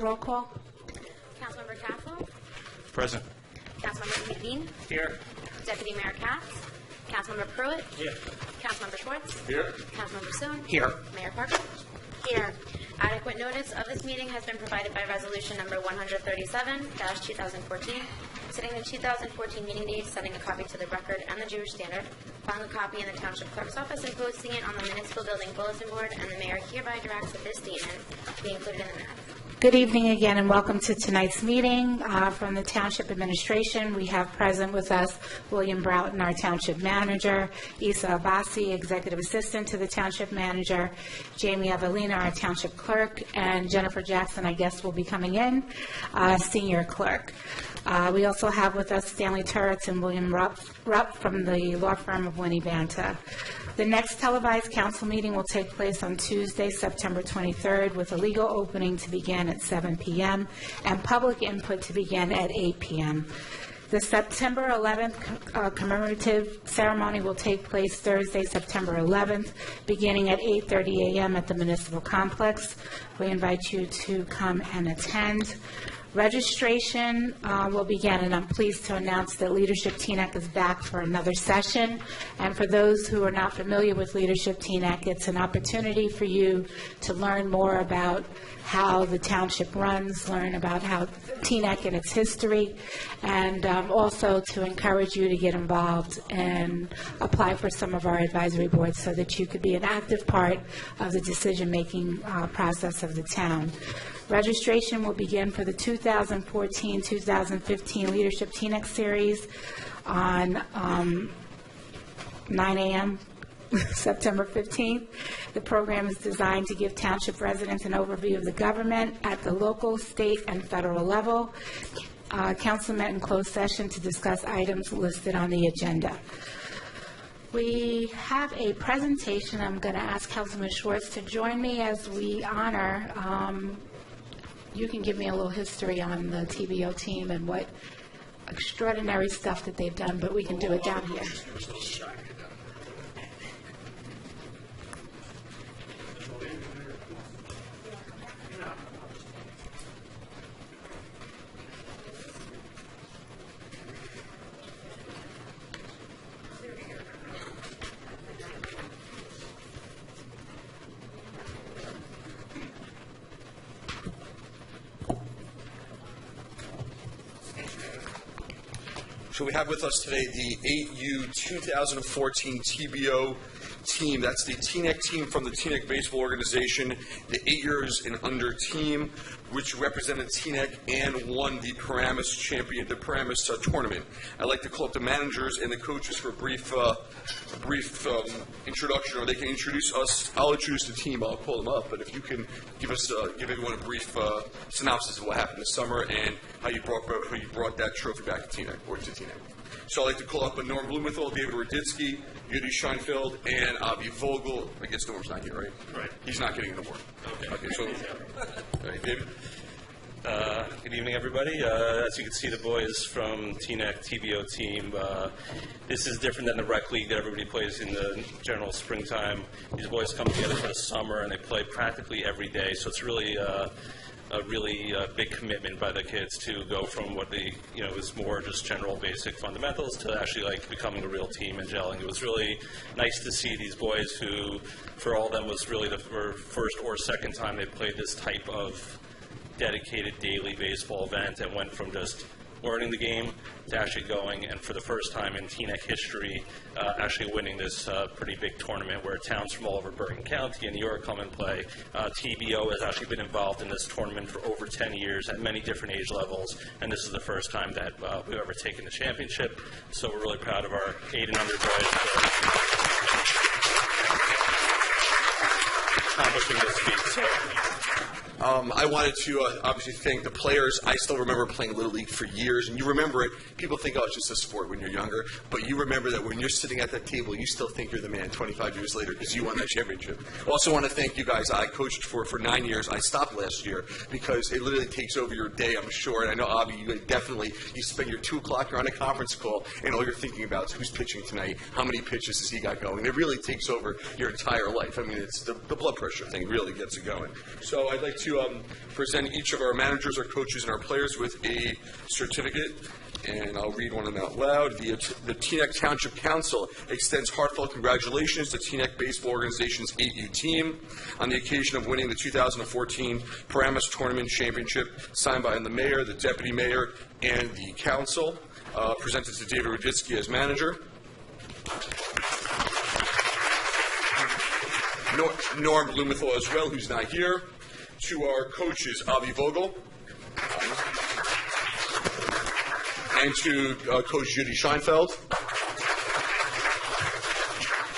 Roll call. Councilmember Castle. Present. Councilmember Levine. Here. Deputy Mayor Katz. Councilmember Pruitt. Here. Councilmember Schwartz. Here. Councilmember Soon. Here. Mayor Parker. Here. Adequate notice of this meeting has been provided by resolution number 137-2014, setting the 2014 meeting date, setting a copy to the record and the Jewish Standard, filing a copy in the Township Clerk's office and posting it on the Municipal Building Bulletin Board, and the Mayor hereby directs that this statement be included in the minutes. Good evening again, and welcome to tonight's meeting. From the Township Administration, we have present with us William Broughton, our Township Manager, Isa Abbasi, Executive Assistant to the Township Manager, Jamie Avelina, our Township Clerk, and Jennifer Jackson, I guess, will be coming in, Senior Clerk. We also have with us Stanley Turretts and William Rupp from the law firm of Winnie Banta. The next televised council meeting will take place on Tuesday, September 23rd, with a legal opening to begin at 7 p.m. and public input to begin at 8 p.m. The September 11th commemorative ceremony will take place Thursday, September 11th, beginning at 8:30 a.m. at the Municipal Complex. We invite you to come and attend. Registration will begin, and I'm pleased to announce that Leadership Teaneck is back for another session. And for those who are not familiar with Leadership Teaneck, it's an opportunity for you to learn more about how the township runs, learn about how Teaneck and its history, and also to encourage you to get involved and apply for some of our advisory boards so that you could be an active part of the decision-making process of the town. Registration will begin for the 2014-2015 Leadership Teaneck Series on 9 a.m. September 15th. The program is designed to give township residents an overview of the government at the local, state, and federal level. Council met in closed session to discuss items listed on the agenda. We have a presentation. I'm going to ask Councilman Schwartz to join me as we honor. You can give me a little history on the TBO team and what extraordinary stuff that they've done, but we can do it down here. So we have with us today the 8U 2014 TBO team. That's the Teaneck team from the Teaneck Baseball Organization, the 8 years and under team, which represented Teaneck and won the Paramus tournament. I'd like to call up the managers and the coaches for a brief introduction, or they can introduce us. I'll introduce the team. I'll call them up, but if you can give everyone a brief synopsis of what happened this summer and how you brought that trophy back to Teaneck. So I'd like to call up Norm Blumenthal, David Ruditsky, Yudi Scheinfeld, and Avi Vogel. I guess Norm's not here, right? Right. He's not getting an award. Okay, so, all right, David. Good evening, everybody. As you can see, the boys from Teaneck TBO team, this is different than the rec league that everybody plays in the general springtime. These boys come together for the summer, and they play practically every day, so it's really a really big commitment by the kids to go from what they, was more just general basic fundamentals to actually like becoming a real team and gelling. It was really nice to see these boys who, for all of them, was really the first or second time they played this type of dedicated daily baseball event and went from just learning the game to actually going, and for the first time in Teaneck history, actually winning this pretty big tournament where towns from all over Bergen County and New York come and play. TBO has actually been involved in this tournament for over 10 years at many different age levels, and this is the first time that we've ever taken the championship, so we're really proud of our 8 and under boys for accomplishing this feat. So, I wanted to obviously thank the players. I still remember playing Little League for years, and you remember it. People think, oh, it's just a sport when you're younger, but you remember that when you're sitting at that table, you still think you're the man 25 years later because you won that championship. Also want to thank you guys. I coached for 9 years. I stopped last year because it literally takes over your day, I'm sure, and I know, Avi, you spend your 2 o'clock, you're on a conference call, and all you're thinking about is who's pitching tonight, how many pitches has he got going. It really takes over your entire life. I mean, it's the blood pressure thing really gets it going. So I'd like to to present each of our managers, our coaches, and our players with a certificate, and I'll read one of them out loud. The Teaneck Township Council extends heartfelt congratulations to Teaneck Baseball Organization's 8U team on the occasion of winning the 2014 Paramus Tournament Championship, signed by the mayor, the deputy mayor, and the council. Presented to David Ruditsky as manager. Norm Blumenthal as well, who's not here. To our coaches, Avi Vogel, and to Coach Judy Scheinfeld,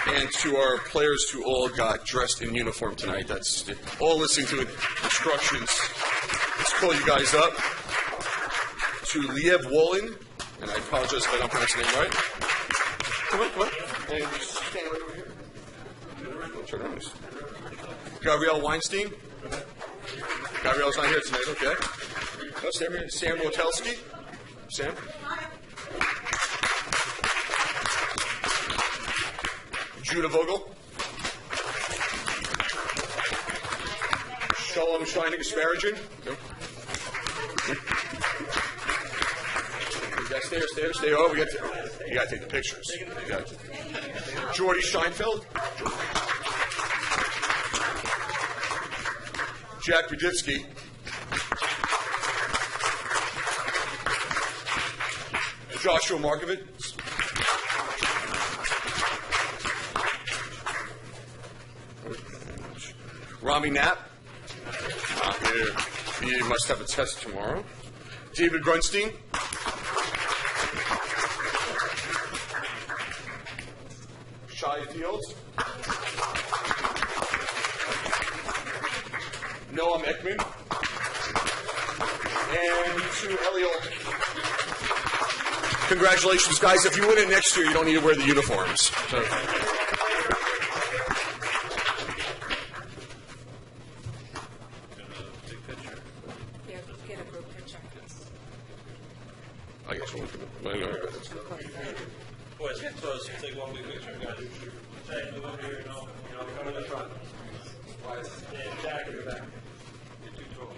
and to our players who all got dressed in uniform tonight. That's all listening to instructions. Let's call you guys up. To Liev Wallen, and I apologize if I don't pronounce your name right. Come on. And just stand right over here. Turn around. Gabrielle Weinstein. Gabrielle's not here tonight, okay. Oh, Sam Wotelski. Sam. Judah Vogel. Shalom Shining Asparagon. Okay. Stay. Oh, you got to take the pictures. Jordy Scheinfeld. Jack Buditsky. Joshua Markovitz. Rami Knapp. Here. He must have a test tomorrow. David Grunstein. Shai Fields. Noam Ekman. And to Eliel. Congratulations, guys. If you win it next year, you don't need to wear the uniforms. So. Get a group picture. I guess we'll Boys, get close. Take one big picture, guys. Jack, move over here. No, come in the front. Yeah, Jack in the back. You're too tall.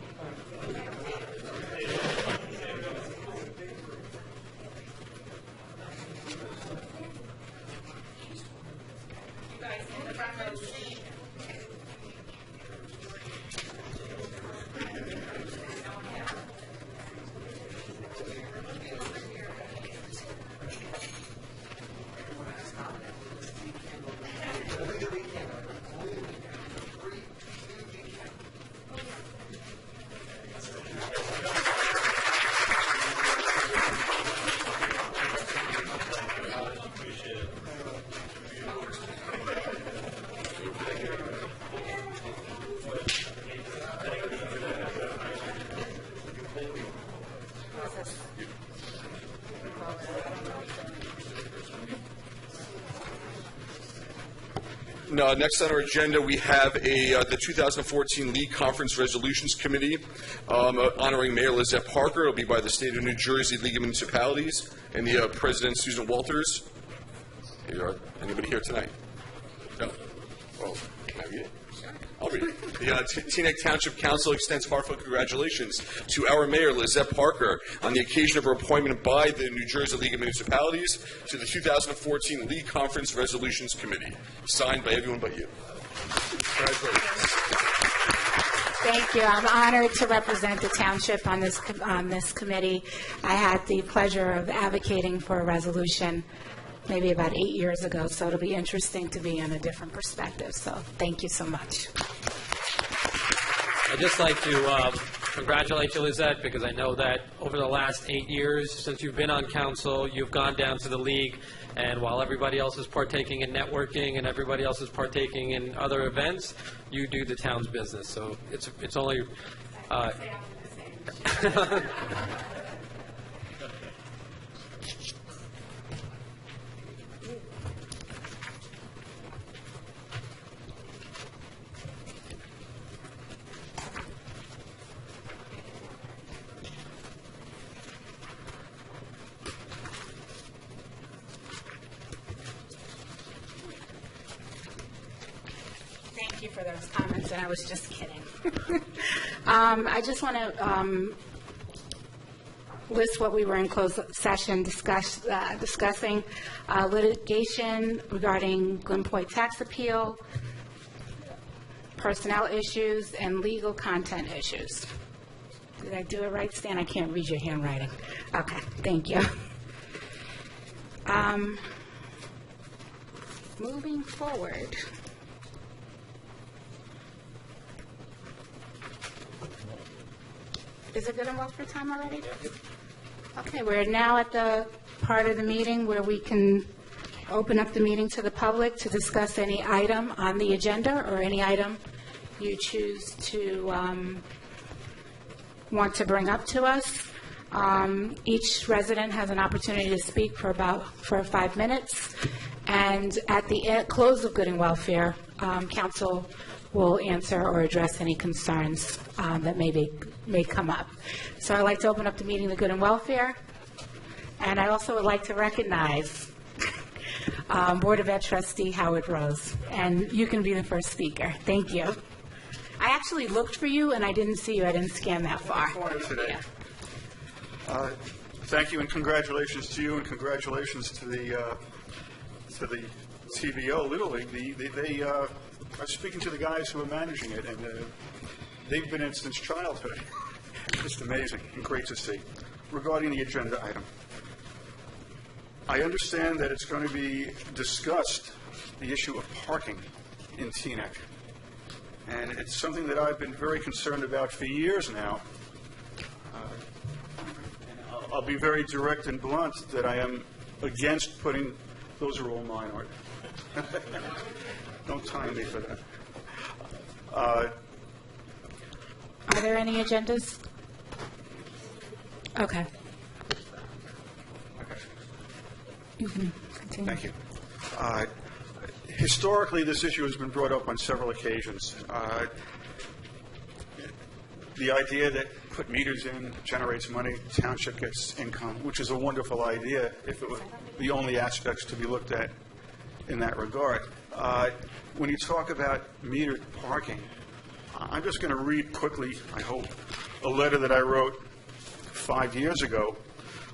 Next on our agenda, we have the 2014 League Conference Resolutions Committee honoring Mayor Lizette Parker. It'll be by the State of New Jersey League of Municipalities and the President, Susan Walters. Anybody here tonight? No? Well, can I read it? I'll read it. The Teaneck Township Council extends heartfelt congratulations to our Mayor, Lizette Parker, on the occasion of her appointment by the New Jersey League of Municipalities to the 2014 League Conference Resolutions Committee, signed by everyone but you. Congratulations. Thank you. I'm honored to represent the township on this committee. I had the pleasure of advocating for a resolution maybe about 8 years ago, so it'll be interesting to be in a different perspective. So thank you so much. I'd just like to congratulate you, Lizette, because I know that over the last 8 years since you've been on council, you've gone down to the league, and while everybody else is partaking in networking and everybody else is partaking in other events, you do the town's business. So it's only... you for those comments, and I was just kidding. I just want to list what we were in closed session discussing: litigation regarding Glen Point tax appeal, personnel issues, and legal content issues. Did I do it right, Stan? I can't read your handwriting. Okay, thank you. Moving forward. Is it good and well for time already? Okay, we're now at the part of the meeting where we can open up the meeting to the public to discuss any item on the agenda or any item you choose to want to bring up to us. Each resident has an opportunity to speak for 5 minutes, and at the close of Good and Welfare, council will answer or address any concerns that may come up. So I'd like to open up the meeting to Good and Welfare, and I also would like to recognize Board of Ed Trustee Howard Rose, and you can be the first speaker. Thank you. I actually looked for you, and I didn't see you. I didn't scan that far. Today. Thank you, and congratulations to you, and congratulations to the TBO Little League. They are speaking to the guys who are managing it, and they've been in it since childhood. Just amazing and great to see. Regarding the agenda item, I understand that it's going to be discussed, the issue of parking in Teaneck. And it's something that I've been very concerned about for years now. I'll be very direct and blunt that I am against putting, those are all mine, Art. Don't time me for that. Are there any agendas? Okay. You can continue. Thank you. Historically, this issue has been brought up on several occasions. The idea that put meters in generates money, the township gets income, which is a wonderful idea if it were the only aspects to be looked at in that regard. When you talk about metered parking, I'm just going to read quickly, I hope, a letter that I wrote 5 years ago,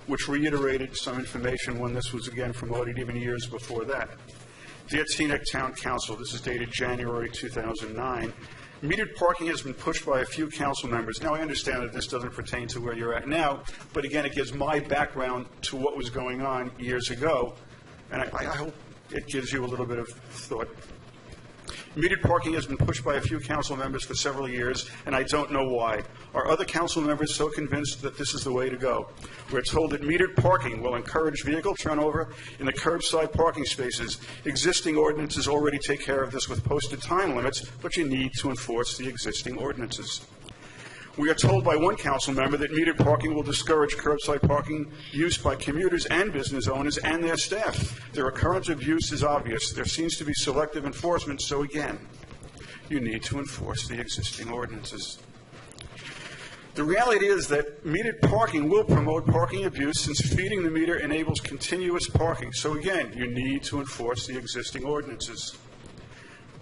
which reiterated some information when this was again promoted even years before that. Dear Teaneck Town Council, this is dated January 2009. Metered parking has been pushed by a few council members. Now, I understand that this doesn't pertain to where you're at now, but again, it gives my background to what was going on years ago, and I hope it gives you a little bit of thought. Metered parking has been pushed by a few council members for several years, and I don't know why. Are other council members so convinced that this is the way to go? We're told that metered parking will encourage vehicle turnover in the curbside parking spaces. Existing ordinances already take care of this with posted time limits, but you need to enforce the existing ordinances. We are told by one council member that metered parking will discourage curbside parking use by commuters and business owners and their staff. The recurrence of use is obvious. There seems to be selective enforcement, so again, you need to enforce the existing ordinances. The reality is that metered parking will promote parking abuse since feeding the meter enables continuous parking. So again, you need to enforce the existing ordinances.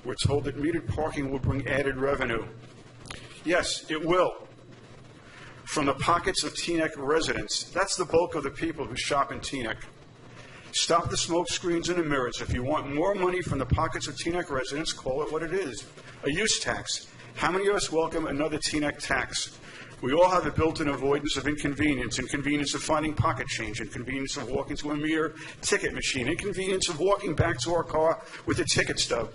We're told that metered parking will bring added revenue. Yes, it will. From the pockets of Teaneck residents. That's the bulk of the people who shop in Teaneck. Stop the smoke screens and the mirrors. If you want more money from the pockets of Teaneck residents, call it what it is. A use tax. How many of us welcome another Teaneck tax? We all have a built-in avoidance of inconvenience of finding pocket change, inconvenience of walking to a meter ticket machine, inconvenience of walking back to our car with a ticket stub.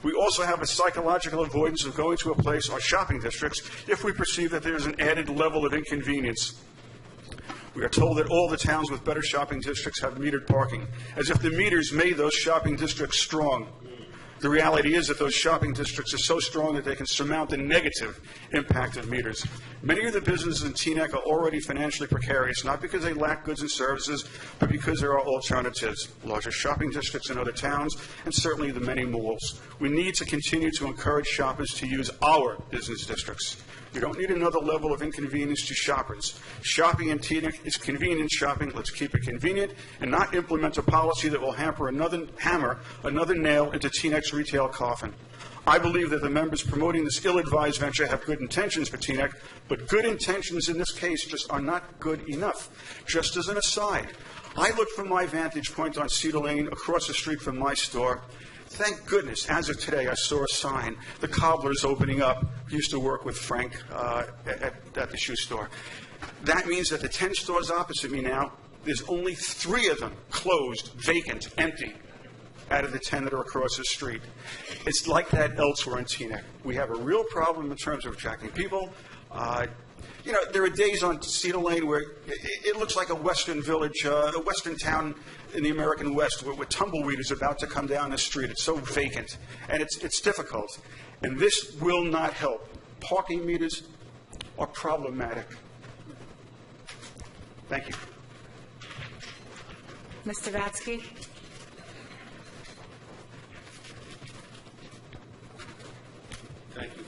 We also have a psychological avoidance of going to a place or shopping districts if we perceive that there is an added level of inconvenience. We are told that all the towns with better shopping districts have metered parking, as if the meters made those shopping districts strong. The reality is that those shopping districts are so strong that they can surmount the negative impact of meters. Many of the businesses in Teaneck are already financially precarious, not because they lack goods and services, but because there are alternatives, larger shopping districts in other towns, and certainly the many malls. We need to continue to encourage shoppers to use our business districts. We don't need another level of inconvenience to shoppers. Shopping in Teaneck is convenient shopping. Let's keep it convenient and not implement a policy that will hammer another nail into Teaneck's retail coffin. I believe that the members promoting this ill-advised venture have good intentions for Teaneck, but good intentions in this case just are not good enough. Just as an aside, I look from my vantage point on Cedar Lane across the street from my store. Thank goodness, as of today, I saw a sign. The cobbler's opening up. He used to work with Frank at the shoe store. That means that the 10 stores opposite me now, there's only 3 of them closed, vacant, empty, out of the 10 that are across the street. It's like that elsewhere in Teaneck. We have a real problem in terms of attracting people. There are days on Cedar Lane where it looks like a western village, a western town in the American West where tumbleweed is about to come down the street. It's so vacant, and it's difficult. And this will not help. Parking meters are problematic. Thank you. Mr. Vatsky? Thank you.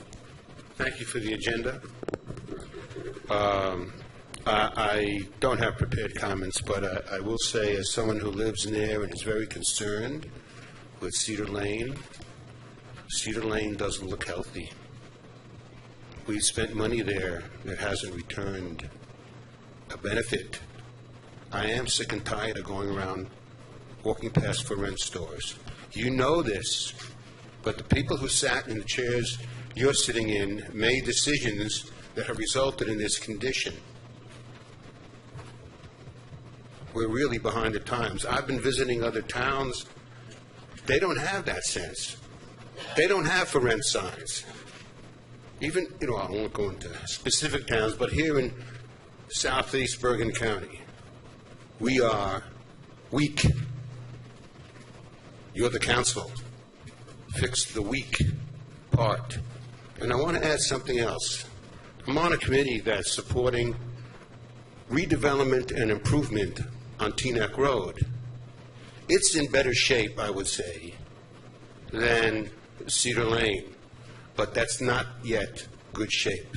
Thank you for the agenda. I don't have prepared comments, but I will say, as someone who lives there and is very concerned with Cedar Lane doesn't look healthy. We spent money there that hasn't returned a benefit. I am sick and tired of going around walking past for rent stores. You know this, but the people who sat in the chairs you're sitting in made decisions that have resulted in this condition. We're really behind the times. I've been visiting other towns. They don't have that sense. They don't have for rent signs. Even, I won't go into specific towns, but here in southeast Bergen County, we are weak. You're the council. Fix the weak part. And I want to add something else. I'm on a committee that's supporting redevelopment and improvement on Teaneck Road. It's in better shape, I would say, than Cedar Lane, but that's not yet good shape.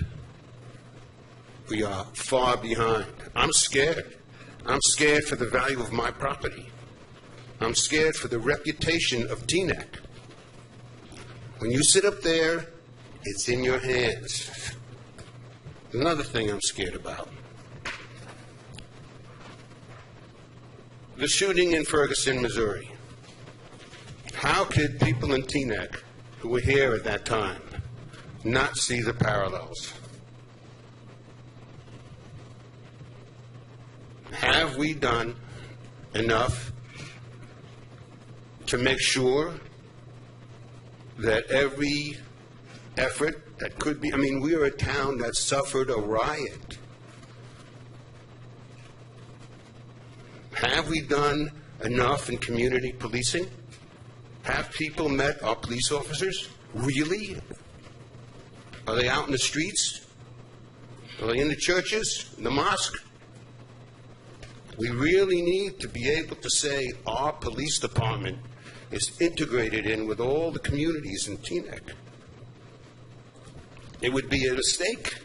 We are far behind. I'm scared. I'm scared for the value of my property. I'm scared for the reputation of Teaneck. When you sit up there, it's in your hands. Another thing I'm scared about. The shooting in Ferguson, Missouri. How could people in Teaneck who were here at that time not see the parallels? Have we done enough to make sure that every effort that could be, we are a town that suffered a riot. Have we done enough in community policing? Have people met our police officers? Really? Are they out in the streets? Are they in the churches, in the mosque? We really need to be able to say our police department is integrated in with all the communities in Teaneck. It would be a mistake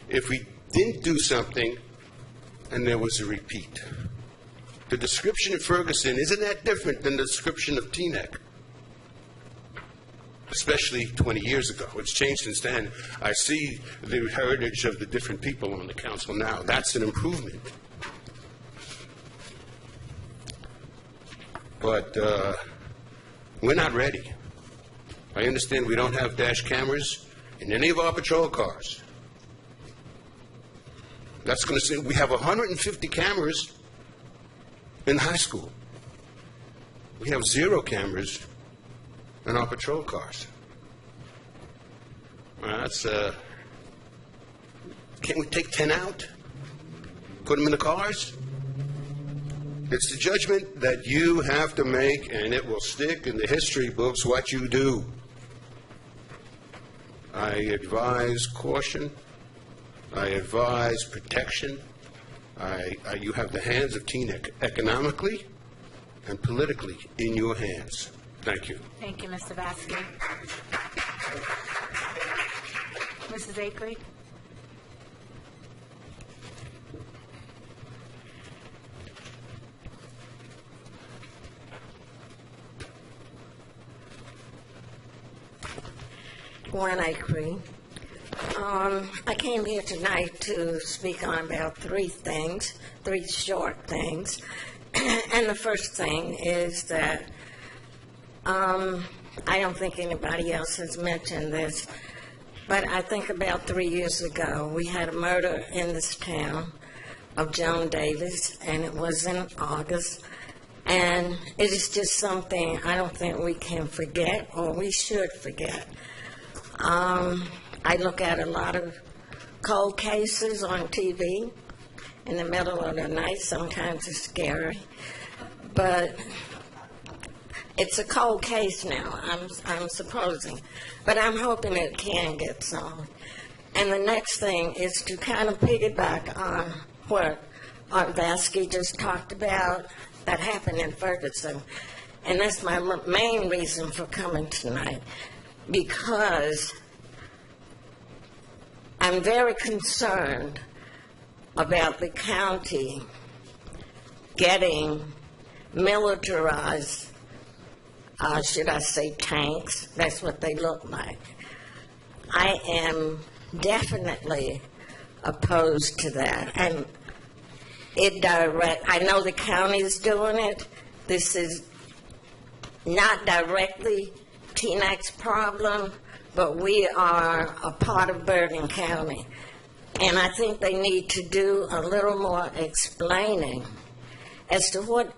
if we didn't do something and there was a repeat. The description of Ferguson isn't that different than the description of Teaneck, especially 20 years ago. It's changed since then. I see the heritage of the different people on the council now. That's an improvement. But we're not ready. I understand we don't have dash cameras in any of our patrol cars. That's going to say we have 150 cameras in high school. We have 0 cameras in our patrol cars. Can't we take 10 out? Put them in the cars? It's the judgment that you have to make, and it will stick in the history books what you do. I advise caution. I advise protection. You have the hands of Teaneck economically and politically in your hands. Thank you. Thank you, Mr. Vatsky. Mrs. Akery? One Akery. I came here tonight to speak on about three short things. And the first thing is that I don't think anybody else has mentioned this, but I think about 3 years ago, we had a murder in this town of Joan Davis, and it was in August. And it is just something I don't think we can forget, or we should forget. I look at a lot of cold cases on TV in the middle of the night. Sometimes it's scary, but it's a cold case now, I'm supposing. But I'm hoping it can get solved. And the next thing is to kind of piggyback on what Art Vasky just talked about that happened in Ferguson. And that's my main reason for coming tonight, because I'm very concerned about the county getting militarized, should I say tanks? That's what they look like. I am definitely opposed to that. And I know the county is doing it. This is not directly Teaneck's problem, but we are a part of Bergen County. And I think they need to do a little more explaining as to what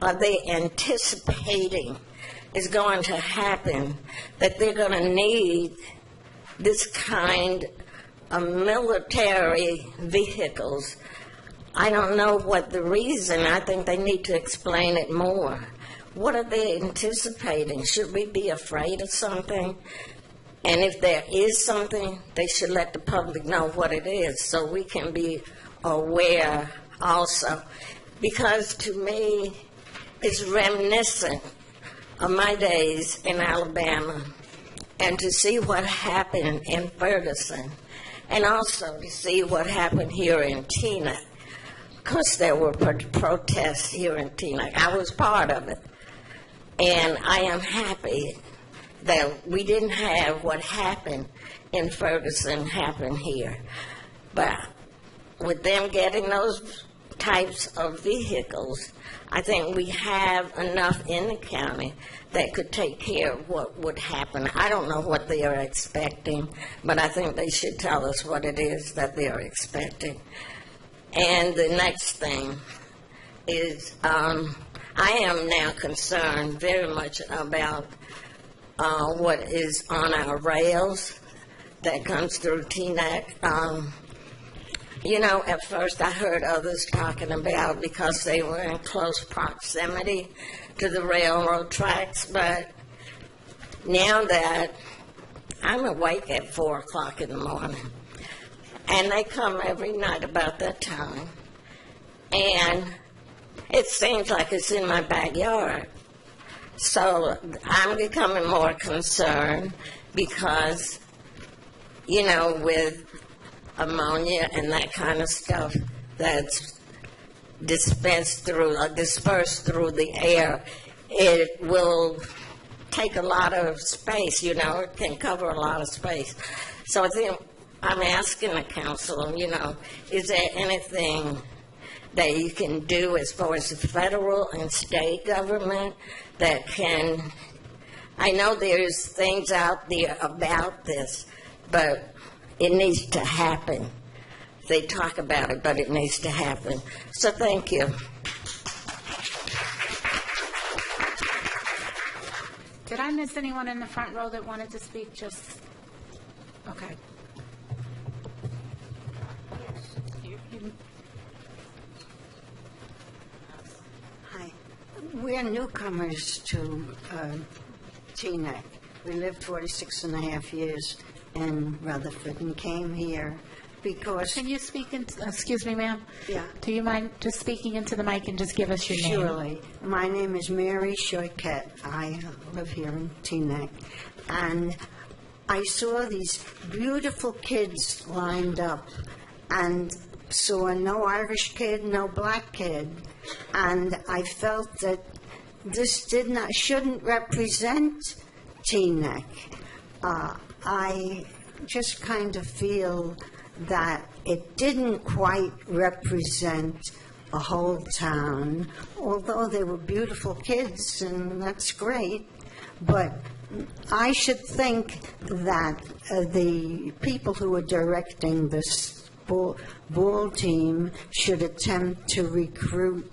are they anticipating is going to happen, that they're going to need this kind of military vehicles. I don't know what the reason. I think they need to explain it more. What are they anticipating? Should we be afraid of something? And if there is something, they should let the public know what it is so we can be aware also. Because to me, it's reminiscent of my days in Alabama, and to see what happened in Ferguson, and also to see what happened here in Teaneck. Because there were protests here in Teaneck. I was part of it. And I am happy that we didn't have what happened in Ferguson happen here. But with them getting those types of vehicles, I think we have enough in the county that could take care of what would happen. I don't know what they are expecting, but I think they should tell us what it is that they are expecting. And the next thing is I am now concerned very much about what is on our rails that comes through Teaneck. You know, at first I heard others talking about because they were in close proximity to the railroad tracks, but now that I'm awake at 4 o'clock in the morning, and they come every night about that time, and it seems like it's in my backyard. So I'm becoming more concerned because, you know, with ammonia and that kind of stuff that's dispersed through the air, it will take a lot of space, you know, it can cover a lot of space. So I think I'm asking the council, you know, is there anything that you can do as far as the federal and state government that can, I know there's things out there about this, but it needs to happen. They talk about it, but it needs to happen. So thank you. Did I miss anyone in the front row that wanted to speak? Okay. Hi. We're newcomers to Teaneck. We lived 46 and a half years in Rutherford and came here because... Can you speak into, excuse me, ma'am? Yeah. Do you mind just speaking into the mic and just give us your name? Surely. My name is Mary Choquette. I live here in Teaneck. And I saw these beautiful kids lined up, and saw no Irish kid, no black kid, and I felt that this shouldn't represent Teaneck. I just kind of feel that it didn't quite represent a whole town, although they were beautiful kids, and that's great. But I should think that the people who are directing this ball team should attempt to recruit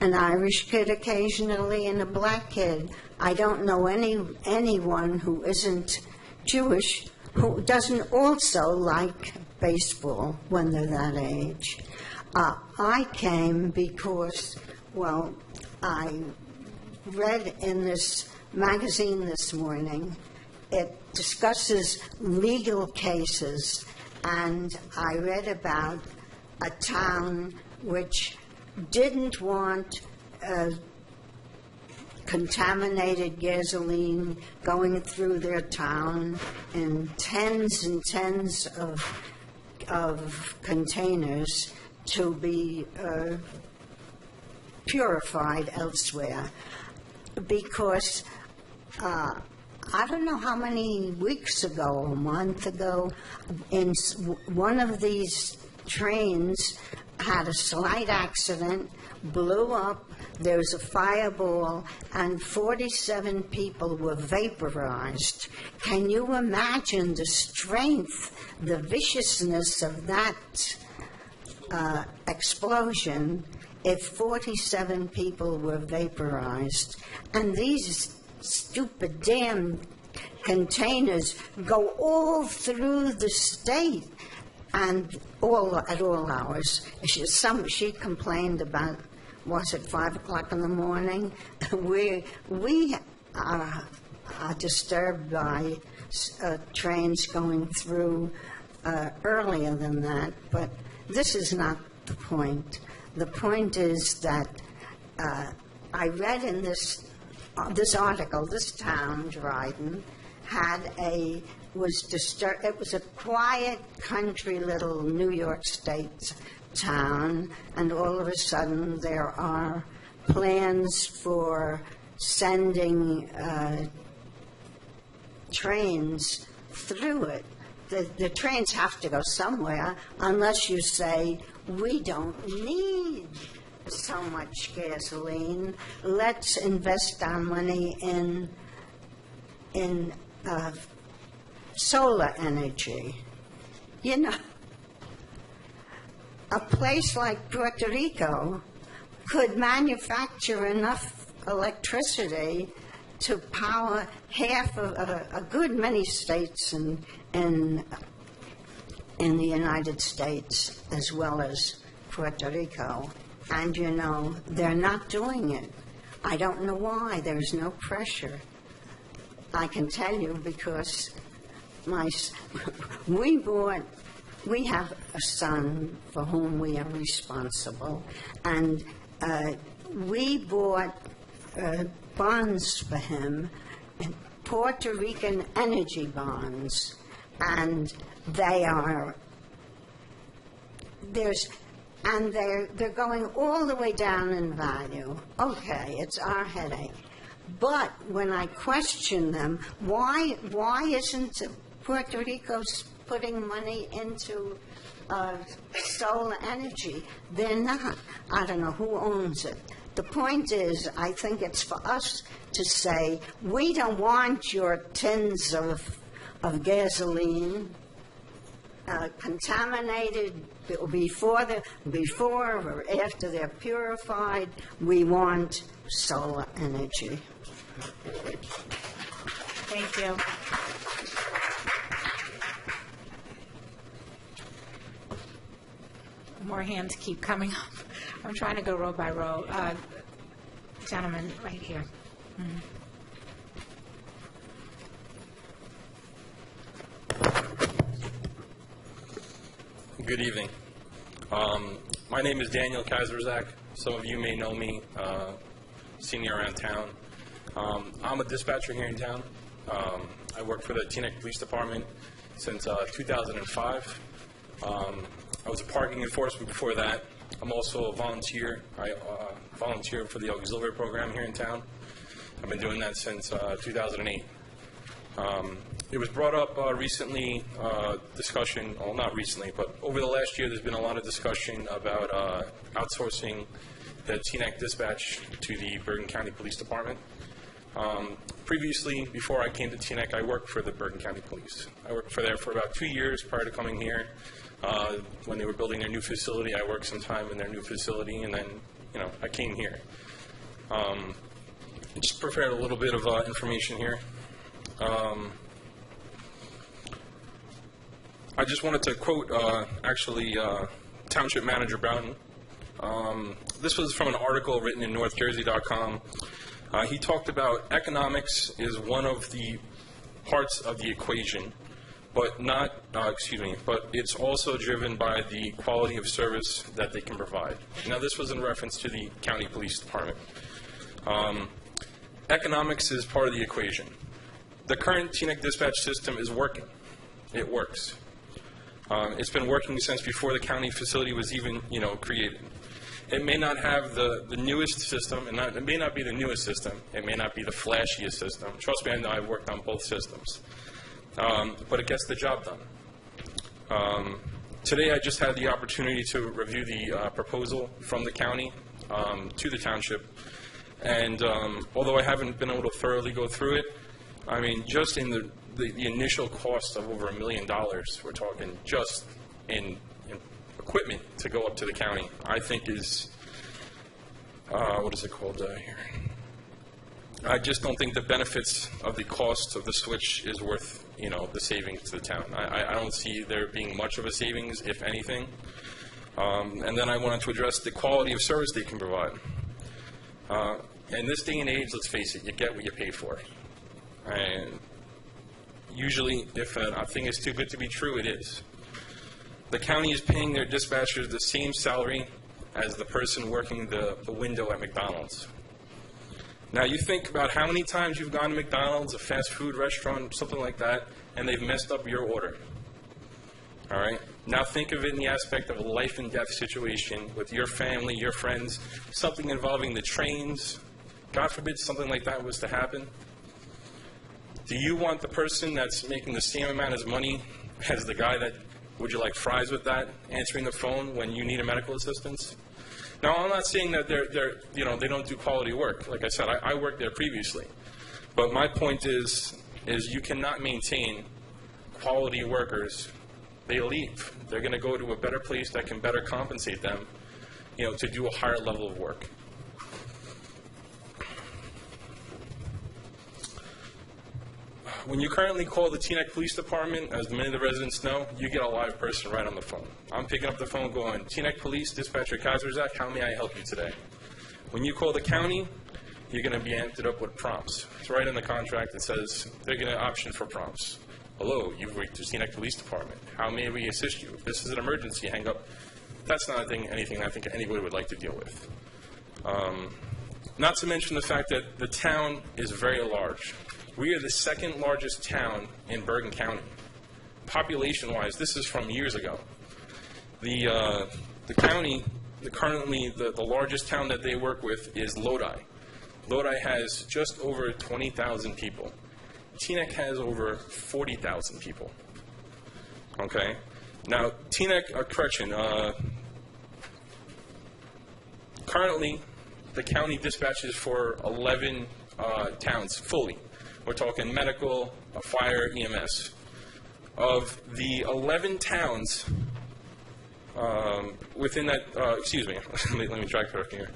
an Irish kid occasionally and a black kid. I don't know anyone who isn't Jewish who doesn't also like baseball when they're that age. I came because, well, I read in this magazine this morning, it discusses legal cases, and I read about a town which didn't want contaminated gasoline going through their town in tens and tens of containers to be purified elsewhere, because I don't know how many weeks ago, a month ago, in one of these trains had a slight accident, blew up, there was a fireball, and 47 people were vaporized. Can you imagine the strength, the viciousness of that explosion if 47 people were vaporized? And these stupid damn containers go all through the state and at all hours. She complained about, was it 5 o'clock in the morning? We are disturbed by trains going through earlier than that, but this is not the point. The point is that I read in this article, this town, Dryden, was disturbed. It was a quiet, country little New York State town, and all of a sudden there are plans for sending trains through it. The trains have to go somewhere, unless you say, we don't need so much gasoline. Let's invest our money in solar energy. You know, a place like Puerto Rico could manufacture enough electricity to power half of a good many states in the United States, as well as Puerto Rico. And, you know, they're not doing it. I don't know why. There's no pressure. I can tell you because we have a son for whom we are responsible, and we bought bonds for him, Puerto Rican energy bonds, and they're going all the way down in value. Okay, it's our headache. But when I question them, why isn't Puerto Rico putting money into solar energy? They're not. I don't know who owns it. The point is, I think it's for us to say, we don't want your tins of gasoline contaminated before or after they're purified. We want solar energy. Thank you. More hands keep coming up. I'm trying to go row by row. Gentleman right here. Good evening. My name is Daniel Kaiserzak. Some of you may know me, senior around town. I'm a dispatcher here in town. I work for the Teaneck Police Department since 2005. I was a parking enforcement before that. I'm also a volunteer. I volunteer for the auxiliary program here in town. I've been doing that since 2008. It was brought up recently, discussion, well, not recently, but over the last year, there's been a lot of discussion about outsourcing the Teaneck dispatch to the Bergen County Police Department. Previously, before I came to Teaneck, I worked for the Bergen County Police. I worked for there for about 2 years prior to coming here. When they were building their new facility, I worked some time in their new facility, and then, I came here. I just prepared a little bit of information here. I just wanted to quote, Township Manager Broughton. This was from an article written in NorthJersey.com. He talked about economics is one of the parts of the equation, but it's also driven by the quality of service that they can provide. Now, this was in reference to the county police department. Economics is part of the equation. The current Teaneck dispatch system is working. It works. It's been working since before the county facility was even, created. It may not have the newest system, and it may not be the newest system. It may not be the flashiest system. Trust me, I know I've worked on both systems. But it gets the job done. Today, I just had the opportunity to review the proposal from the county to the township. And although I haven't been able to thoroughly go through it, I mean, just in the initial cost of over $1 million, we're talking just in equipment to go up to the county, I think is, what is it called here? I just don't think the benefits of the cost of the switch is worth, the savings to the town. I don't see there being much of a savings, if anything. And then I wanted to address the quality of service they can provide. In this day and age, let's face it, you get what you pay for. And usually, if a thing is too good to be true, it is. The county is paying their dispatchers the same salary as the person working the window at McDonald's. Now, you think about how many times you've gone to McDonald's, a fast food restaurant, something like that, and they've messed up your order. All right? Now, think of it in the aspect of a life and death situation with your family, your friends, something involving the trains. God forbid something like that was to happen. Do you want the person that's making the same amount of money as the guy that, would you like fries with that, answering the phone when you need a medical assistance? Now, I'm not saying that they don't do quality work. Like I said, I worked there previously. But my point is you cannot maintain quality workers. They leave. They're going to go to a better place that can better compensate them, to do a higher level of work. When you currently call the Teaneck Police Department, as many of the residents know, you get a live person right on the phone. I'm picking up the phone going, Teaneck Police, Dispatcher Kaiserzak, how may I help you today? When you call the county, you're going to be ended up with prompts. It's right in the contract. It says they're going to option for prompts. Hello, you've reached the Teaneck Police Department. How may we assist you? If this is an emergency, hang up. That's not anything I think anybody would like to deal with. Not to mention the fact that the town is very large. We are the second largest town in Bergen County. Population-wise, this is from years ago. The county, currently the largest town that they work with is Lodi. Lodi has just over 20,000 people. Teaneck has over 40,000 people. Okay? Now, Teaneck, currently the county dispatches for 11 towns fully. We're talking medical, fire, EMS. Of the 11 towns within that, let me track it here.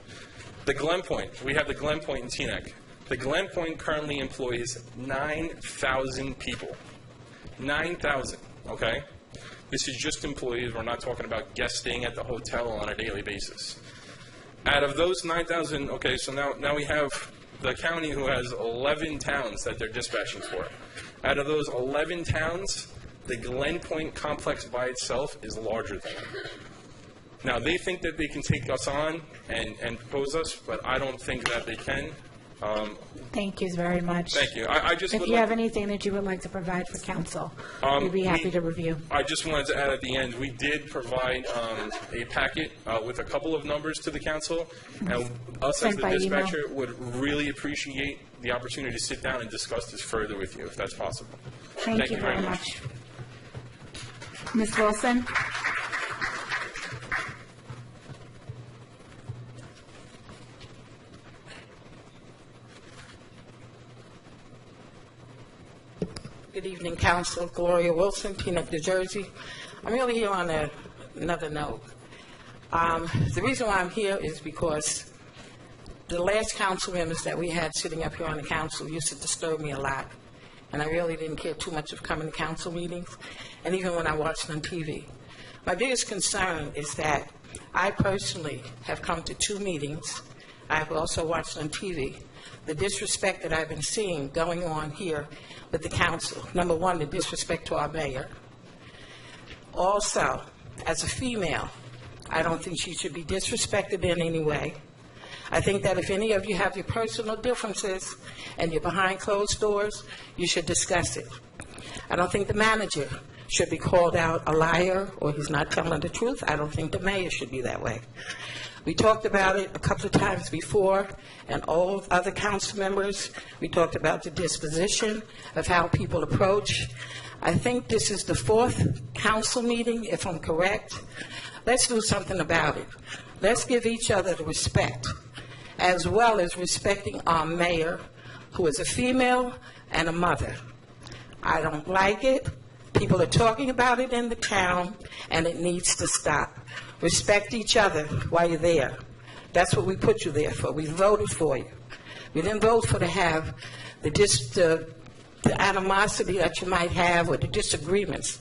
The Glen Point, we have the Glen Point in Teaneck. The Glen Point currently employs 9,000 people. 9,000, okay? This is just employees. We're not talking about guests staying at the hotel on a daily basis. Out of those 9,000, okay, so now we have the county who has 11 towns that they're dispatching for. Out of those 11 towns, the Glen Point complex by itself is larger than them. Now, they think that they can take us on and propose us, but I don't think that they can. Thank you very much. Thank you. I just If would you like have anything that you would like to provide for council, we'd be happy to review. I just wanted to add at the end, we did provide a packet with a couple of numbers to the council, and us as Sent the by email. dispatcher would really appreciate the opportunity to sit down and discuss this further with you, if that's possible. Thank you very much. Ms. Wilson? Good evening, Council. Gloria Wilson, Teaneck, New Jersey. I'm really here on another note. The reason why I'm here is because the last council members that we had sitting up here on the council used to disturb me a lot, and I really didn't care too much of coming to council meetings, and even when I watched on TV. My biggest concern is that I personally have come to 2 meetings. I've also watched on TV the disrespect that I've been seeing going on here with the council. Number one, the disrespect to our mayor. Also, as a female, I don't think she should be disrespected in any way. I think that if any of you have your personal differences and you're behind closed doors, you should discuss it. I don't think the manager should be called out a liar or he's not telling the truth. I don't think the mayor should be that way. We talked about it a couple of times before, and all other council members, we talked about the disposition of how people approach. I think this is the 4th council meeting, if I'm correct. Let's do something about it. Let's give each other the respect, as well as respecting our mayor, who is a female and a mother. I don't like it. People are talking about it in the town, and it needs to stop. Respect each other while you're there. That's what we put you there for. We voted for you. We didn't vote for to have the animosity that you might have or the disagreements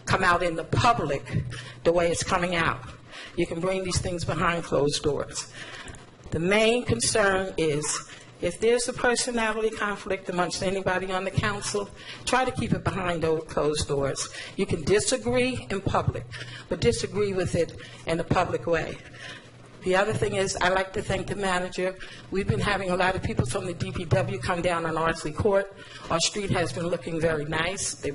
come out in the public the way it's coming out. You can bring these things behind closed doors. The main concern is if there's a personality conflict amongst anybody on the council, try to keep it behind those closed doors. You can disagree in public, but disagree with it in a public way. The other thing is, I like to thank the manager. We've been having a lot of people from the DPW come down on Ardsley Court. Our street has been looking very nice.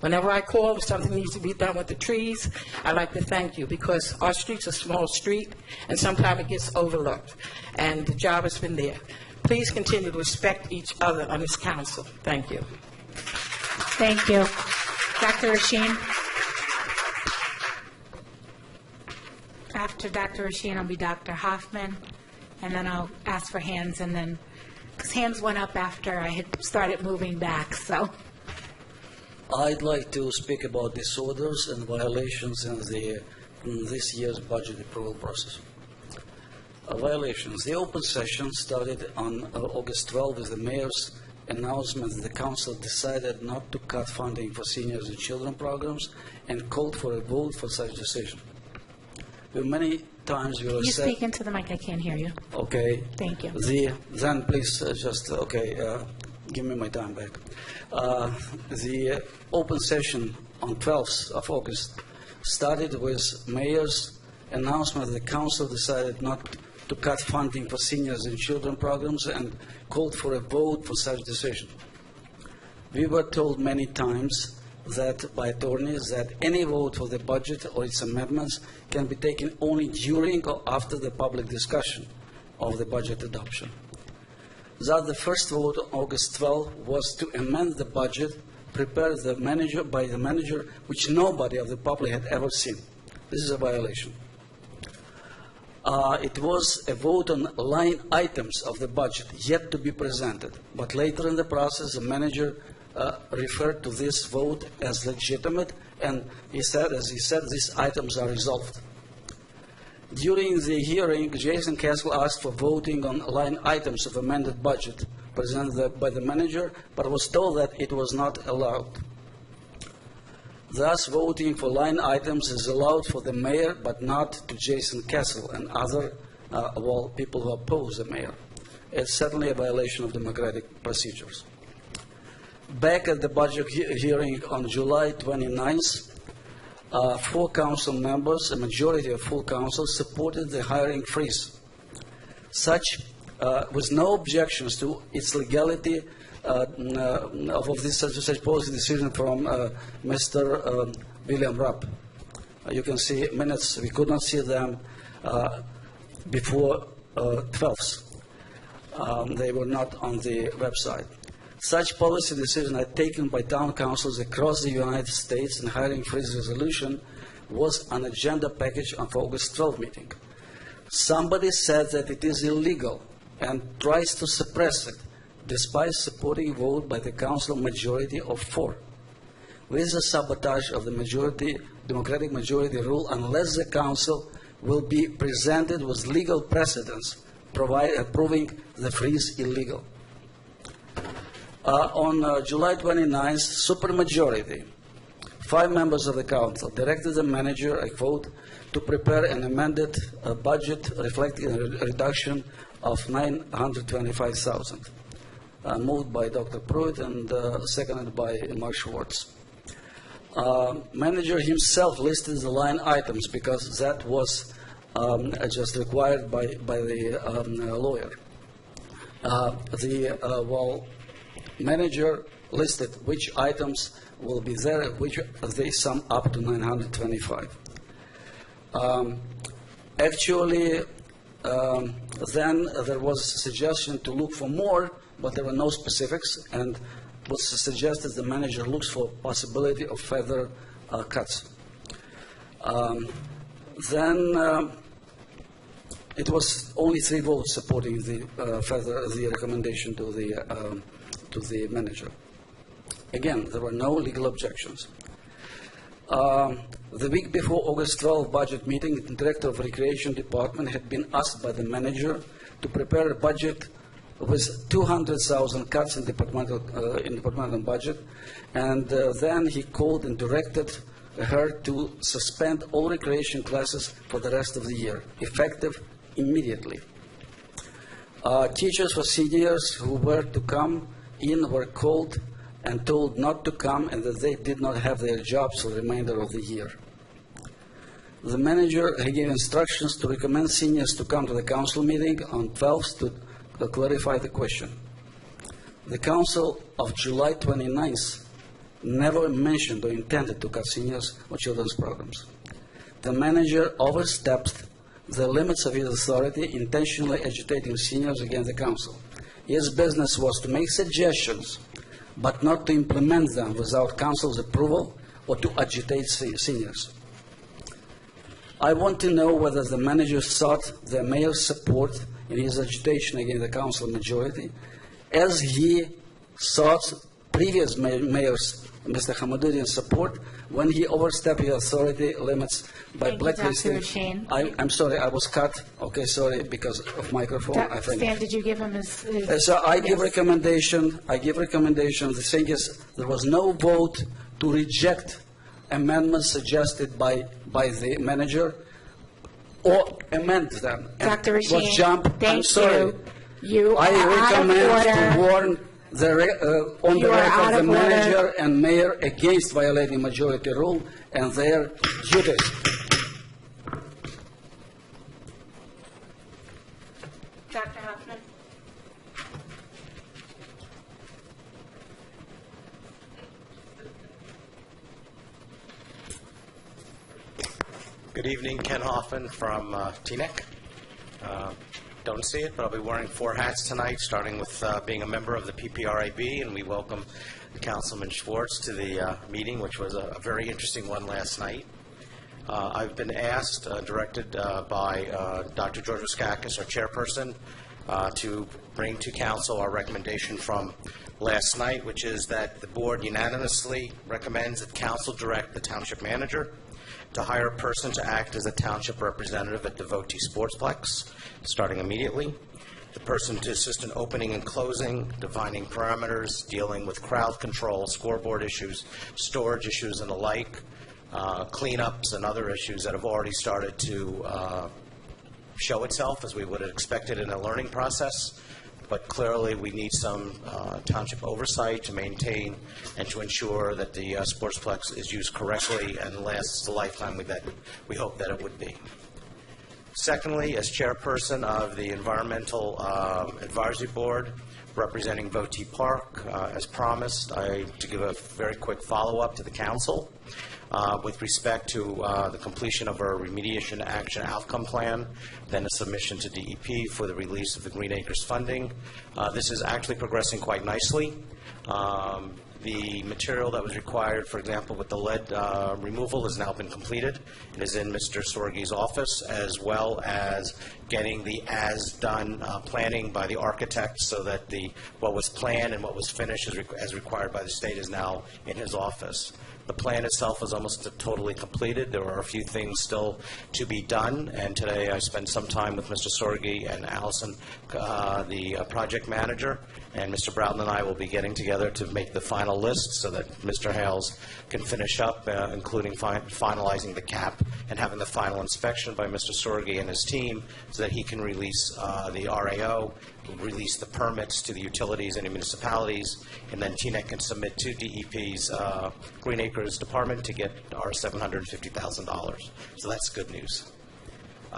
Whenever I call, if something needs to be done with the trees, I like to thank you, because our street's a small street, and sometimes it gets overlooked, and the job has been there. Please continue to respect each other on this council. Thank you. Thank you. Dr. Rasheen? After Dr. Rasheen, will be Dr. Hoffman, and then I'll ask for hands, and then, because hands went up after I had started moving back, so. I'd like to speak about disorders and violations in this year's budget approval process. Violations. The open session started on August 12 with the mayor's announcement that the council decided not to cut funding for seniors and children programs and called for a vote for such decision. Many times we were Can you said... speak into the mic? I can't hear you. Okay. Thank you. Then please give me my time back. The open session on 12th of August started with mayor's announcement that the council decided not to cut funding for seniors and children programs and called for a vote for such decision. We were told many times that by attorneys that any vote for the budget or its amendments can be taken only during or after the public discussion of the budget adoption. Thus, the first vote on August 12 was to amend the budget prepared by the manager, which nobody of the public had ever seen. This is a violation. It was a vote on line items of the budget yet to be presented, but later in the process, the manager referred to this vote as legitimate, and as he said, these items are resolved. During the hearing, Jason Castle asked for voting on line items of amended budget presented by the manager, but was told that it was not allowed. Thus, voting for line items is allowed for the mayor, but not to Jason Castle and other people who oppose the mayor. It's certainly a violation of democratic procedures. Back at the budget hearing on July 29th, 4 council members, a majority of full council, supported the hiring freeze. Such with no objections to its legality of this such policy decision from Mr. William Rupp. You can see minutes, we could not see them before 12th. They were not on the website. Such policy decisions are taken by town councils across the United States, and hiring freeze resolution was an agenda package on August 12 meeting. Somebody said that it is illegal and tries to suppress it, despite supporting a vote by the council majority of 4. With the sabotage of the democratic majority rule, unless the council will be presented with legal precedents proving the freeze illegal. On July 29th, supermajority, 5 members of the council directed the manager, I quote, to prepare an amended budget reflecting a reduction of $925,000, moved by Dr. Pruitt and seconded by Mark Schwartz. Manager himself listed the line items because that was just required by the lawyer. While manager listed which items will be there, which they sum up to 925. Actually, then there was a suggestion to look for more, but there were no specifics, and was suggested the manager looks for possibility of further cuts. Then it was only 3 votes supporting the recommendation to the manager. Again, there were no legal objections. The week before August 12 budget meeting, the director of Recreation Department had been asked by the manager to prepare a budget with 200,000 cuts in departmental budget, and then he called and directed her to suspend all recreation classes for the rest of the year, effective immediately. Teachers for seniors who were to come in were called and told not to come and that they did not have their jobs for the remainder of the year. The manager gave instructions to recommend seniors to come to the council meeting on 12th to clarify the question. The council of July 29th never mentioned or intended to cut seniors or children's programs. The manager overstepped the limits of his authority, intentionally agitating seniors against the council. His business was to make suggestions, but not to implement them without council's approval or to agitate seniors. I want to know whether the manager sought the mayor's support in his agitation against the council majority, as he sought previous mayor's, Mr. Hamadourian's support, when he overstepped his authority limits by blacklisting. I'm sorry, I was cut. Okay, sorry, because of microphone. I think. Stan, did you give him his so I give recommendation. The thing is, there was no vote to reject amendments suggested by the manager or amend them. Dr. Rasheen, I'm sorry. You I are recommend out of order. to warn on the record the manager and mayor against violating majority rule and their duties. Dr. Hoffman. Good evening, Ken Hoffman from Teaneck. Don't see it, but I'll be wearing 4 hats tonight, starting with being a member of the PPRAB, and we welcome Councilman Schwartz to the meeting, which was a very interesting one last night. I've been asked, directed by Dr. George Wiskakis, our chairperson, to bring to council our recommendation from last night, which is that the board unanimously recommends that council direct the township manager to hire a person to act as a township representative at the Voti Sportsplex, starting immediately. The person to assist in opening and closing, defining parameters, dealing with crowd control, scoreboard issues, storage issues, and the like, cleanups and other issues that have already started to show itself as we would have expected in a learning process. But clearly we need some township oversight to maintain and to ensure that the sportsplex is used correctly and lasts the lifetime that we hope that it would be. Secondly, as chairperson of the Environmental Advisory Board, representing Votee Park, as promised, to give a very quick follow-up to the council with respect to the completion of our remediation action outcome plan, then a submission to DEP for the release of the Green Acres funding. This is actually progressing quite nicely. The material that was required, for example, with the lead removal has now been completed. It is in Mr. Sorgi's office, as well as getting the as-done planning by the architect so that what was planned and what was finished as required by the state is now in his office. The plan itself is almost totally completed. There are a few things still to be done, and today I spent some time with Mr. Sorgi and Allison, the project manager, and Mr. Broughton and I will be getting together to make the final list so that Mr. Hales can finish up, including finalizing the cap and having the final inspection by Mr. Sorgi and his team so that he can release the RAO, release the permits to the utilities and the municipalities, and then Teaneck can submit to DEP's Green Acres Department to get our $750,000. So that's good news.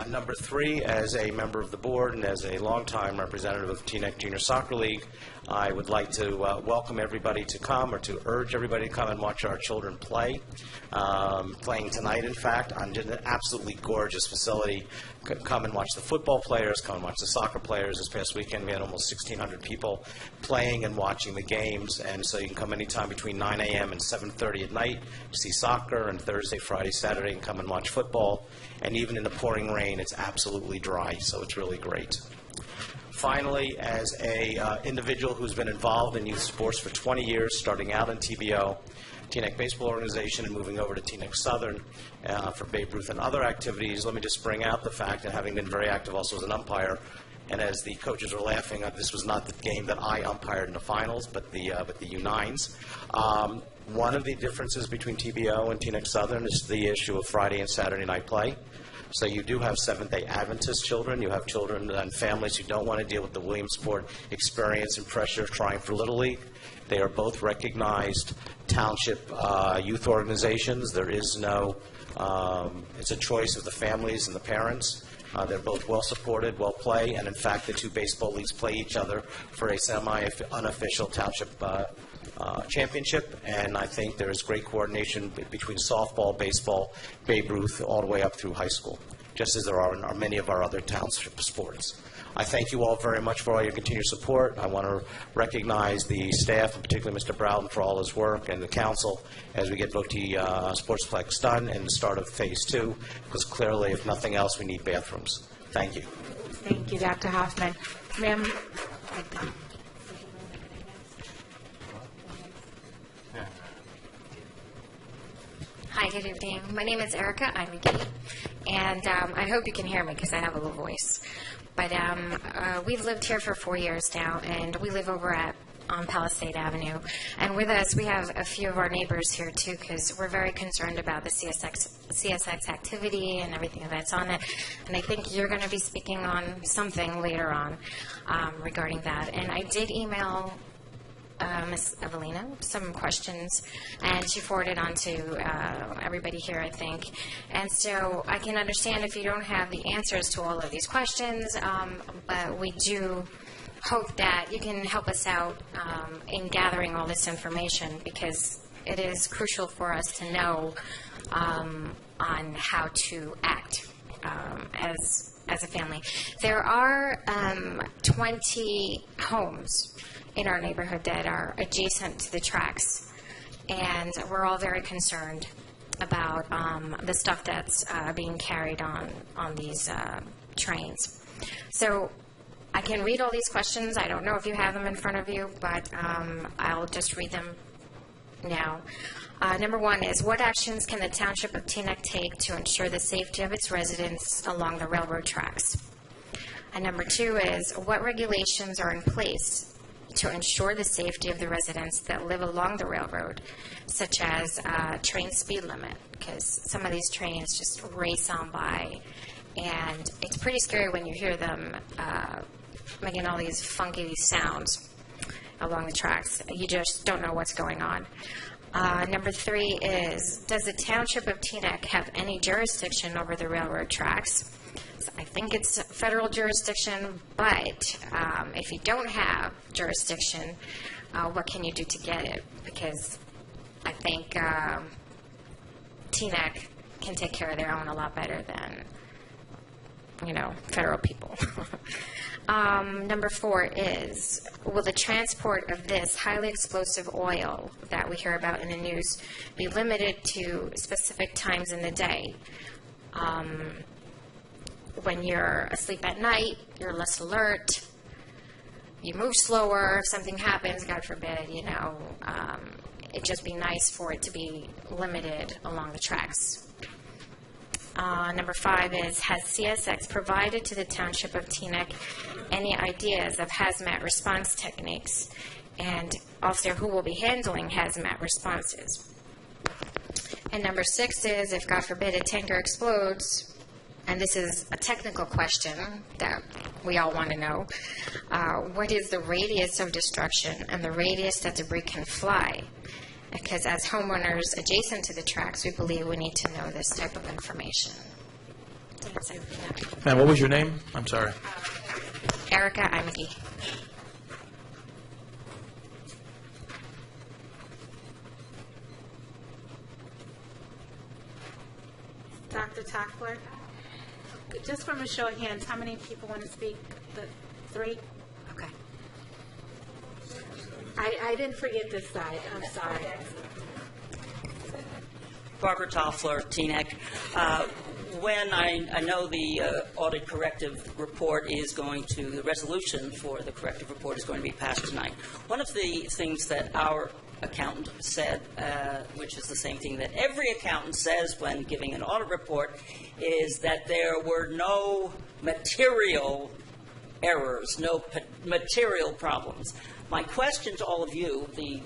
Number 3, as a member of the board and as a longtime representative of Teaneck Junior Soccer League, I would like to welcome everybody to come, or to urge everybody to come and watch our children play. Playing tonight, in fact, on an absolutely gorgeous facility. Come and watch the football players, come and watch the soccer players. This past weekend we had almost 1,600 people playing and watching the games, and so you can come anytime between 9 a.m. and 7:30 at night to see soccer, and Thursday, Friday, Saturday, and come and watch football. And even in the pouring rain, it's absolutely dry, so it's really great. Finally, as a individual who's been involved in youth sports for 20 years, starting out in TBO, Teaneck Baseball Organization, and moving over to Teaneck Southern for Babe Ruth and other activities, let me just bring out the fact that having been very active also as an umpire, and as the coaches were laughing, this was not the game that I umpired in the finals, but the U9s. One of the differences between TBO and Teaneck Southern is the issue of Friday and Saturday night play. So you do have Seventh-day Adventist children. You have children and families who don't want to deal with the Williamsport experience and pressure of trying for Little League. They are both recognized township youth organizations. There is no, it's a choice of the families and the parents. They're both well supported, well play, and in fact the two baseball leagues play each other for a semi-unofficial township championship, and I think there is great coordination between softball, baseball, Babe Ruth, all the way up through high school, just as there are in many of our other township sports. I thank you all very much for all your continued support. I want to recognize the staff, and particularly Mr. Broughton, for all his work, and the council as we get Votee Sportsplex done and the start of Phase 2, because clearly, if nothing else, we need bathrooms. Thank you. Thank you, Dr. Hoffman. Ma'am? Hi, good evening. My name is Erica. I'm a gay, and I hope you can hear me because I have a low voice. But we've lived here for 4 years now, and we live over on Palisade Avenue. And with us, we have a few of our neighbors here, too, because we're very concerned about the CSX activity and everything that's on it. And I think you're going to be speaking on something later on regarding that. And I did email Ms. Evelina some questions, and she forwarded on to everybody here, I think. And so I can understand if you don't have the answers to all of these questions, but we do hope that you can help us out in gathering all this information, because it is crucial for us to know on how to act as a family. There are 20 homes in our neighborhood that are adjacent to the tracks, and we're all very concerned about the stuff that's being carried on these trains. So I can read all these questions. I don't know if you have them in front of you, but I'll just read them now. Number 1 is, what actions can the Township of Teaneck take to ensure the safety of its residents along the railroad tracks? And number 2 is, what regulations are in place to ensure the safety of the residents that live along the railroad, such as train speed limit, because some of these trains just race on by, and it's pretty scary when you hear them making all these funky sounds along the tracks. You just don't know what's going on. Number 3 is, does the Township of Teaneck have any jurisdiction over the railroad tracks, is, I think it's federal jurisdiction, but if you don't have jurisdiction, what can you do to get it? Because I think Teaneck can take care of their own a lot better than, federal people. Number 4 is, will the transport of this highly explosive oil that we hear about in the news be limited to specific times in the day? When you're asleep at night, you're less alert, you move slower, if something happens, God forbid, it'd just be nice for it to be limited along the tracks. Number 5 is, has CSX provided to the Township of Teaneck any ideas of hazmat response techniques? And also, who will be handling hazmat responses? And number 6 is, if God forbid a tanker explodes, and this is a technical question that we all want to know, what is the radius of destruction and the radius that debris can fly? Because as homeowners adjacent to the tracks, we believe we need to know this type of information. That's everything. And what was your name? I'm sorry. Erica Imege. Dr. Tockler? Just from a show of hands, how many people want to speak? 3? Okay. I didn't forget this side. I'm sorry. Barbara Toffler, Teaneck. When I know the audit corrective report is going to, the resolution for the corrective report is going to be passed tonight. One of the things that our accountant said, which is the same thing that every accountant says when giving an audit report, is that there were no material errors, no material problems. My question to all of you, the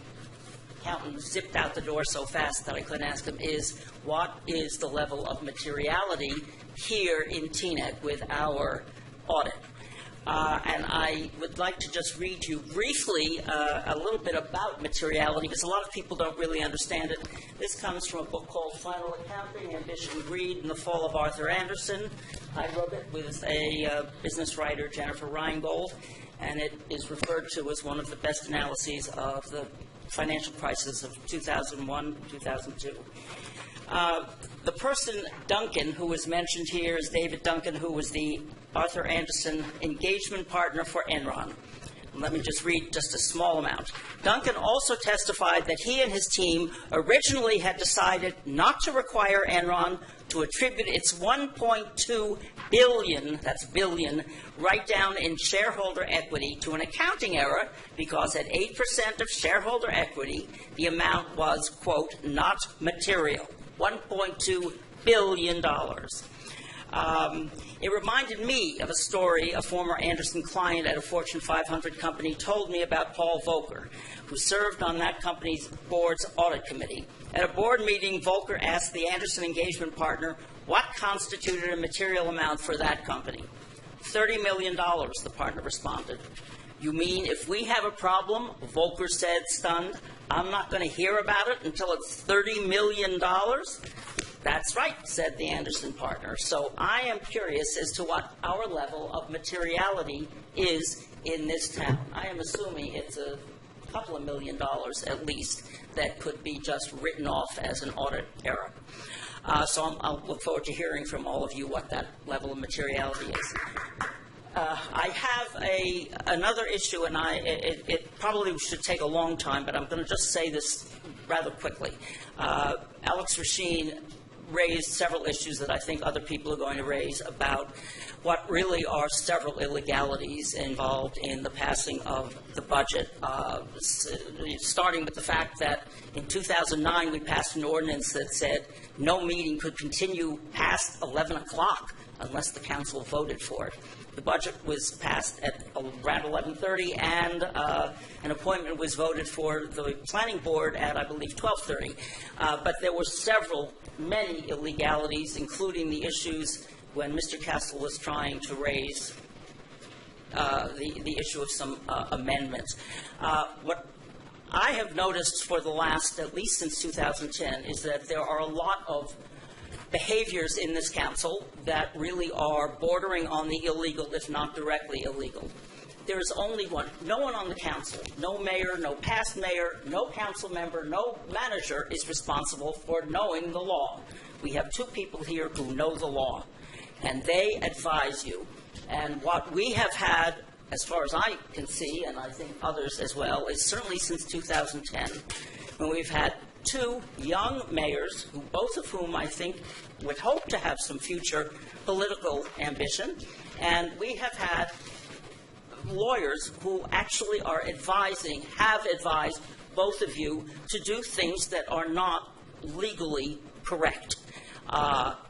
accountant zipped out the door so fast that I couldn't ask him, is what is the level of materiality here in Teaneck with our audit? And I would like to just read you briefly a little bit about materiality, because a lot of people don't really understand it. This comes from a book called Final Accounting, Ambition and Greed, and the Fall of Arthur Anderson. I wrote it with a business writer, Jennifer Reingold, and it is referred to as one of the best analyses of the financial crisis of 2001, 2002. The person, Duncan, who was mentioned here is David Duncan, who was the Arthur Anderson engagement partner for Enron. Let me just read just a small amount. Duncan also testified that he and his team originally had decided not to require Enron to attribute its $1.2 billion, that's billion, write-down in shareholder equity to an accounting error because at 8% of shareholder equity, the amount was, quote, not material, $1.2 billion. It reminded me of a story a former Anderson client at a Fortune 500 company told me about Paul Volcker, who served on that company's board's audit committee. At a board meeting, Volcker asked the Anderson engagement partner what constituted a material amount for that company. $30 million, the partner responded. You mean if we have a problem, Volcker said, stunned, I'm not going to hear about it until it's $30 million? That's right, said the Anderson partner. So I am curious as to what our level of materiality is in this town. I am assuming it's a couple of $1 million at least that could be just written off as an audit error. So I'll look forward to hearing from all of you what that level of materiality is. I have another issue, and it probably should take a long time, but I'm going to just say this rather quickly. Alex Rasheen raised several issues that I think other people are going to raise about what really are several illegalities involved in the passing of the budget, starting with the fact that in 2009 we passed an ordinance that said no meeting could continue past 11 o'clock unless the council voted for it. The budget was passed at around 11:30, and an appointment was voted for the planning board at, I believe, 12:30. But there were many illegalities, including the issues when Mr. Castle was trying to raise the issue of some amendments. What I have noticed for the last, at least since 2010, is that there are a lot of behaviors in this council that really are bordering on the illegal, if not directly illegal. There is only one. No one on the council, no mayor, no past mayor, no council member, no manager is responsible for knowing the law. We have two people here who know the law, and they advise you. And what we have had, as far as I can see, and I think others as well, is certainly since 2010, when we've had two young mayors, both of whom I think would hope to have some future political ambition, and we have had lawyers who actually are have advised both of you to do things that are not legally correct.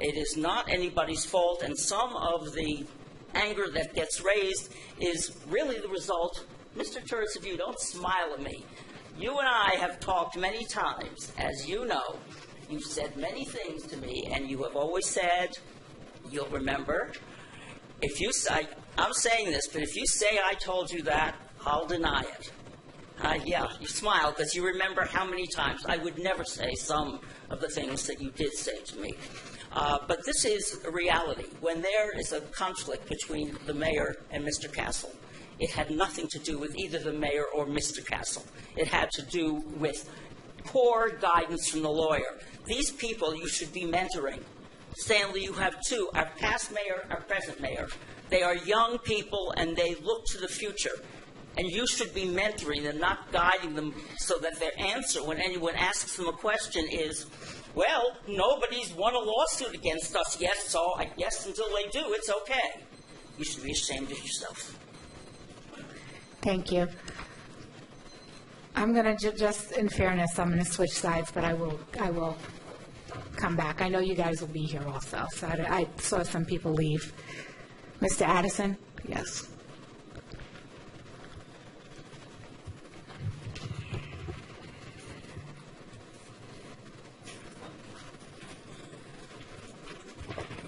It is not anybody's fault, and some of the anger that gets raised is really the result. Mr. Turris, if you don't smile at me, you and I have talked many times. As you know, you've said many things to me, and you have always said, you'll remember, if you say, I'm saying this, but if you say I told you that, I'll deny it. Yeah, you smile because you remember how many times I would never say some of the things that you did say to me. But this is a reality. When there is a conflict between the mayor and Mr. Castle, it had nothing to do with either the mayor or Mr. Castle. It had to do with poor guidance from the lawyer. These people you should be mentoring. Stanley, you have two, our past mayor, our present mayor. They are young people and they look to the future. And you should be mentoring them, not guiding them so that their answer when anyone asks them a question is, well, nobody's won a lawsuit against us yet, so I guess until they do, it's okay. You should be ashamed of yourself. Thank you. I'm going to just, in fairness, I'm going to switch sides, but I will come back. I know you guys will be here also, so I saw some people leave. Mr. Addison? Yes.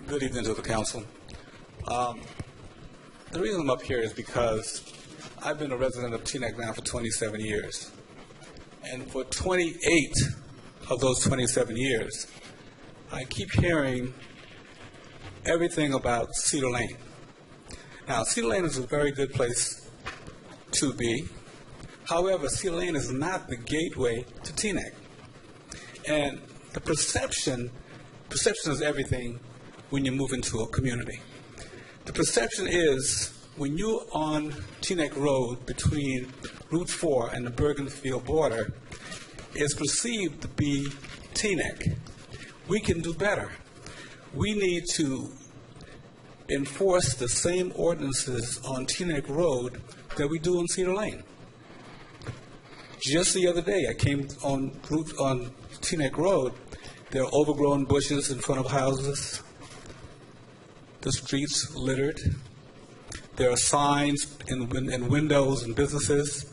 Good evening to the council. The reason I'm up here is because I've been a resident of Teaneck now for 27 years. And for 28 of those 27 years, I keep hearing everything about Cedar Lane. Now, Cedar Lane is a very good place to be. However, Cedar Lane is not the gateway to Teaneck. And the perception is everything when you move into a community. The perception is when you're on Teaneck Road between Route 4 and the Bergenfield border, it's perceived to be Teaneck. We can do better. We need to enforce the same ordinances on Teaneck Road that we do on Cedar Lane. Just the other day, I came on Teaneck Road. There are overgrown bushes in front of houses. The streets littered. There are signs in windows and businesses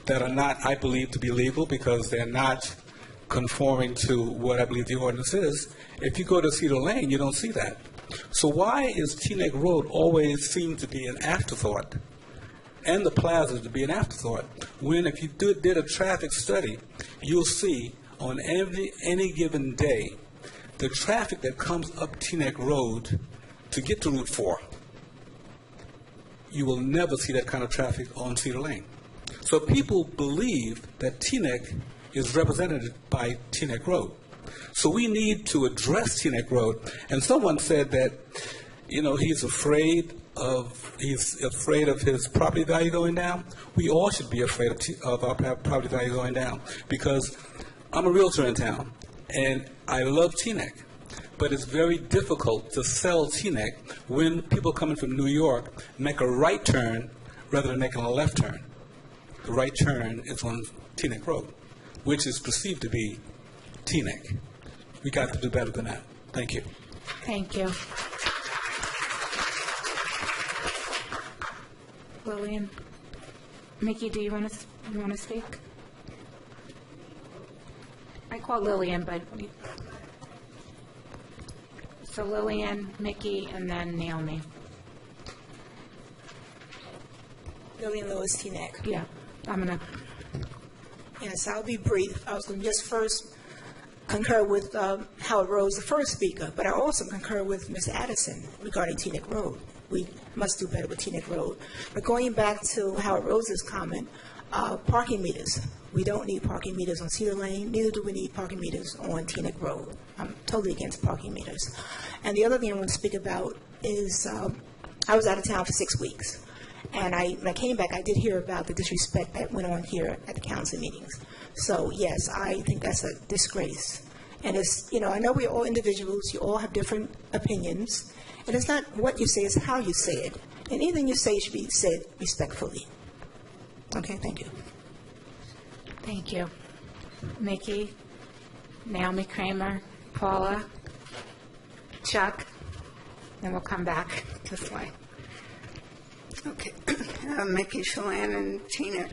that are not, I believe, to be legal because they're not conforming to what I believe the ordinance is. If you go to Cedar Lane, you don't see that. So why is Teaneck Road always seem to be an afterthought, and the plaza to be an afterthought, when if you did a traffic study, you'll see on any given day, the traffic that comes up Teaneck Road to get to Route 4, you will never see that kind of traffic on Cedar Lane. So people believe that Teaneck is represented by Teaneck Road. So we need to address Teaneck Road. And someone said that, he's afraid of his property value going down. We all should be afraid of our property value going down because I'm a realtor in town and I love Teaneck. But it's very difficult to sell Teaneck when people coming from New York make a right turn rather than making a left turn. The right turn is on Teaneck Road, which is perceived to be Teaneck. We got to do better than that. Thank you. Thank you. Lillian? Mickey, do you want to speak? I call Lillian, but... So Lillian, Mickey, and then Naomi. Lillian Lewis, Teaneck. Yeah, I'm going to... Yes, I'll be brief. I was going to just first concur with Howard Rose, the first speaker, but I also concur with Ms. Addison regarding Teaneck Road. We must do better with Teaneck Road. But going back to Howard Rose's comment, parking meters. We don't need parking meters on Cedar Lane, neither do we need parking meters on Teaneck Road. I'm totally against parking meters. And the other thing I want to speak about is I was out of town for 6 weeks. And when I came back, I did hear about the disrespect that went on here at the council meetings. So, yes, I think that's a disgrace. And it's, I know we're all individuals. You all have different opinions. And it's not what you say, it's how you say it. And anything you say should be said respectfully. Okay, thank you. Thank you. Nikki, Naomi Kramer, Paula, Chuck, and we'll come back this way. Okay. Mickey Shallan, Teaneck.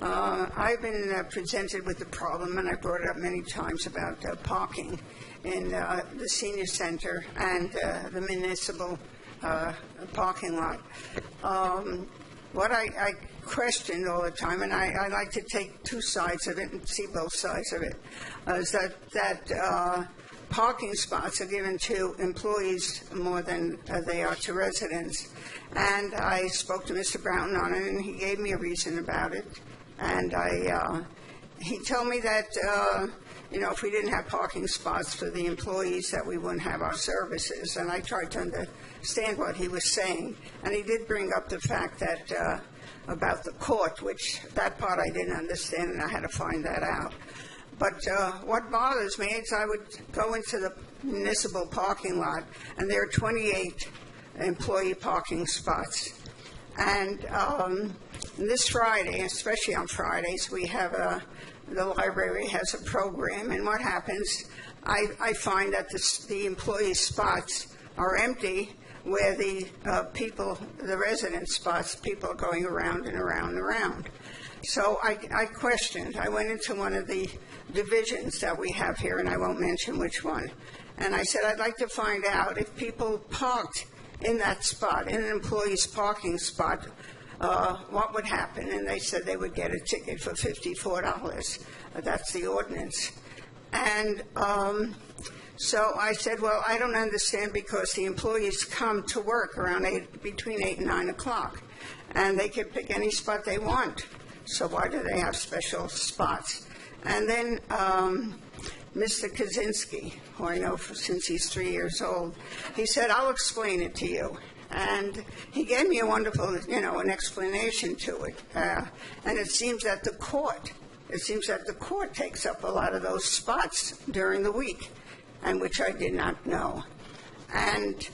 I've been presented with the problem, and I brought it up many times, about parking in the senior center and the municipal parking lot. What I questioned all the time, and I like to take two sides of it and see both sides of it, is that parking spots are given to employees more than they are to residents. And I spoke to Mr. Brown on it, and he gave me a reason about it. And he told me that, if we didn't have parking spots for the employees, that we wouldn't have our services. And I tried to understand what he was saying. And he did bring up the fact that about the court, which that part I didn't understand, and I had to find that out. But what bothers me is I would go into the municipal parking lot, and there are 28 employee parking spots. And this Friday, especially on Fridays, we have the library has a program, and what happens, I find that the employee spots are empty, where the resident spots, people are going around and around and around. So I questioned. I went into one of the divisions that we have here, and I won't mention which one. And I said, I'd like to find out if people parked in that spot, in an employee's parking spot, what would happen? And they said they would get a ticket for $54. That's the ordinance. And so I said, well, I don't understand, because the employees come to work around between 8 and 9 o'clock, and they can pick any spot they want. So why do they have special spots? And then Mr. Kaczynski, who I know since he's 3 years old, he said, I'll explain it to you. And he gave me a wonderful, an explanation to it. And it seems that the court takes up a lot of those spots during the week, and which I did not know. And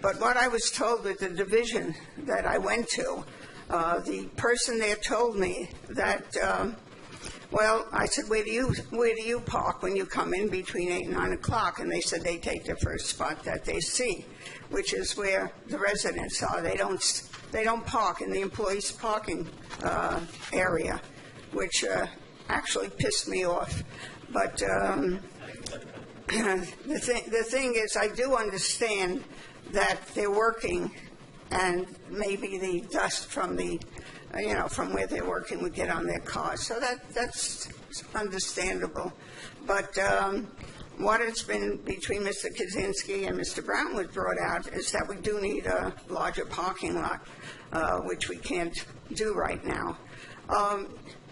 but what I was told at the division that I went to, the person there told me that, well, I said, where do you park when you come in between 8 and 9 o'clock? And they said they take the first spot that they see, which is where the residents are. They don't park in the employees' parking area, which actually pissed me off. But the thing is, I do understand that they're working, and maybe the dust from from where they're working would get on their cars. So that's understandable. But what has been between Mr. Kaczynski and Mr. Brown was brought out is that we do need a larger parking lot, which we can't do right now.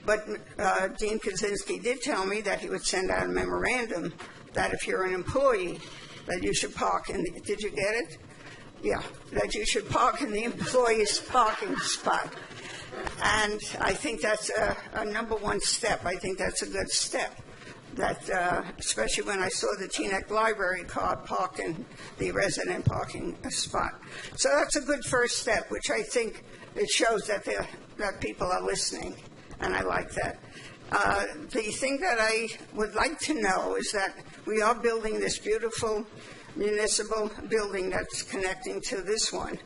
But Dean Kaczynski did tell me that he would send out a memorandum that if you're an employee, that you should park in the, did you get it? Yeah, that you should park in the employee's parking spot. And I think that's a number one step. I think that's a good step. That, especially when I saw the Teaneck Library car parked in the resident parking spot. So that's a good first step, which I think it shows that people are listening, and I like that. The thing that I would like to know is that we are building this beautiful municipal building that's connecting to this one.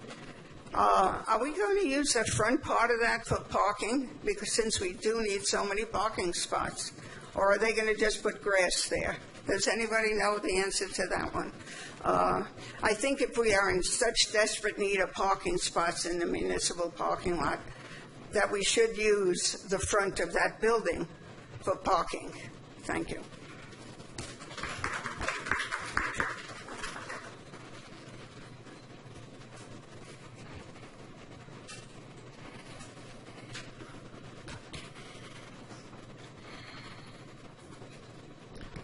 Are we going to use the front part of that for parking? Because since we do need so many parking spots. Or are they going to just put grass there? Does anybody know the answer to that one? I think if we are in such desperate need of parking spots in the municipal parking lot, that we should use the front of that building for parking. Thank you.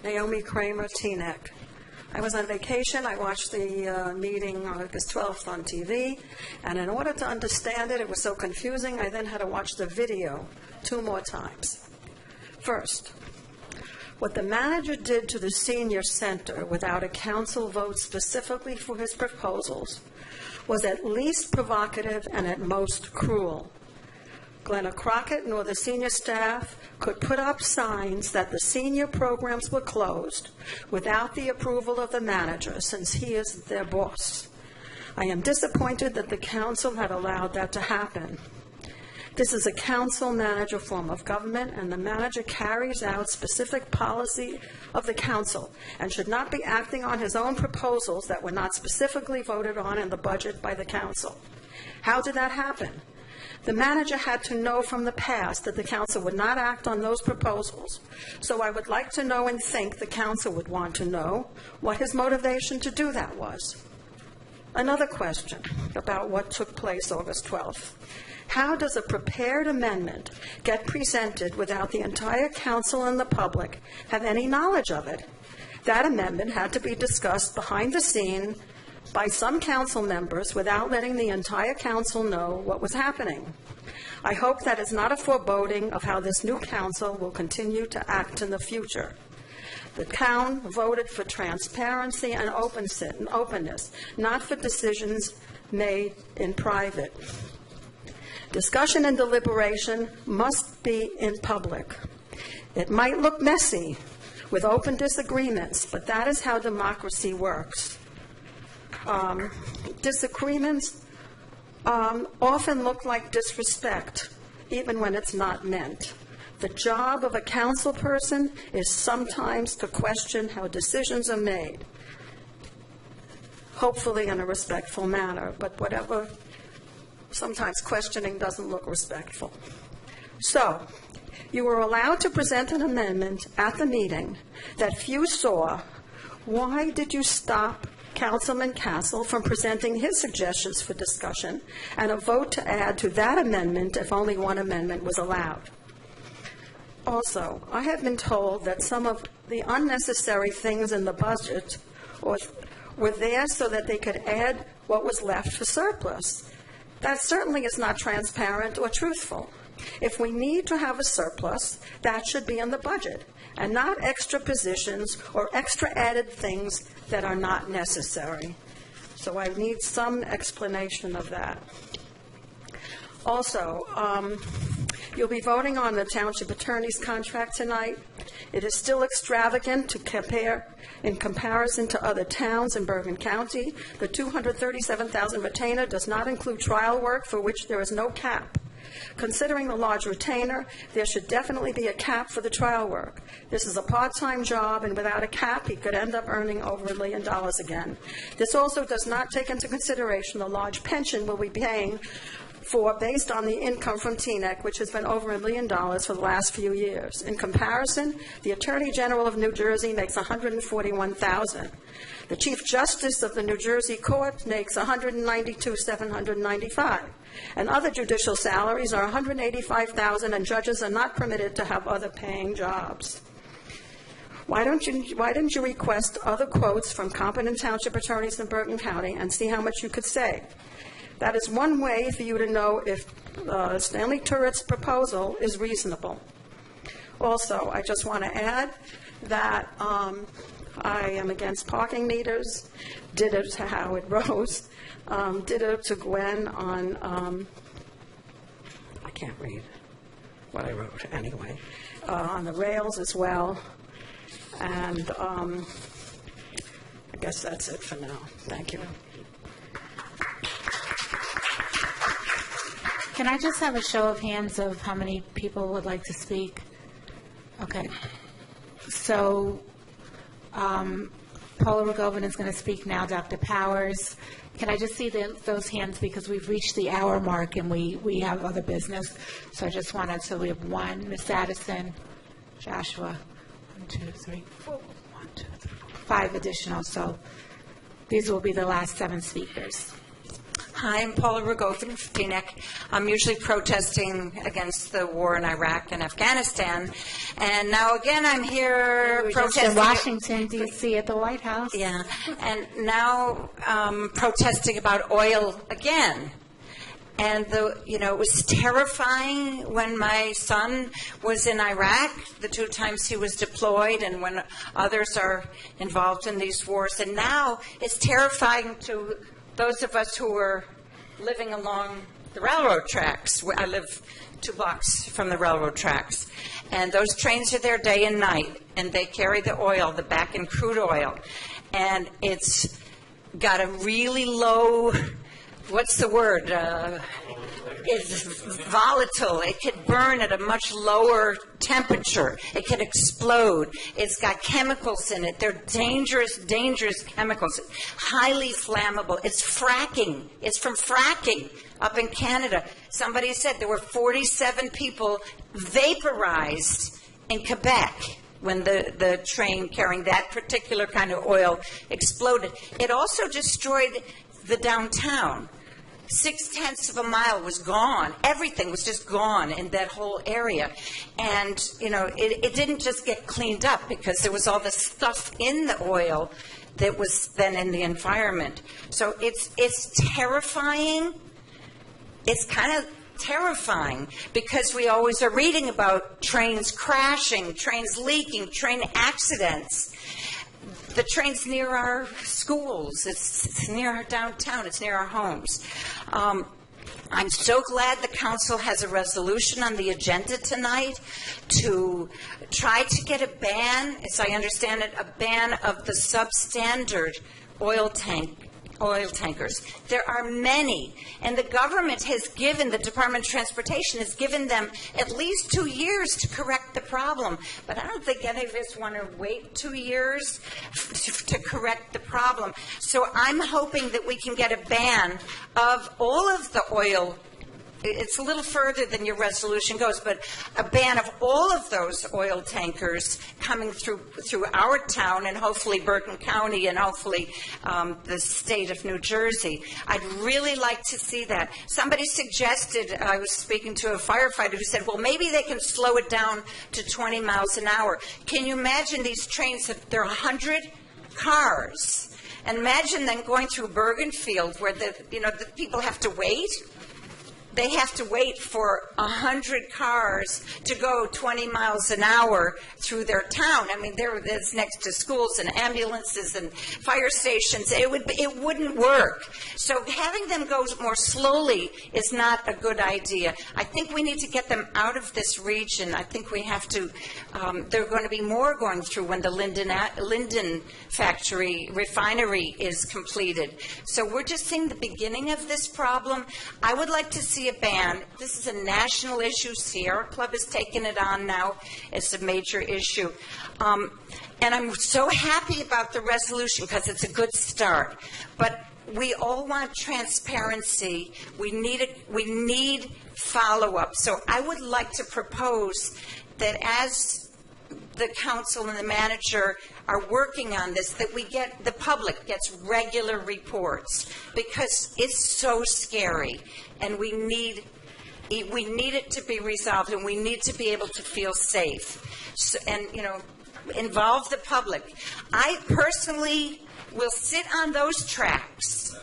Naomi Kramer, Teaneck. I was on vacation. I watched the meeting on August 12th on TV, and in order to understand it, it was so confusing, I then had to watch the video 2 more times. First, what the manager did to the senior center without a council vote specifically for his proposals was at least provocative and at most cruel. Glenna Crockett nor the senior staff could put up signs that the senior programs were closed without the approval of the manager, since he is their boss. I am disappointed that the council had allowed that to happen. This is a council-manager form of government, and the manager carries out specific policy of the council and should not be acting on his own proposals that were not specifically voted on in the budget by the council. How did that happen? The manager had to know from the past that the council would not act on those proposals, so I would like to know and think the council would want to know what his motivation to do that was. Another question about what took place August 12th. How does a prepared amendment get presented without the entire council and the public have any knowledge of it? That amendment had to be discussed behind the scene by some council members without letting the entire council know what was happening. I hope that is not a foreboding of how this new council will continue to act in the future. The town voted for transparency and openness, not for decisions made in private. Discussion and deliberation must be in public. It might look messy with open disagreements, but that is how democracy works. Disagreements often look like disrespect, even when it's not meant. The job of a council person is sometimes to question how decisions are made, hopefully in a respectful manner, but whatever, sometimes questioning doesn't look respectful. So, you were allowed to present an amendment at the meeting that few saw. Why did you stop Councilman Castle from presenting his suggestions for discussion and a vote to add to that amendment if only one amendment was allowed? Also, I have been told that some of the unnecessary things in the budget were there so that they could add what was left for surplus. That certainly is not transparent or truthful. If we need to have a surplus, that should be in the budget, and not extra positions or extra added things that are not necessary. So I need some explanation of that. Also, you'll be voting on the township attorney's contract tonight. It is still extravagant to compare in comparison to other towns in Bergen County. The $237,000 retainer does not include trial work for which there is no cap. Considering the large retainer, there should definitely be a cap for the trial work. This is a part-time job, and without a cap, he could end up earning over $1 million again. This also does not take into consideration the large pension we'll be paying for based on the income from Teaneck, which has been over $1 million for the last few years. In comparison, the Attorney General of New Jersey makes $141,000. The Chief Justice of the New Jersey Court makes $192,795. And other judicial salaries are $185,000, and judges are not permitted to have other paying jobs. Why didn't you request other quotes from competent township attorneys in Bergen County and see how much you could save? That is one way for you to know if Stanley Turret's proposal is reasonable. Also, I just want to add that I am against parking meters, ditto to Howard Rose, ditto to Gwen on, I can't read what I wrote anyway, on the rails as well, and I guess that's it for now. Thank you. Can I just have a show of hands of how many people would like to speak? Okay. So, Paula Rogovin is going to speak now. Dr. Powers. Can I just see those hands, because we've reached the hour mark and we have other business. So I just wanted, so we have one, Ms. Addison, Joshua, 1, 2, 3, 4, 1, 2, 3, 4, 5 additional. So these will be the last 7 speakers. Hi, I'm Paula Rogovin from Teaneck. I'm usually protesting against the war in Iraq and Afghanistan. And now again, I'm here We were just protesting in Washington, D.C. at the White House. Yeah, and now protesting about oil again. And it was terrifying when my son was in Iraq, the 2 times he was deployed, and when others are involved in these wars. And now it's terrifying to those of us who are living along the railroad tracks. I live 2 blocks from the railroad tracks. And those trains are there day and night, and they carry the oil, the back-end crude oil. And it's got a really low, what's the word? It's volatile. It could burn at a much lower temperature. It could explode. It's got chemicals in it. They're dangerous, dangerous chemicals. Highly flammable. It's fracking. It's from fracking up in Canada. Somebody said there were 47 people vaporized in Quebec when the train carrying that particular kind of oil exploded. It also destroyed the downtown. 0.6 of a mile was gone. Everything was just gone in that whole area. And, it didn't just get cleaned up because there was all this stuff in the oil that was then in the environment. So it's terrifying. It's kind of terrifying because we always are reading about trains crashing, trains leaking, train accidents. The train's near our schools. It's near our downtown. It's near our homes. I'm so glad the council has a resolution on the agenda tonight to try to get a ban, as I understand it, a ban of the substandard oil tankers. There are many, and the government has given, the Department of Transportation has given them at least 2 years to correct the problem. But I don't think any of us want to wait 2 years to correct the problem. So I'm hoping that we can get a ban of all of the oil. It's a little further than your resolution goes, but a ban of all of those oil tankers coming through our town and hopefully Bergen County and hopefully the state of New Jersey. I'd really like to see that. Somebody suggested, I was speaking to a firefighter who said, well, maybe they can slow it down to 20 miles an hour. Can you imagine these trains, there are 100 cars, and imagine them going through Bergenfield where the people have to wait. They have to wait for 100 cars to go 20 miles an hour through their town. I mean, it's next to schools and ambulances and fire stations. It wouldn't work. So having them go more slowly is not a good idea. I think we need to get them out of this region. I think we have to. There are going to be more going through when the Linden factory refinery is completed. So we're just seeing the beginning of this problem. I would like to see a ban. This is a national issue. Sierra Club has taken it on now. It's a major issue. And I'm so happy about the resolution because it's a good start. But we all want transparency. We need follow-up. So I would like to propose that as the council and the manager are working on this, that the public gets regular reports because it's so scary, and we need it to be resolved, and we need to be able to feel safe, and involve the public. I personally will sit on those tracks.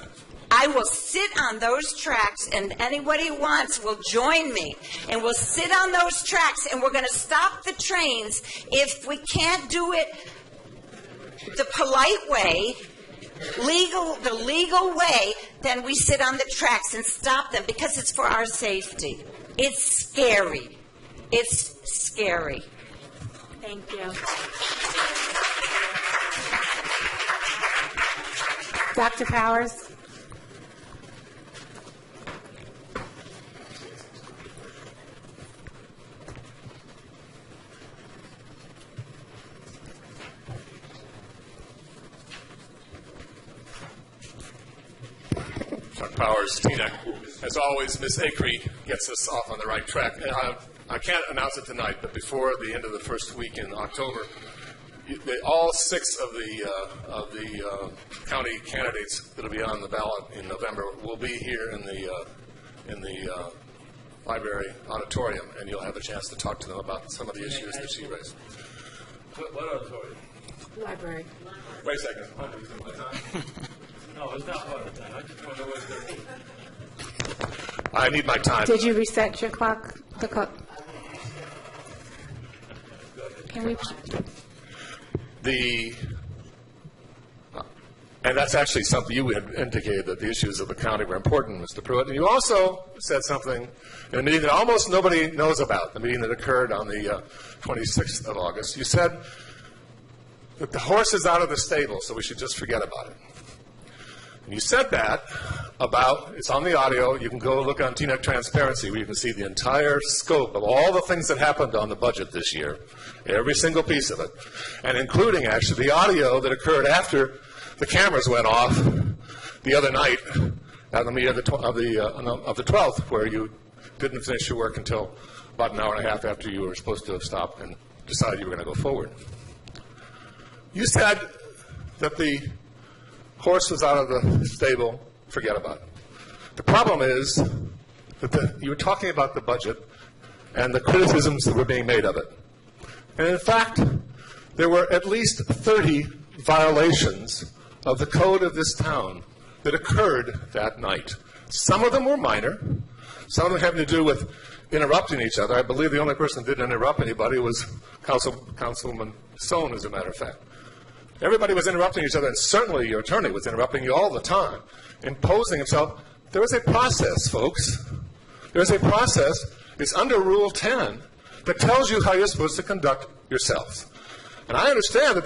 I will sit on those tracks, and anybody who wants will join me, and we'll sit on those tracks, and we're going to stop the trains. If we can't do it the polite way, the legal way, then we sit on the tracks and stop them because it's for our safety. It's scary. It's scary. Thank you. Dr. Powers? Dr. Powers, Teaneck. As always, Ms. Acree gets us off on the right track. I can't announce it tonight, but before the end of the first week in October, all 6 of the county candidates that will be on the ballot in November will be here in the library auditorium, and you'll have a chance to talk to them about some of the issues that she raised. What auditorium? Library. Wait a second. No, it's not part of that. I just want to know what's there. I need my time. Did you reset your clock? The clock? Can we? And that's actually something you had indicated, that the issues of the county were important, Mr. Pruitt. And you also said something in a meeting that almost nobody knows about, the meeting that occurred on the 26th of August. You said that the horse is out of the stable, so we should just forget about it. And you said that about, it's on the audio, you can go look on Teaneck Transparency where you can see the entire scope of all the things that happened on the budget this year, every single piece of it, and including actually the audio that occurred after the cameras went off the other night at the meeting of the 12th, where you didn't finish your work until about an hour and a half after you were supposed to have stopped and decided you were going to go forward. You said that the horse was out of the stable, forget about it. The problem is that you were talking about the budget and the criticisms that were being made of it. And in fact, there were at least 30 violations of the code of this town that occurred that night. Some of them were minor. Some of them having to do with interrupting each other. I believe the only person that didn't interrupt anybody was Councilman Sohn, as a matter of fact. Everybody was interrupting each other, and certainly your attorney was interrupting you all the time, imposing himself. There is a process, folks. There is a process. It's under Rule 10 that tells you how you're supposed to conduct yourselves. And I understand that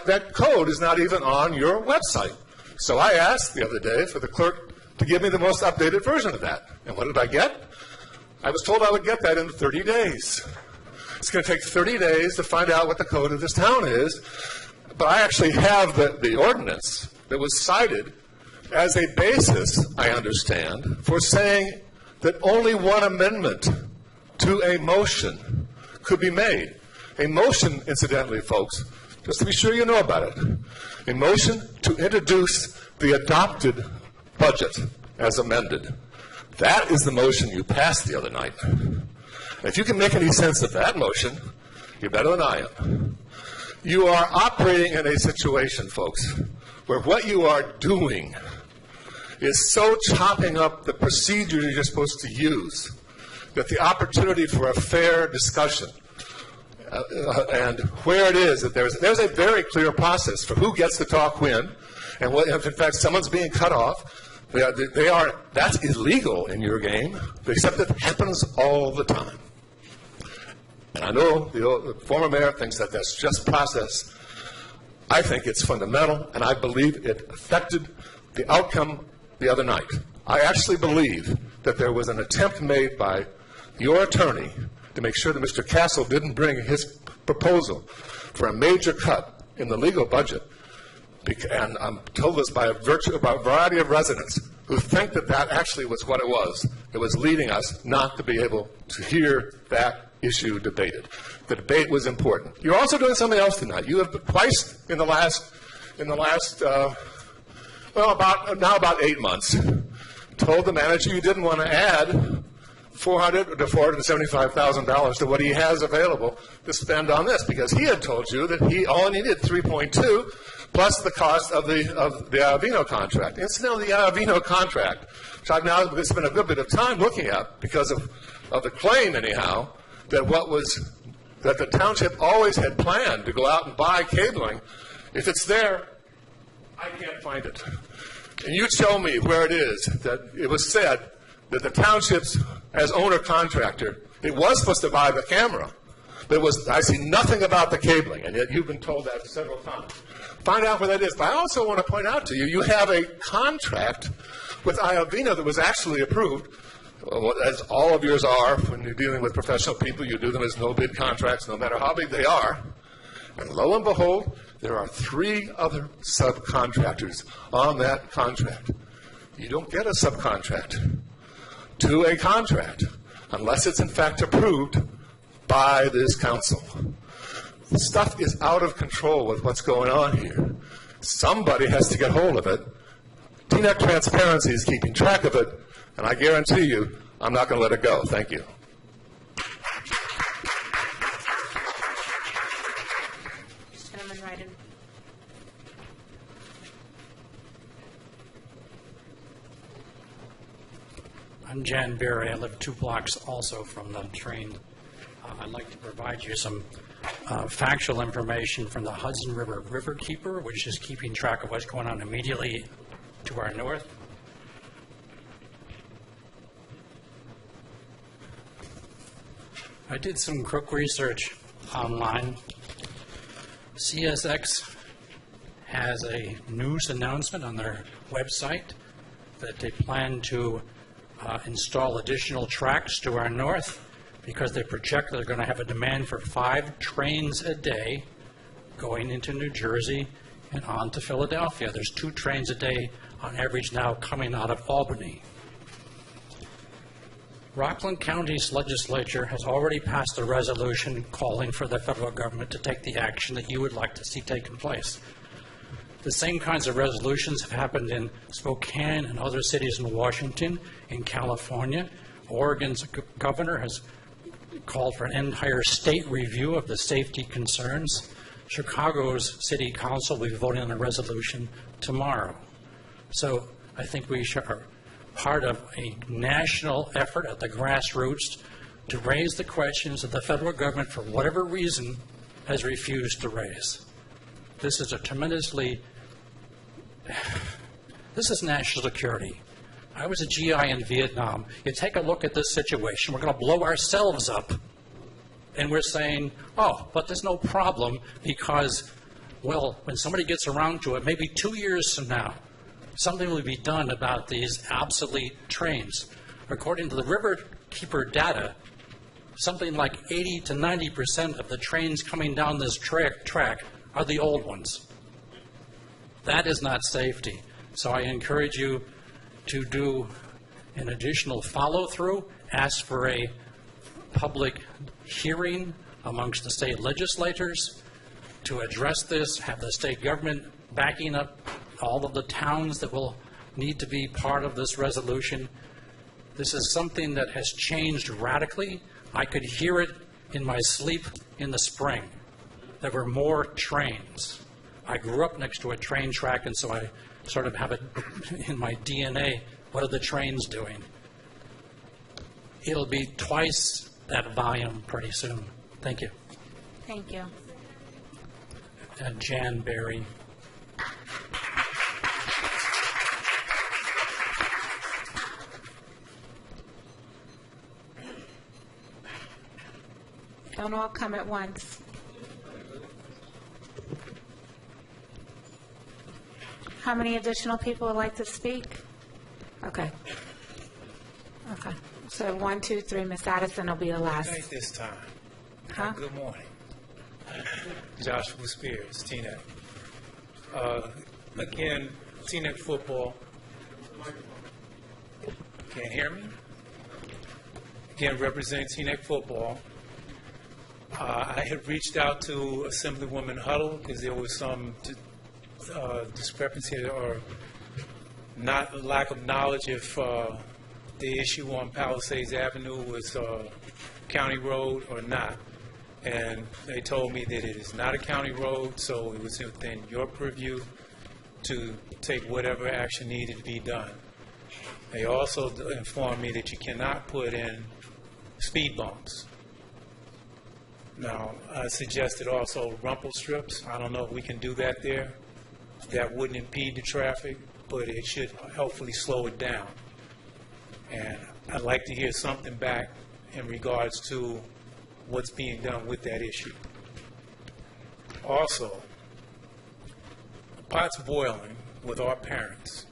that code is not even on your website. So I asked the other day for the clerk to give me the most updated version of that. And what did I get? I was told I would get that in 30 days. It's going to take 30 days to find out what the code of this town is. But I actually have the ordinance that was cited as a basis, I understand, for saying that only one amendment to a motion could be made. A motion, incidentally, folks, just to be sure you know about it, a motion to introduce the adopted budget as amended. That is the motion you passed the other night. If you can make any sense of that motion, you're better than I am. You are operating in a situation, folks, where what you are doing is so chopping up the procedures you're supposed to use that the opportunity for a fair discussion and where it is that there's a very clear process for who gets to talk when, and what, if in fact someone's being cut off, that's illegal in your game, except it happens all the time. And I know the former mayor thinks that that's just process. I think it's fundamental, and I believe it affected the outcome the other night. I actually believe that there was an attempt made by your attorney to make sure that Mr. Castle didn't bring his proposal for a major cut in the legal budget. And I'm told this by a variety of residents who think that that actually was what it was. It was leading us not to be able to hear that issue debated. The debate was important. You're also doing something else tonight. You have twice in the last about 8 months, told the manager you didn't want to add $400,000 to $475,000 to what he has available to spend on this, because he had told you that he only needed 3.2 plus the cost of the Iovino contract. Incidentally, the Iovino contract, which I've now spent a good bit of time looking at because of the claim, anyhow, that the township always had planned to go out and buy cabling. If it's there, I can't find it. And you show me where it is that it was said that the townships, as owner contractor, it was supposed to buy the camera. But I see nothing about the cabling, and yet you've been told that several times. Find out where that is. But I also want to point out to you, you have a contract with Iovino that was actually approved, as all of yours are. When you're dealing with professional people, you do them as no-bid contracts, no matter how big they are. And lo and behold, there are 3 other subcontractors on that contract. You don't get a subcontract to a contract unless it's in fact approved by this council. The stuff is out of control with what's going on here. Somebody has to get hold of it. Teaneck Transparency is keeping track of it, and I guarantee you, I'm not going to let it go. Thank you. Gentleman right in. I'm Jan Berry. I live 2 blocks also from the train. I'd like to provide you some factual information from the Hudson River Riverkeeper, which is keeping track of what's going on immediately to our north. I did some quick research online. CSX has a news announcement on their website that they plan to install additional tracks to our north because they project they're going to have a demand for 5 trains a day going into New Jersey and on to Philadelphia. There's 2 trains a day on average now coming out of Albany. Rockland County's legislature has already passed a resolution calling for the federal government to take the action that you would like to see taking place. The same kinds of resolutions have happened in Spokane and other cities in Washington, in California. Oregon's governor has called for an entire state review of the safety concerns. Chicago's city council will be voting on a resolution tomorrow. So I think we are part of a national effort at the grassroots to raise the questions that the federal government, for whatever reason, has refused to raise. This is a tremendously, this is national security. I was a GI in Vietnam. You take a look at this situation, we're going to blow ourselves up. And we're saying, oh, but there's no problem because, well, when somebody gets around to it, maybe 2 years from now, something will be done about these obsolete trains. According to the Riverkeeper data, something like 80 to 90% of the trains coming down this track are the old ones. That is not safety. So I encourage you to do an additional follow-through, ask for a public hearing amongst the state legislators to address this, have the state government backing up all of the towns that will need to be part of this resolution. This is something that has changed radically. I could hear it in my sleep in the spring. There were more trains. I grew up next to a train track, and so I sort of have it in my DNA. What are the trains doing? It'll be twice that volume pretty soon. Thank you. Thank you. Jan Berry. Don't all come at once. How many additional people would like to speak? Okay. Okay. So 1, 2, 3, Ms. Addison will be the last. Right this time. Huh? Good morning. Joshua Spears, Teaneck. Again, Teaneck football. Can't hear me? Again, representing Teaneck football. I had reached out to Assemblywoman Huddle because there was some discrepancy or not lack of knowledge if the issue on Palisades Avenue was county road or not. And they told me that it is not a county road, so it was within your purview to take whatever action needed to be done. They also informed me that you cannot put in speed bumps. Now, I suggested also rumple strips. I don't know if we can do that there. That wouldn't impede the traffic, but it should hopefully slow it down. And I'd like to hear something back in regards to what's being done with that issue. Also, the pot's boiling with our parents.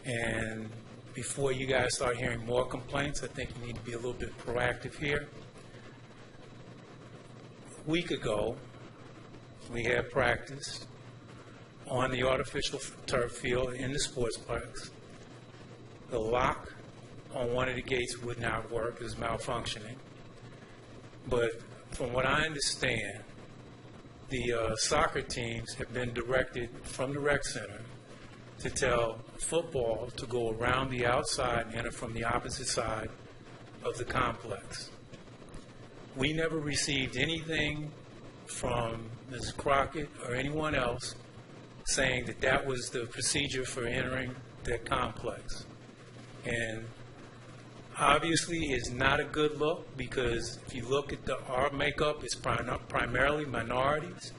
And before you guys start hearing more complaints, I think you need to be a little bit proactive here. A week ago, we had practice on the artificial turf field in the sports parks. The lock on one of the gates would not work, it was malfunctioning. But from what I understand, the soccer teams have been directed from the rec center to tell football to go around the outside and enter from the opposite side of the complex. We never received anything from Ms. Crockett or anyone else saying that that was the procedure for entering that complex. And obviously it's not a good look, because if you look at our makeup, it's primarily minorities.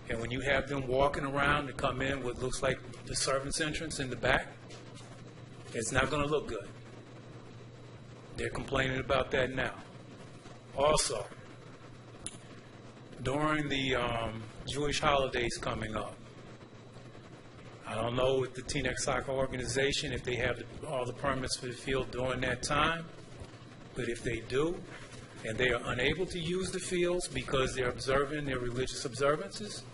And when you have them walking around to come in what looks like the servants' entrance in the back, it's not going to look good. They're complaining about that now. Also, during the Jewish holidays coming up, I don't know with the Teaneck Soccer Organization if they have all the permits for the field during that time, but if they do, and they are unable to use the fields because they're observing their religious observances,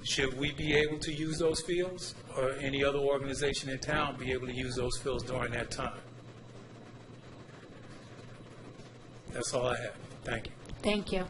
should we be able to use those fields, or any other organization in town be able to use those fields during that time? That's all I have. Thank you. Thank you.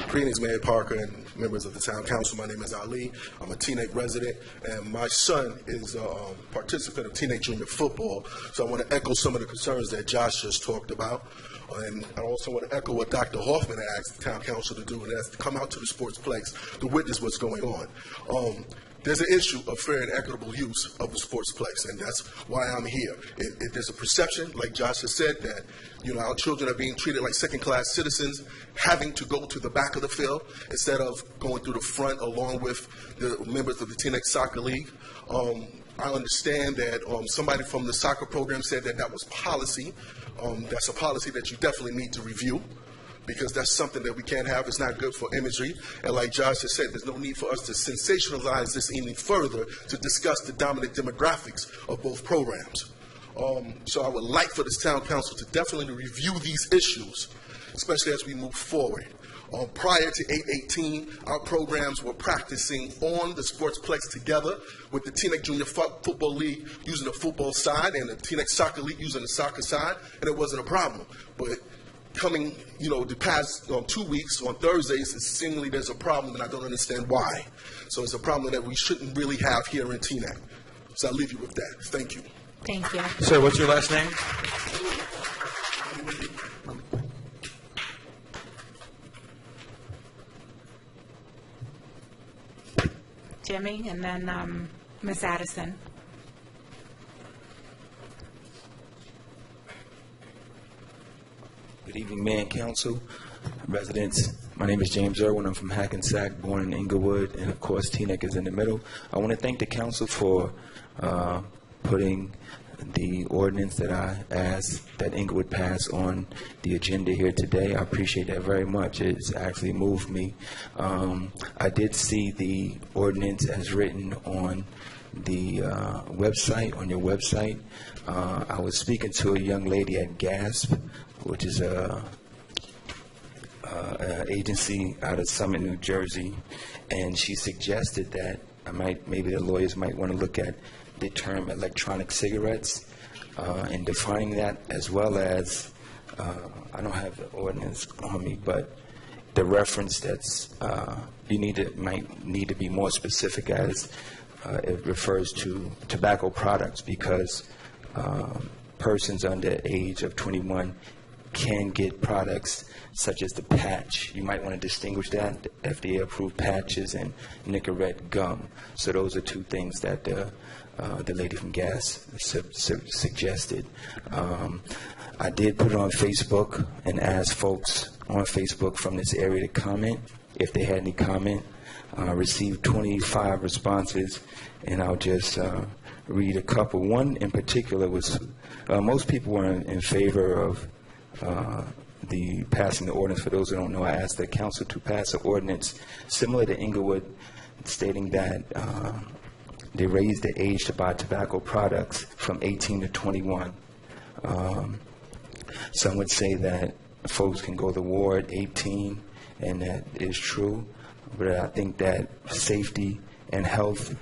Greetings, Mayor Parker and members of the Town Council. My name is Ali. I'm a Teaneck resident, and my son is a participant of Teaneck Junior Football. So I want to echo some of the concerns that Josh just talked about. And I also want to echo what Dr. Hoffman asked the Town Council to do, and that's to come out to the sportsplex to witness what's going on. There's an issue of fair and equitable use of the sportsplex, and that's why I'm here. There's a perception, like Josh has said, that our children are being treated like second-class citizens, having to go to the back of the field instead of going through the front along with the members of the Teaneck Soccer League. I understand that somebody from the soccer program said that that was policy. That's a policy that you definitely need to review, because that's something that we can't have. It's not good for imagery. And like Josh has said, there's no need for us to sensationalize this any further to discuss the dominant demographics of both programs. So I would like for this town council to definitely review these issues, especially as we move forward. Prior to 8/18, our programs were practicing on the sportsplex together with the Teaneck Junior Football League using the football side and the Teaneck Soccer League using the soccer side, and it wasn't a problem. But coming, the past 2 weeks on Thursdays, seemingly there's a problem, and I don't understand why. So it's a problem that we shouldn't really have here in Teaneck. So I'll leave you with that. Thank you. Thank you. Sir, what's your last name? Jimmy, and then Ms. Addison. Good evening, Mayor and Council, residents. My name is James Irwin. I'm from Hackensack, born in Inglewood, and of course Teaneck is in the middle. I want to thank the council for putting the ordinance that I asked that Inglewood pass on the agenda here today. I appreciate that very much. It's actually moved me. I did see the ordinance as written on the website, on your website. I was speaking to a young lady at GASP, which is an agency out of Summit, New Jersey, and she suggested that maybe the lawyers might want to look at the term electronic cigarettes and defining that, as well as, I don't have the ordinance on me, but the reference that's might need to be more specific as it refers to tobacco products, because persons under the age of 21 can get products such as the patch. You might want to distinguish that, FDA-approved patches and Nicorette gum. So those are two things that the lady from GAS suggested. I did put it on Facebook and asked folks on Facebook from this area to comment if they had any comment. Received 25 responses, and I'll just read a couple. One in particular was, most people were in favor of the passing the ordinance. For those who don't know, I asked the council to pass an ordinance similar to Inglewood, stating that they raised the age to buy tobacco products from 18 to 21. Some would say that folks can go to war at 18, and that is true, but I think that safety and health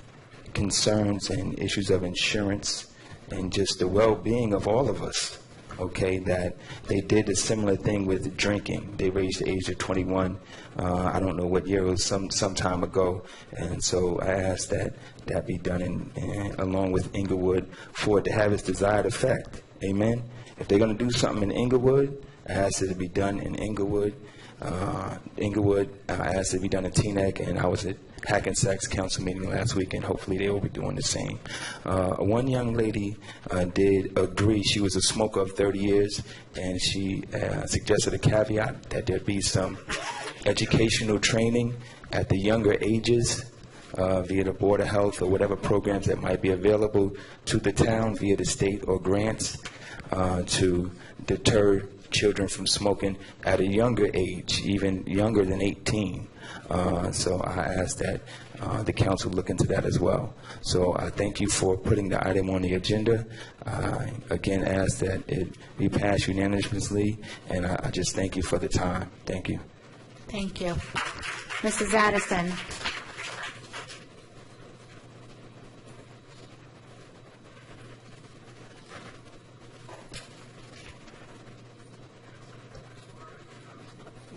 concerns and issues of insurance and just the well-being of all of us. Okay, that they did a similar thing with drinking. They raised the age to 21. I don't know what year, it was some time ago. And so I asked that that be done along with Inglewood for it to have its desired effect. Amen. If they're going to do something in Inglewood, I asked it to be done in Inglewood. I asked it to be done in Teaneck, and I was at Hackensack's council meeting last week, and hopefully they will be doing the same. One young lady did agree. She was a smoker of 30 years, and she suggested a caveat that there be some educational training at the younger ages via the Board of Health or whatever programs that might be available to the town via the state or grants to deter children from smoking at a younger age, even younger than 18. So I ask that the council look into that as well. So I thank you for putting the item on the agenda. I again ask that it be passed unanimously, and I just thank you for the time. Thank you. Thank you. Mrs. Addison.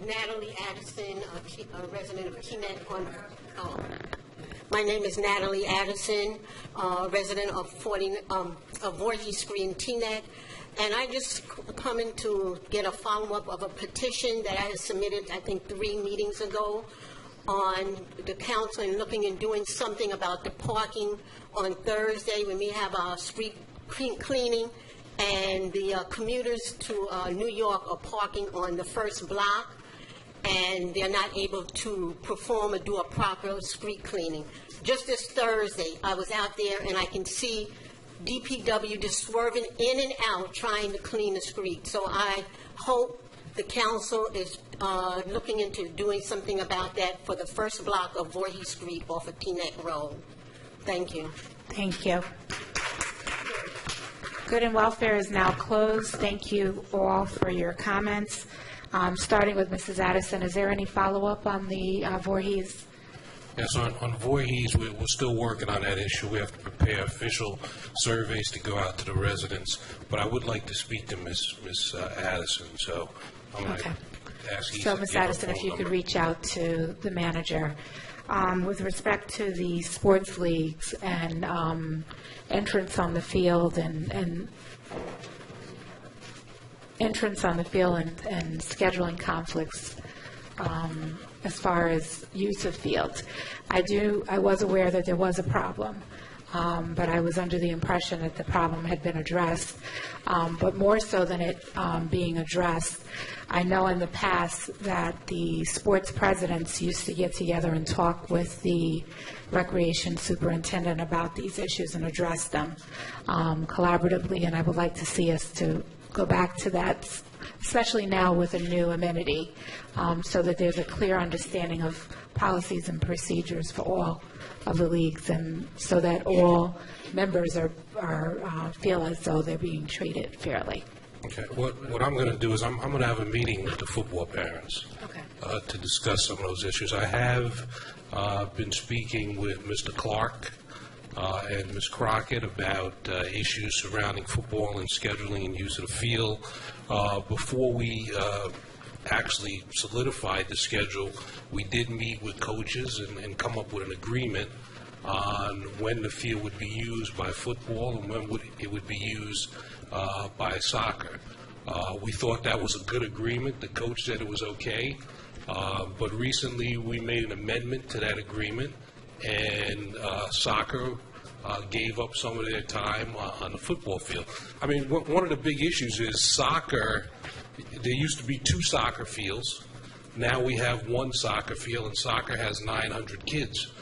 Natalie Addison, a resident of Teaneck. My name is Natalie Addison, resident of Voorhees Street in Teaneck, and I just coming to get a follow-up of a petition that I had submitted, I think, 3 meetings ago on the council and looking and doing something about the parking on Thursday when we have our street cleaning, and the commuters to New York are parking on the first block, and they're not able to perform or do a proper street cleaning. Just this Thursday, I was out there, and I can see DPW just swerving in and out trying to clean the street. So I hope the council is looking into doing something about that for the first block of Voorhees Street off of Teaneck Road. Thank you. Thank you. Good and Welfare is now closed. Thank you all for your comments. Starting with Mrs. Addison, is there any follow-up on the Voorhees? Yes, on Voorhees, we're still working on that issue. We have to prepare official surveys to go out to the residents. But I would like to speak to Ms. Addison, so I'm going to ask you. So, Ms. Addison, if you could reach out to the manager. With respect to the sports leagues and entrance on the field and scheduling conflicts as far as use of fields. I was aware that there was a problem, but I was under the impression that the problem had been addressed. But more so than it being addressed, I know in the past that the sports presidents used to get together and talk with the recreation superintendent about these issues and address them collaboratively, and I would like to see us to go back to that, especially now with a new amenity, so that there's a clear understanding of policies and procedures for all of the leagues, and so that all members feel as though they're being treated fairly. Okay. What I'm going to do is I'm going to have a meeting with the football parents to discuss some of those issues. I have been speaking with Mr. Clark and Ms. Crockett about issues surrounding football and scheduling and use of the field. Before we actually solidified the schedule, we did meet with coaches and come up with an agreement on when the field would be used by football and when it would be used by soccer. We thought that was a good agreement. The coach said it was okay. But recently we made an amendment to that agreement, and soccer gave up some of their time on the football field. I mean, one of the big issues is soccer. There used to be 2 soccer fields. Now we have 1 soccer field, and soccer has 900 kids.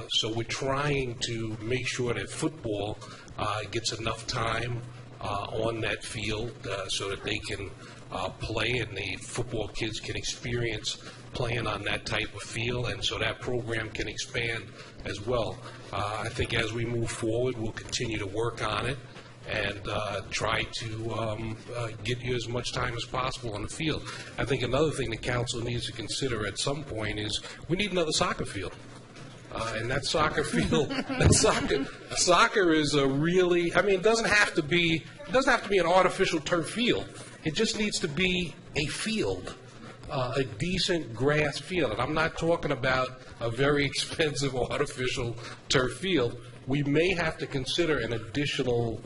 So we're trying to make sure that football gets enough time on that field so that they can play and the football kids can experience playing on that type of field, and so that program can expand as well. I think as we move forward, we'll continue to work on it and try to get you as much time as possible on the field. I think another thing the council needs to consider at some point is we need another soccer field. And that soccer field, soccer is a really, I mean, it doesn't have to be an artificial turf field. It just needs to be a field, a decent grass field. And I'm not talking about a very expensive artificial turf field. We may have to consider an additional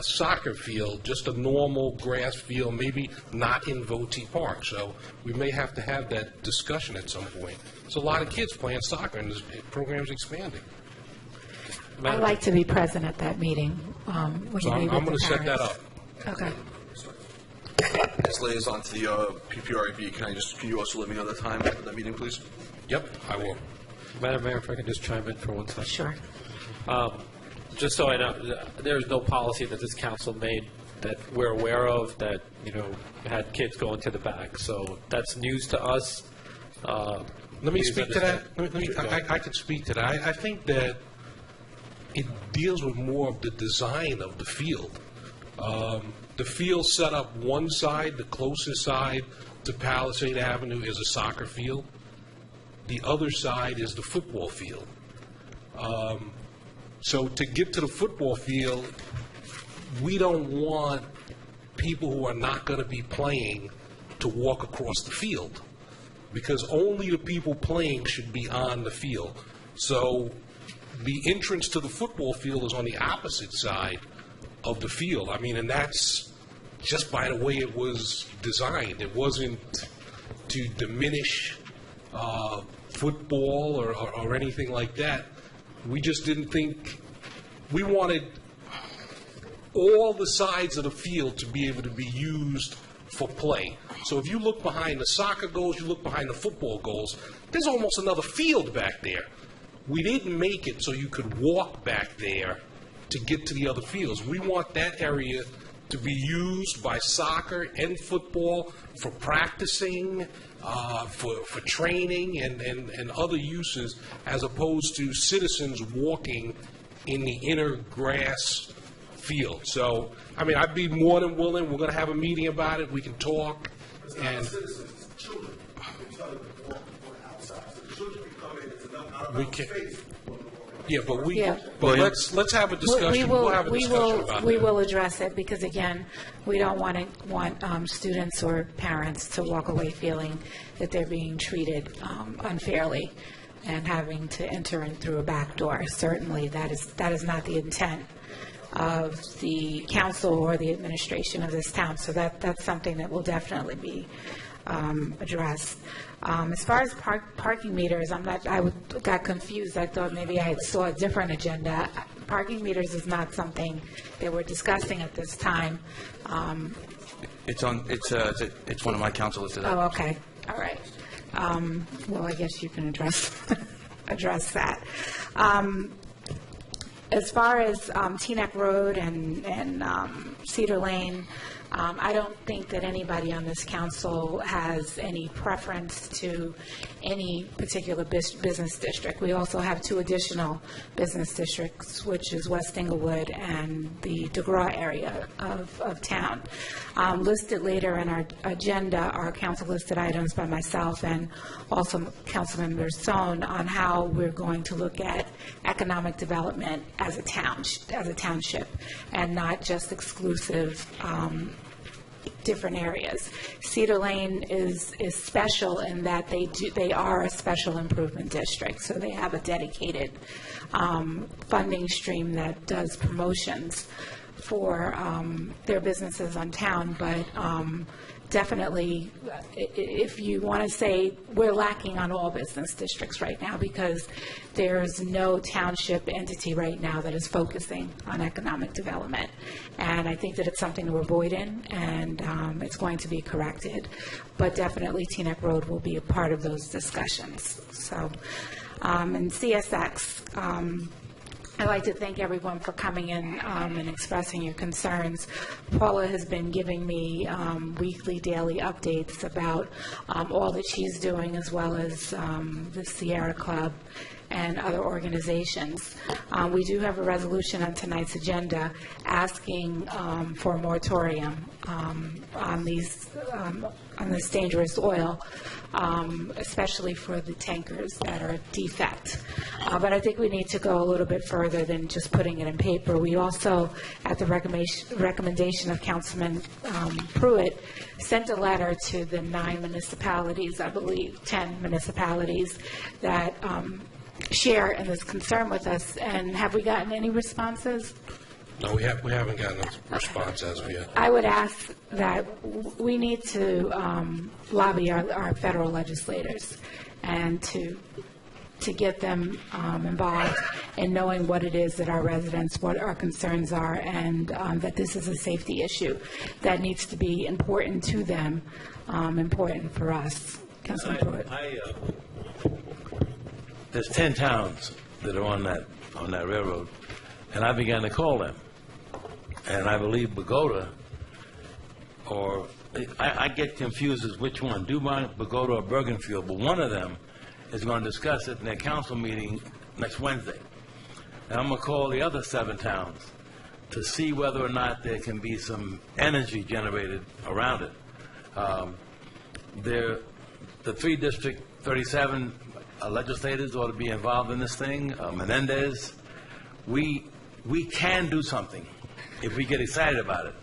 soccer field, just a normal grass field, maybe not in Votey Park. So we may have to have that discussion at some point. There's a lot of kids playing soccer, and this program's expanding. I'd like to be present at that meeting. When So you meet I'm with going to the set that parents. up. Okay. As liaison to the PPRAB, can you also let me know the time of that meeting, please? Yep, I will. Madam Mayor, if I could just chime in for 1 second. Sure. Just so I know, there's no policy that this council made that we're aware of that, had kids going to the back. So that's news to us. Let me speak to that. I could speak to that. I think that it deals with more of the design of the field. The field set up one side, the closest side to Palisade Avenue is a soccer field. The other side is the football field. So to get to the football field, we don't want people who are not going to be playing to walk across the field, because only the people playing should be on the field. So the entrance to the football field is on the opposite side of the field. I mean, and that's just by the way it was designed. It wasn't to diminish football or anything like that. We just didn't think, we wanted all the sides of the field to be able to be used for play. So if you look behind the soccer goals, you look behind the football goals, there's almost another field back there. We didn't make it so you could walk back there to get to the other fields. We want that area to be used by soccer and football for practicing, for training and other uses, as opposed to citizens walking in the inner grass field. So, I mean, I'd be more than willing. We're going to have a meeting about it. We can talk. And we can. Yeah, but let's have a discussion. We'll have a discussion about we that. will address it, because again, we don't want students or parents to walk away feeling that they're being treated unfairly and having to enter in through a back door. Certainly, that is not the intent of the council or the administration of this town. So that's something that will definitely be addressed. As far as parking meters, I got confused. I thought maybe I saw a different agenda. Parking meters is not something that we're discussing at this time. It's one of my council listed Oh, items. okay. All right. Well, I guess you can address that. As far as Teaneck Road and Cedar Lane, I don't think that anybody on this council has any preference to any particular business district. We also have two additional business districts, which is West Englewood and the DeGraw area of town. Listed later in our agenda are council-listed items by myself and also Councilmember Sohn on how we're going to look at economic development as a township, and not just exclusive different areas. Cedar Lane is special in that they are a special improvement district, so they have a dedicated funding stream that does promotions for their businesses on town. But definitely, if you want to say, we're lacking on all business districts right now, because there's no township entity right now that is focusing on economic development. And I think that it's something to avoid in, and it's going to be corrected. But definitely Teaneck Road will be a part of those discussions. So, and CSX, I'd like to thank everyone for coming in and expressing your concerns. Paula has been giving me weekly, daily updates about all that she's doing, as well as the Sierra Club and other organizations. We do have a resolution on tonight's agenda asking for a moratorium on this dangerous oil, especially for the tankers that are defect. But I think we need to go a little bit further than just putting it in paper. We also, at the recommendation of Councilman Pruitt, sent a letter to the 9 municipalities, I believe 10 municipalities that share in this concern with us. And have we gotten any responses? No, we haven't gotten a response as of yet. I would ask that we need to lobby our federal legislators and to get them involved in knowing what it is that our residents, what our concerns are, and that this is a safety issue that needs to be important to them, important for us. Councilman Pruitt. There's 10 towns that are on that railroad, and I began to call them. And I believe Bogota, or I get confused as which one, Dubon, Bogota, or Bergenfield, but one of them is going to discuss it in their council meeting next Wednesday. And I'm going to call the other 7 towns to see whether or not there can be some energy generated around it. The 3 District 37 legislators ought to be involved in this thing. Menendez, we can do something if we get excited about it.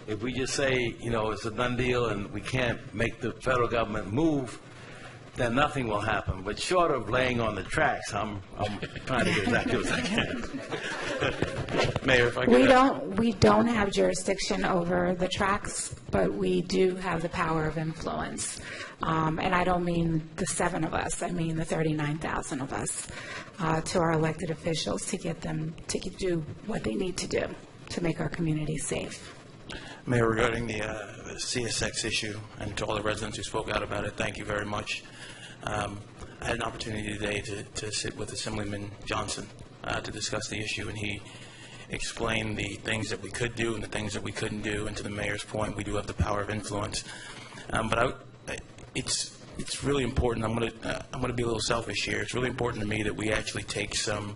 If we just say, it's a done deal and we can't make the federal government move, then nothing will happen. But short of laying on the tracks, I'm trying to get as active as I can. Mayor, if I could. We don't have jurisdiction over the tracks, but we do have the power of influence. And I don't mean the 7 of us, I mean the 39,000 of us, to our elected officials to get them to do what they need to do to make our community safe. Mayor, regarding the CSX issue, and to all the residents who spoke out about it, thank you very much. I had an opportunity today to sit with Assemblyman Johnson to discuss the issue, and he explained the things that we could do and the things that we couldn't do, and to the mayor's point, we do have the power of influence. But it's really important. I'm going to be a little selfish here. It's really important to me that we actually take some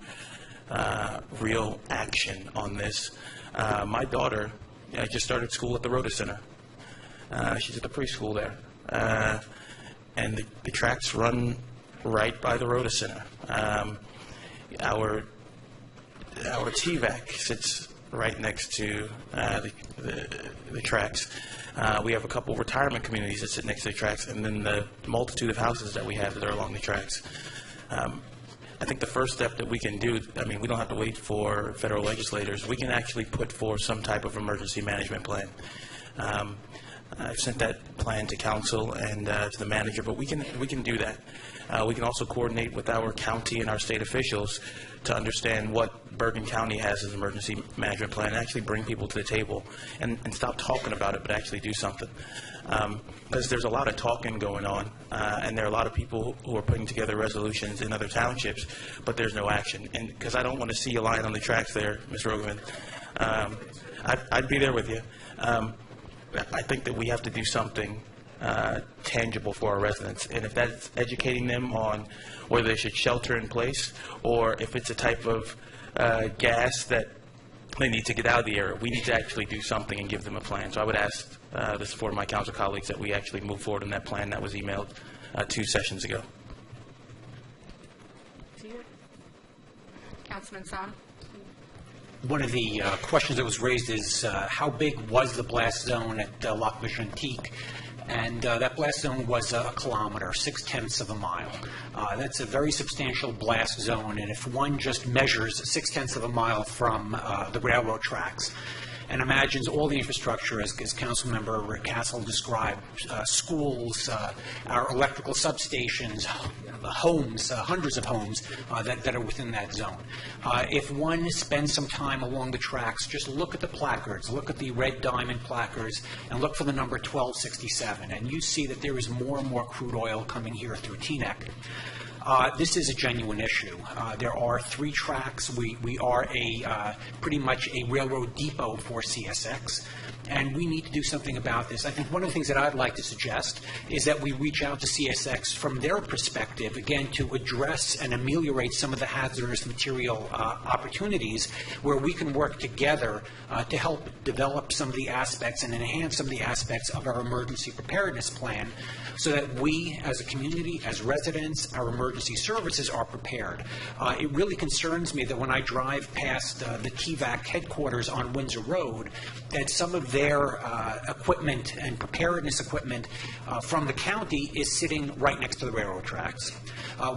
real action on this. My daughter just started school at the Rhoda Center. She's at the preschool there. And the tracks run right by the Rhoda Center. Our TVAC sits right next to the tracks. We have a couple retirement communities that sit next to the tracks, and then the multitude of houses that we have that are along the tracks. I think the first step that we can do, we don't have to wait for federal legislators. We can actually put forth some type of emergency management plan. I've sent that plan to council and to the manager, but we can do that. We can also coordinate with our county and our state officials to understand what Bergen County has as an emergency management plan and actually bring people to the table and stop talking about it, but actually do something. Because there's a lot of talking going on, and there are a lot of people who are putting together resolutions in other townships, but there's no action. And because I don't want to see you lying on the tracks there, Mr. Rogovan, I'd be there with you. I think that we have to do something tangible for our residents, and if that's educating them on whether they should shelter in place or if it's a type of gas that they need to get out of the area, we need to actually do something and give them a plan. So I would ask the support of my council colleagues that we actually move forward in that plan that was emailed 2 sessions ago. Councilman Song. One of the questions that was raised is how big was the blast zone at Lac Mégantic? And that blast zone was a kilometer, 0.6 of a mile. That's a very substantial blast zone, and if one just measures 0.6 of a mile from the railroad tracks and imagines all the infrastructure, as Councilmember Castle described, schools, our electrical substations, homes, hundreds of homes that are within that zone. If one spends some time along the tracks, just look at the placards, look at the red diamond placards, and look for the number 1267, and you see that there is more and more crude oil coming here through Teaneck. This is a genuine issue. There are 3 tracks. We are pretty much a railroad depot for CSX, and we need to do something about this. I think one of the things that I'd like to suggest is that we reach out to CSX from their perspective, again, to address and ameliorate some of the hazardous material opportunities where we can work together to help develop some of the aspects and enhance some of the aspects of our emergency preparedness plan so that we, as a community, as residents, our emergency services are prepared. It really concerns me that when I drive past the TVAC headquarters on Windsor Road, that some of their equipment and preparedness equipment from the county is sitting right next to the railroad tracks.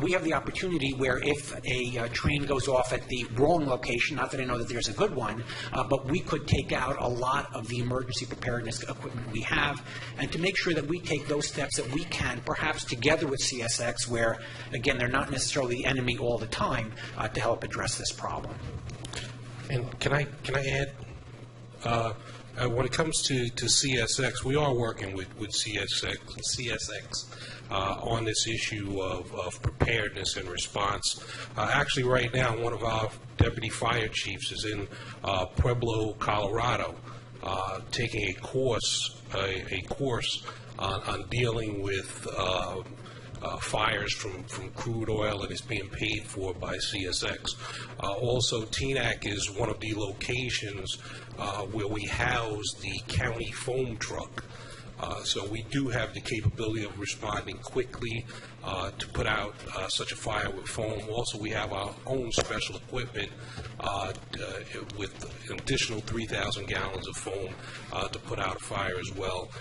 We have the opportunity where if a train goes off at the wrong location, not that I know that there's a good one, but we could take out a lot of the emergency preparedness equipment we have, and to make sure that we take those steps that we can, perhaps together with CSX, where, again, they're not necessarily the enemy all the time, to help address this problem. And can I add, when it comes to CSX, we are working with CSX on this issue of preparedness and response. Actually, right now, one of our deputy fire chiefs is in Pueblo, Colorado, taking a course on dealing with fires from crude oil that is being paid for by CSX. Also, Teaneck is one of the locations where we house the county foam truck. So we do have the capability of responding quickly to put out such a fire with foam. Also, we have our own special equipment with an additional 3,000 gallons of foam to put out a fire as well.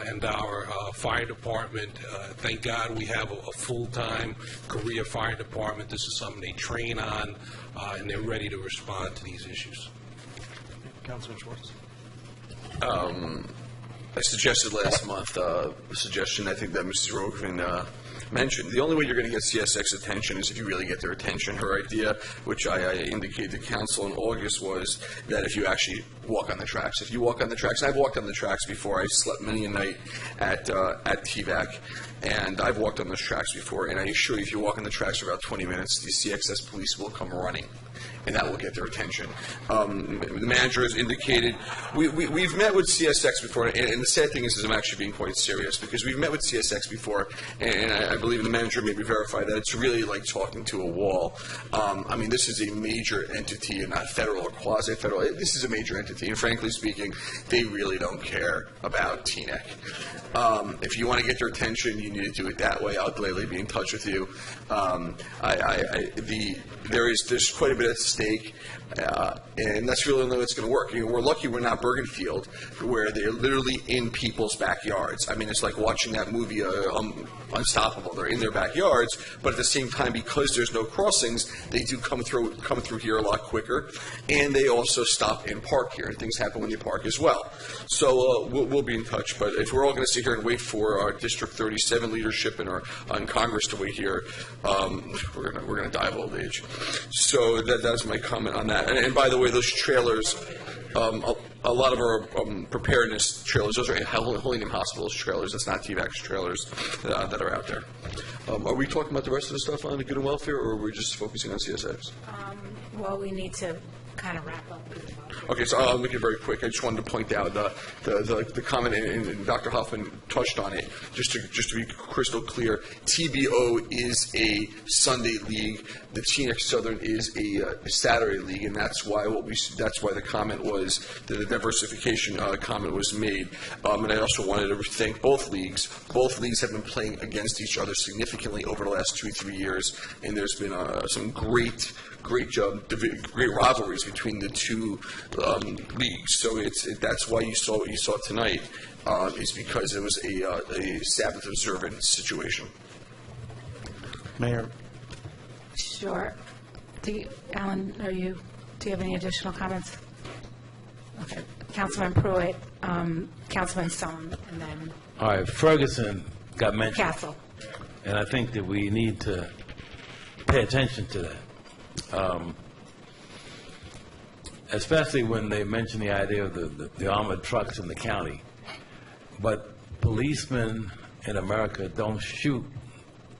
And our fire department, thank God we have a full-time career fire department. This is something they train on, and they're ready to respond to these issues. Councilman Schwartz. I suggested last month a suggestion I think that Mrs. Rogren mentioned. The only way you're going to get CSX attention is if you really get their attention. Her idea, which I indicated to council in August, was that if you actually walk on the tracks. If you walk on the tracks, I've walked on the tracks before. I slept many a night at TVAC, and I've walked on those tracks before, and I assure you, if you walk on the tracks for about 20 minutes, the CXS police will come running, and that will get their attention. The manager has indicated, we've met with CSX before, and the sad thing is I'm actually being quite serious, because we've met with CSX before, and I believe the manager maybe verified that it's really like talking to a wall. I mean, this is a major entity, and not federal or quasi-federal. This is a major entity, and frankly speaking, they really don't care about Teaneck. If you want to get their attention, you need to do it that way. I'll gladly be in touch with you. There's quite a bit at stake, and that's really the only way it's going to work. You know, we're lucky we're not Bergenfield, where they're literally in people's backyards. I mean, it's like watching that movie Unstoppable. They're in their backyards, but at the same time, because there's no crossings, they do come through here a lot quicker, and they also stop and park here, and things happen when you park as well. So we'll be in touch. But if we're all going to sit here and wait for our District 37 leadership and on Congress to wait here, we're going to die of old age. So that's my comment on that. And by the way, those trailers, a lot of our preparedness trailers, those are Holy Name Hospital's trailers. That's not TVAC's trailers that are out there. Are we talking about the rest of the stuff on the good and welfare, or are we just focusing on CSX? Well, we need to kind of wrap up. Okay, so I'll make it very quick. I just wanted to point out the comment, and Dr. Hoffman touched on it, just to be crystal clear. TBO is a Sunday league. The Teaneck Southern is a Saturday league, and that's why the comment was, the diversification comment was made. And I also wanted to thank both leagues. Both leagues have been playing against each other significantly over the last 2-3 years, and there's been some great rivalries between the two leagues. So that's why you saw what you saw tonight, is because it was a Sabbath observant situation. Mayor. Sure. Alan, do you have any additional comments? Okay. Councilman Pruitt, Councilman Song, and then All right, Ferguson got mentioned. Castle. And I think that we need to pay attention to that. Especially when they mention the idea of the armored trucks in the county. But policemen in America don't shoot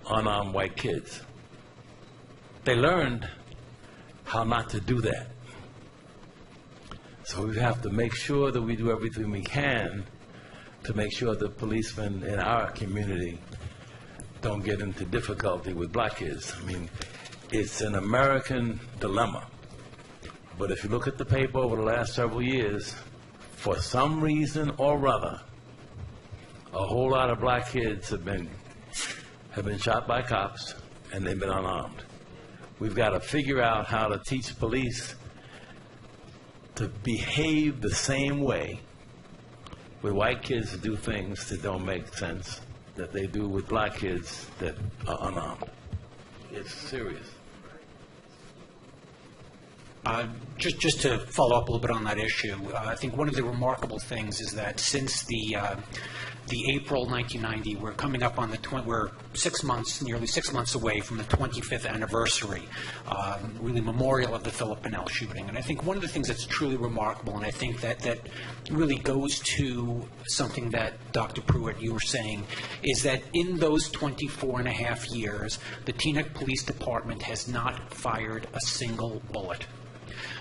unarmed white kids. they learned how not to do that. So we have to make sure that we do everything we can to make sure the policemen in our community don't get into difficulty with black kids. I mean, it's an American dilemma. But if you look at the paper over the last several years, for some reason or other, a whole lot of black kids have been shot by cops, and they've been unarmed. We've got to figure out how to teach police to behave the same way with white kids to do things that don't make sense that they do with black kids that are unarmed. It's serious. Just to follow up a little bit on that issue, I think one of the remarkable things is that since the April 1990, we're coming up on we're 6 months, nearly 6 months away from the 25th anniversary, really memorial of the Philip Pinnell shooting. And I think one of the things that's truly remarkable, and I think that really goes to something that Dr. Pruitt, you were saying, is that in those 24 and a half years, the Teaneck Police Department has not fired a single bullet.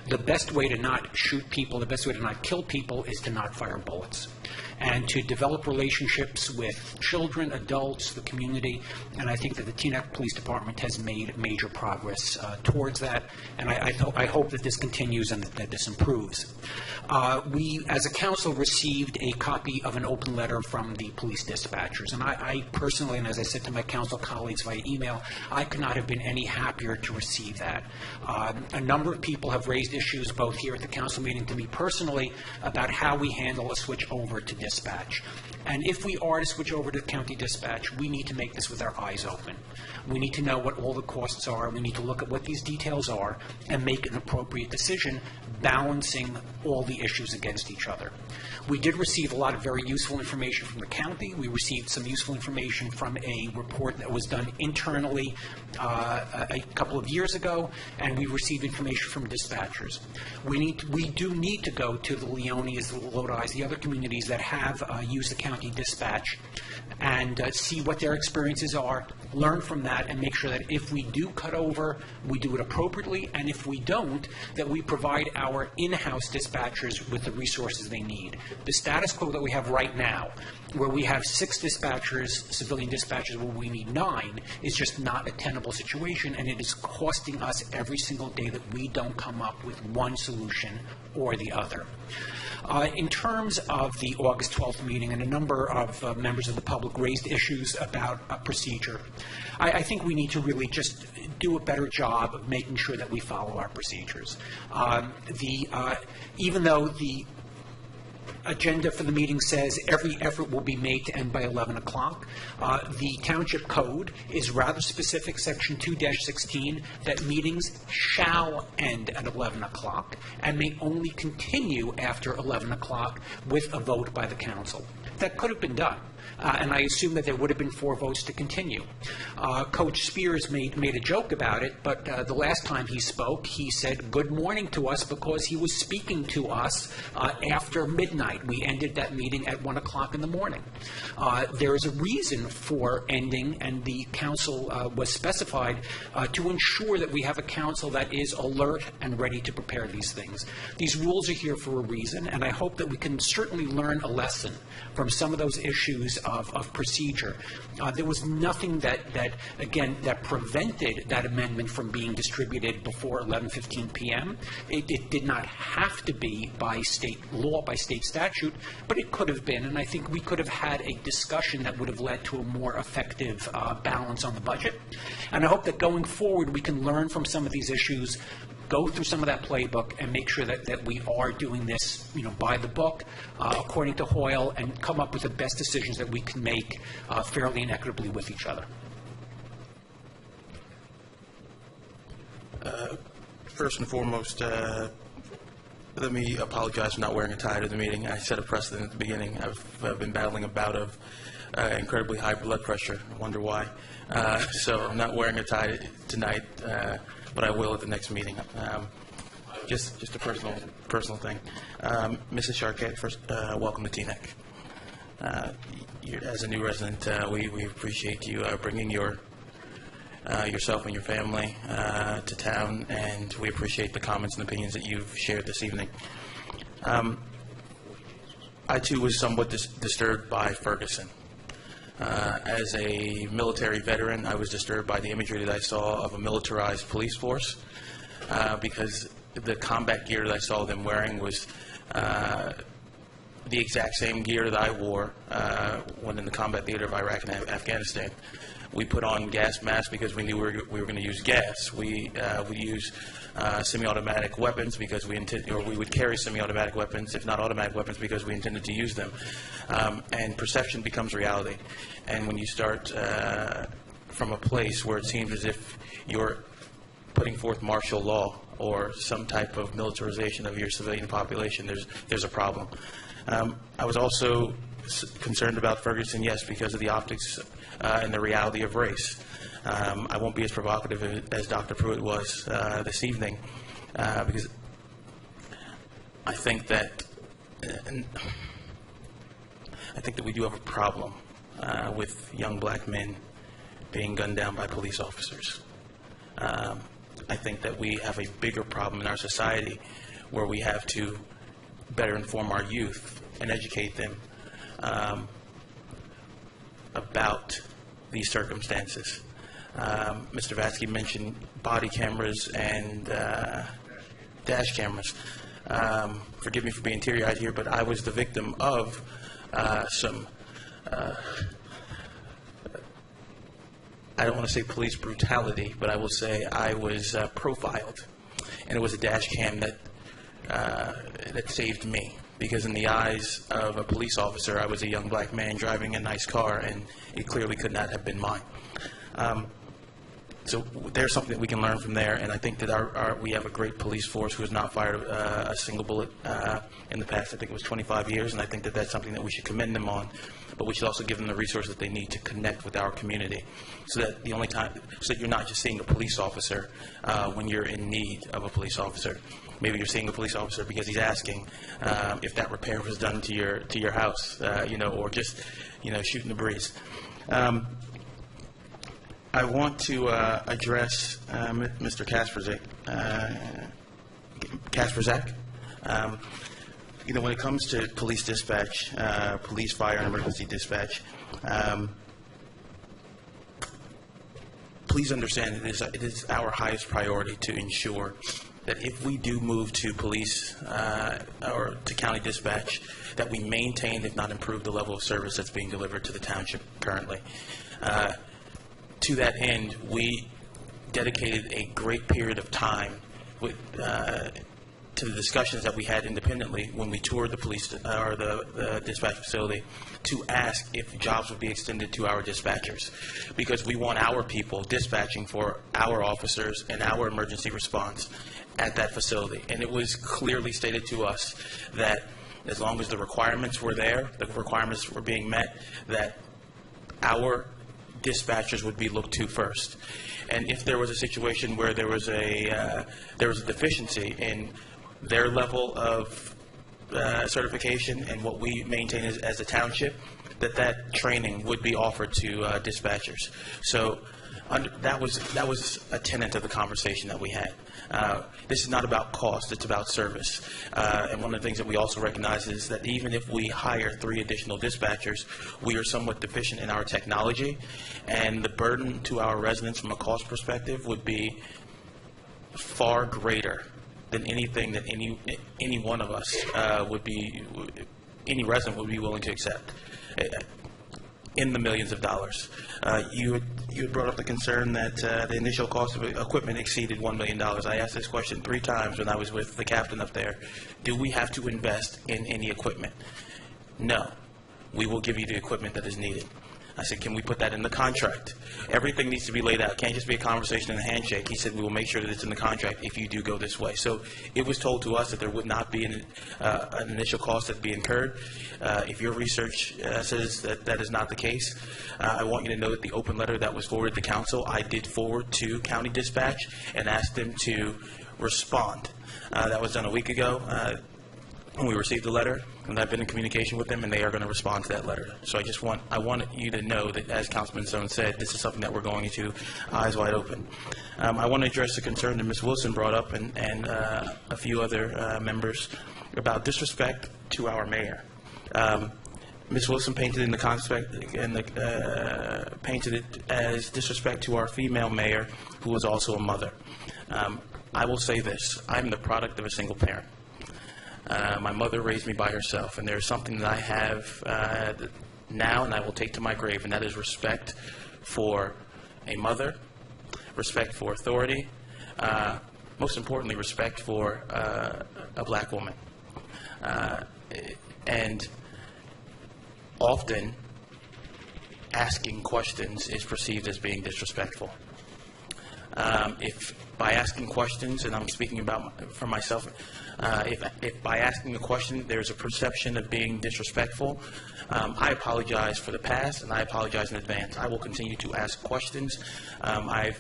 The best way to not shoot people, the best way to not kill people is to not fire bullets, and to develop relationships with children, adults, the community. And I think that the Teaneck Police Department has made major progress towards that, and I hope that this continues and that this improves. We, as a council, received a copy of an open letter from the police dispatchers, and I personally, and as I said to my council colleagues via email, I could not have been any happier to receive that. A number of people have raised issues, both here at the council meeting to me personally, about how we handle a switch over to dispatch. And if we are to switch over to county dispatch, we need to make this with our eyes open. We need to know what all the costs are. We need to look at what these details are and make an appropriate decision, balancing all the issues against each other. We did receive a lot of very useful information from the county. We received some useful information from a report that was done internally a couple of years ago, and we received information from dispatchers. We do need to go to the Leonias, the Lodi's, the other communities that have used the county dispatch and see what their experiences are, learn from that, and make sure that if we do cut over, we do it appropriately, and if we don't, that we provide our in-house dispatchers with the resources they need. The status quo that we have right now, where we have 6 dispatchers, civilian dispatchers, where we need 9, is just not a tenable situation, and it is costing us every single day that we don't come up with one solution or the other. In terms of the August 12th meeting, and a number of members of the public raised issues about a procedure, I think we need to really just do a better job of making sure that we follow our procedures. Even though the agenda for the meeting says every effort will be made to end by 11 o'clock. The Township Code is rather specific, Section 2-16, that meetings shall end at 11 o'clock and may only continue after 11 o'clock with a vote by the council. That could have been done. And I assume that there would have been 4 votes to continue. Coach Spears made a joke about it, but the last time he spoke, he said good morning to us because he was speaking to us after midnight. We ended that meeting at 1 o'clock in the morning. There is a reason for ending, and the council was specified to ensure that we have a council that is alert and ready to prepare these things. These rules are here for a reason, and I hope that we can certainly learn a lesson from some of those issues of procedure. There was nothing that prevented that amendment from being distributed before 11:15 p.m. It did not have to be by state law, by state statute, but it could have been, and I think we could have had a discussion that would have led to a more effective balance on the budget. And I hope that going forward we can learn from some of these issues, go through some of that playbook, and make sure that we are doing this, by the book, according to Hoyle, and come up with the best decisions that we can make fairly and equitably with each other. First and foremost, let me apologize for not wearing a tie to the meeting. I set a precedent at the beginning. I've been battling a bout of incredibly high blood pressure. I wonder why. So I'm not wearing a tie tonight, but I will at the next meeting. Just a personal thing. Mrs. Charquet, first, welcome to Teaneck. As a new resident, we appreciate you bringing your yourself and your family to town, and we appreciate the comments and opinions that you've shared this evening. I, too, was somewhat disturbed by Ferguson. As a military veteran, I was disturbed by the imagery that I saw of a militarized police force because the combat gear that I saw them wearing was the exact same gear that I wore when in the combat theater of Iraq and Afghanistan. We put on gas masks because we knew we were going to use gas. We use semi-automatic weapons because we would carry semi-automatic weapons, if not automatic weapons, because we intended to use them. And perception becomes reality. And when you start from a place where it seems as if you're putting forth martial law or some type of militarization of your civilian population, there's a problem. I was also concerned about Ferguson, yes, because of the optics and the reality of race. I won't be as provocative as Dr. Pruitt was this evening because I think that we do have a problem with young black men being gunned down by police officers. I think that we have a bigger problem in our society where we have to better inform our youth and educate them about these circumstances. Mr. Vatsky mentioned body cameras and dash cameras. Forgive me for being teary-eyed here, but I was the victim of some, I don't want to say police brutality, but I will say I was profiled. And it was a dash cam that saved me. Because in the eyes of a police officer, I was a young black man driving a nice car, and it clearly could not have been mine. So there's something that we can learn from there, and I think that we have a great police force who has not fired a single bullet in the past. I think it was 25 years, and I think that that's something that we should commend them on. But we should also give them the resources that they need to connect with our community, so that so that you're not just seeing a police officer when you're in need of a police officer. Maybe you're seeing a police officer because he's asking if that repair was done to your house, or just shooting the breeze. I want to address Mr. Kasperzak. When it comes to police dispatch, police, fire, and emergency dispatch, please understand it is our highest priority to ensure that if we do move to police or to county dispatch, that we maintain, if not improve, the level of service that's being delivered to the township currently. To that end, we dedicated a great period of time to the discussions that we had independently when we toured the police or the dispatch facility to ask if jobs would be extended to our dispatchers, because we want our people dispatching for our officers and our emergency response at that facility. And it was clearly stated to us that as long as the requirements were there, the requirements were being met, that our dispatchers would be looked to first. And if there was a situation where there was a deficiency in their level of certification and what we maintain as a township, that training would be offered to dispatchers. So that was a tenet of the conversation that we had. This is not about cost, it's about service. And one of the things that we also recognize is that even if we hire 3 additional dispatchers, we are somewhat deficient in our technology, and the burden to our residents from a cost perspective would be far greater than anything that any one of us any resident would be willing to accept. In the millions of dollars. You had brought up the concern that the initial cost of equipment exceeded $1 million. I asked this question 3 times when I was with the captain up there. Do we have to invest in any equipment? No. We will give you the equipment that is needed. I said, can we put that in the contract? Everything needs to be laid out. It can't just be a conversation and a handshake. He said, we will make sure that it's in the contract if you do go this way. So it was told to us that there would not be an initial cost that would be incurred. If your research says that that is not the case, I want you to know that the open letter that was forwarded to council, I did forward to county dispatch and asked them to respond. That was done a week ago. And we received the letter, and I've been in communication with them, and they are going to respond to that letter. So I want you to know that, as Councilman Stone said, this is something that we're going into eyes wide open. I want to address the concern that Ms. Wilson brought up and a few other members about disrespect to our mayor. Ms. Wilson painted in the concept and painted it as disrespect to our female mayor, who was also a mother. I will say this: I'm the product of a single parent. My mother raised me by herself, and there's something that I have now and I will take to my grave, and that is respect for a mother, respect for authority, most importantly, respect for a black woman. And often, asking questions is perceived as being disrespectful. If by asking questions, and I'm speaking about for myself, if by asking a question there's a perception of being disrespectful, I apologize for the past, and I apologize in advance. I will continue to ask questions. I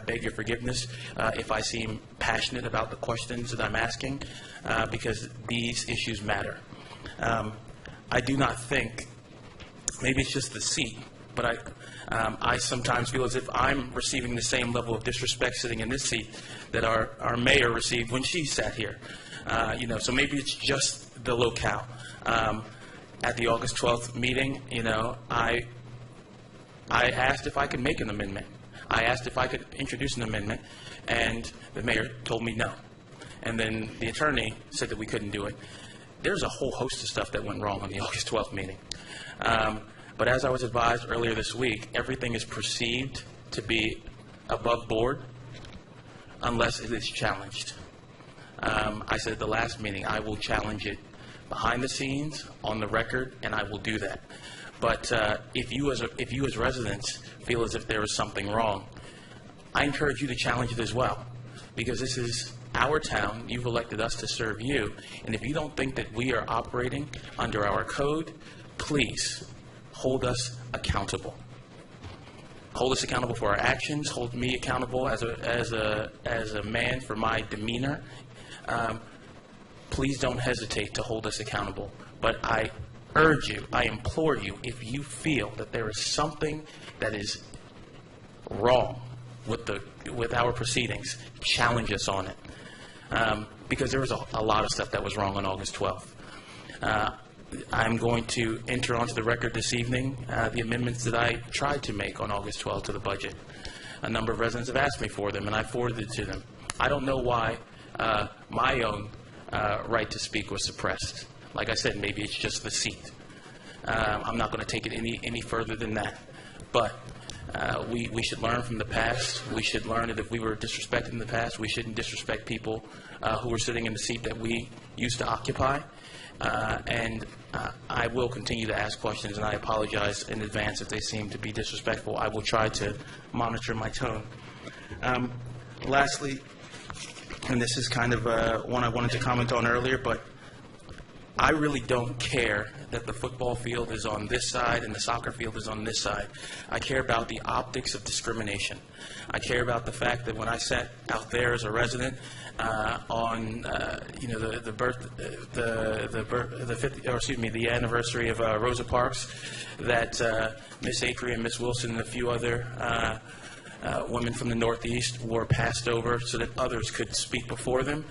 beg your forgiveness if I seem passionate about the questions that I'm asking, because these issues matter. I do not think, maybe it's just the seat, but I sometimes feel as if I'm receiving the same level of disrespect sitting in this seat that our mayor received when she sat here. So maybe it's just the locale. At the August 12th meeting, I asked if I could make an amendment. I asked if I could introduce an amendment, and the mayor told me no. And then the attorney said that we couldn't do it. There's a whole host of stuff that went wrong on the August 12th meeting. But as I was advised earlier this week, everything is perceived to be above board unless it is challenged. I said at the last meeting, I will challenge it behind the scenes, on the record, and I will do that. But if you as residents feel as if there is something wrong, I encourage you to challenge it as well, because this is our town. You've elected us to serve you, and if you don't think that we are operating under our code, please hold us accountable. Hold us accountable for our actions. Hold me accountable as a man for my demeanor. Please don't hesitate to hold us accountable. But I urge you, I implore you, if you feel that there is something that is wrong with our proceedings, challenge us on it. Because there was a lot of stuff that was wrong on August 12th. I'm going to enter onto the record this evening the amendments that I tried to make on August 12th to the budget. A number of residents have asked me for them, and I forwarded it to them. I don't know why my own right to speak was suppressed. Like I said, maybe it's just the seat. I'm not going to take it any further than that. But we should learn from the past. We should learn that if we were disrespected in the past, we shouldn't disrespect people who were sitting in the seat that we used to occupy. And I will continue to ask questions, and I apologize in advance if they seem to be disrespectful. I will try to monitor my tone. Lastly, and this is kind of one I wanted to comment on earlier, but I really don't care that the football field is on this side and the soccer field is on this side. I care about the optics of discrimination. I care about the fact that when I sat out there as a resident on the anniversary of Rosa Parks, that Miss Acree and Miss Wilson and a few other women from the Northeast were passed over so that others could speak before them.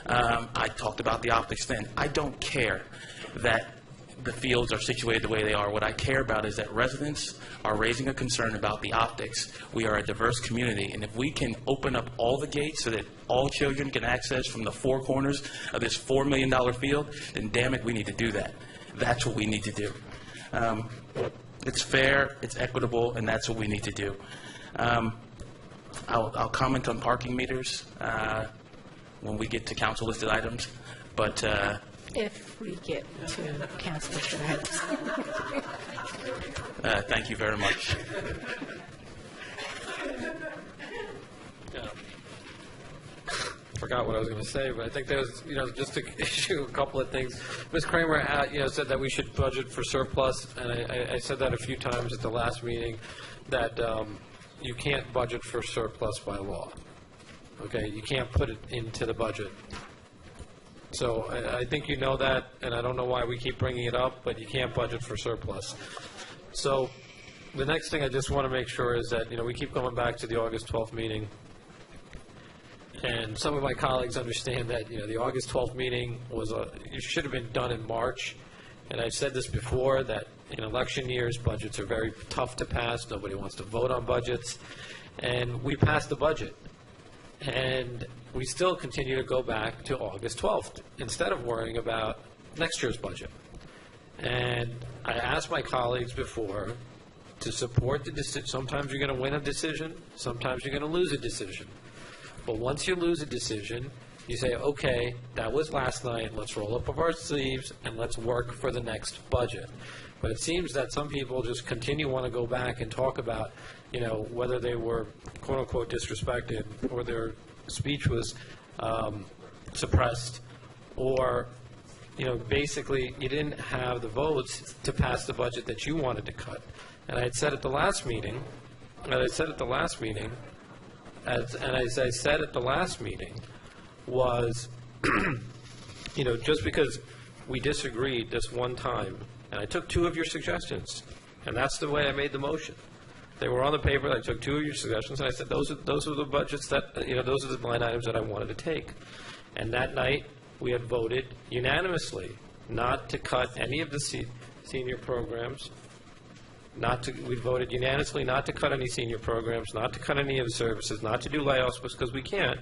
I talked about the optics then. I don't care that the fields are situated the way they are. What I care about is that residents are raising a concern about the optics. We are a diverse community, and if we can open up all the gates so that all children can access from the four corners of this $4 million field, then damn it, we need to do that. That's what we need to do. It's fair, it's equitable, and that's what we need to do. I'll comment on parking meters when we get to council listed items, but if we get to council listed items. Thank you very much. Forgot what I was going to say, but I think there's, just to issue a couple of things. Ms. Kramer, said that we should budget for surplus, and I said that a few times at the last meeting, that you can't budget for surplus by law. Okay, you can't put it into the budget. So I think you know that, and I don't know why we keep bringing it up, but you can't budget for surplus. So the next thing I just want to make sure is that, we keep going back to the August 12th meeting. And some of my colleagues understand that, the August 12th meeting it should have been done in March. And I've said this before, that in election years, budgets are very tough to pass. Nobody wants to vote on budgets. And we passed the budget. And we still continue to go back to August 12th instead of worrying about next year's budget. And I asked my colleagues before to support the decision. Sometimes you're going to win a decision. Sometimes you're going to lose a decision. But once you lose a decision, you say, okay, that was last night. Let's roll up our sleeves and let's work for the next budget. But it seems that some people just want to go back and talk about, whether they were, quote unquote, disrespected, or their speech was suppressed, or, basically you didn't have the votes to pass the budget that you wanted to cut. And I had said at the last meeting, was, just because we disagreed this one time, and I took two of your suggestions, and that's the way I made the motion. They were on the paper. I took two of your suggestions, and I said those are the budgets that, those are the line items that I wanted to take. And that night, we had voted unanimously not to cut any of the senior programs. We voted unanimously not to cut any senior programs, not to cut any of the services, not to do layoffs because we can't.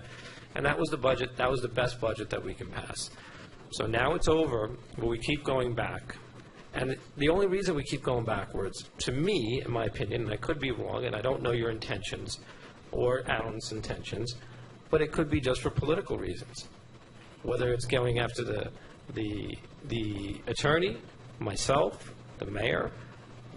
And that was the budget. That was the best budget that we can pass. So now it's over, but we keep going back. And the only reason we keep going backwards, to me, in my opinion, and I could be wrong, and I don't know your intentions or Alan's intentions, but it could be just for political reasons. Whether it's going after the attorney, myself, the mayor,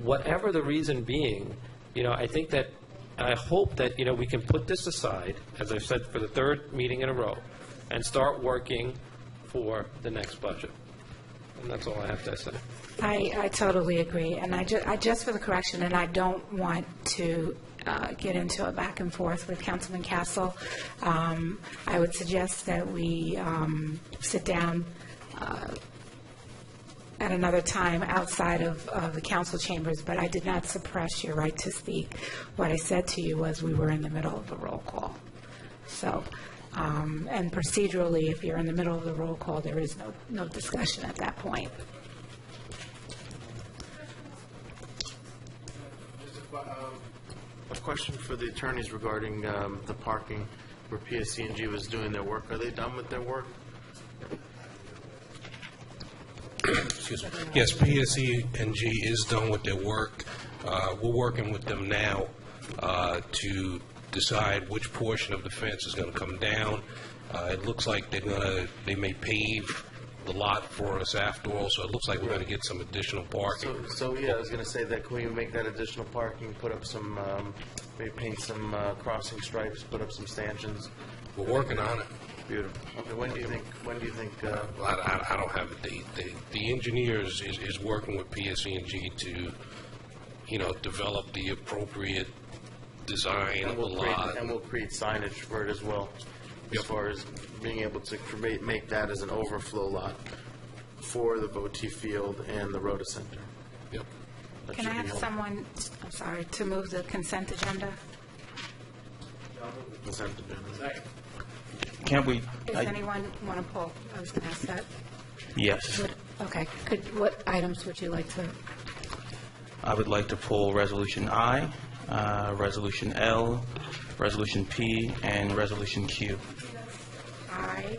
whatever the reason being, I hope that, we can put this aside, as I've said, for the third meeting in a row, and start working for the next budget. And that's all I have to say. I totally agree. And I just for the correction, and I don't want to get into a back and forth with Councilman Castle, I would suggest that we sit down at another time outside of the council chambers, but I did not suppress your right to speak. What I said to you was we were in the middle of the roll call. So, and procedurally, if you're in the middle of the roll call, there is no discussion at that point. A question for the attorneys regarding the parking where PSC&G was doing their work. Are they done with their work? Excuse me. Yes, PSC&G is done with their work. We're working with them now to decide which portion of the fence is going to come down. It looks like they may pave the lot for us after all, so it looks like we're going to get some additional parking. So yeah, I was going to say that, can we make that additional parking, put up some, maybe paint some crossing stripes, put up some stanchions? We're working on it. Beautiful. Okay, when do you think? I don't have a date. The engineers is working with PSC&G to, develop the appropriate design of the lot. And we'll create signage for it as well, as far as being able to make that as an overflow lot for the Voti Field and the Rhoda Center. Yep. Can I have someone, to move the consent agenda? Consent agenda. Can we? Does anyone want to pull? I was going to ask that. Yes. Okay. What items would you like to? I would like to pull Resolution I, Resolution L, Resolution P, and Resolution Q. I.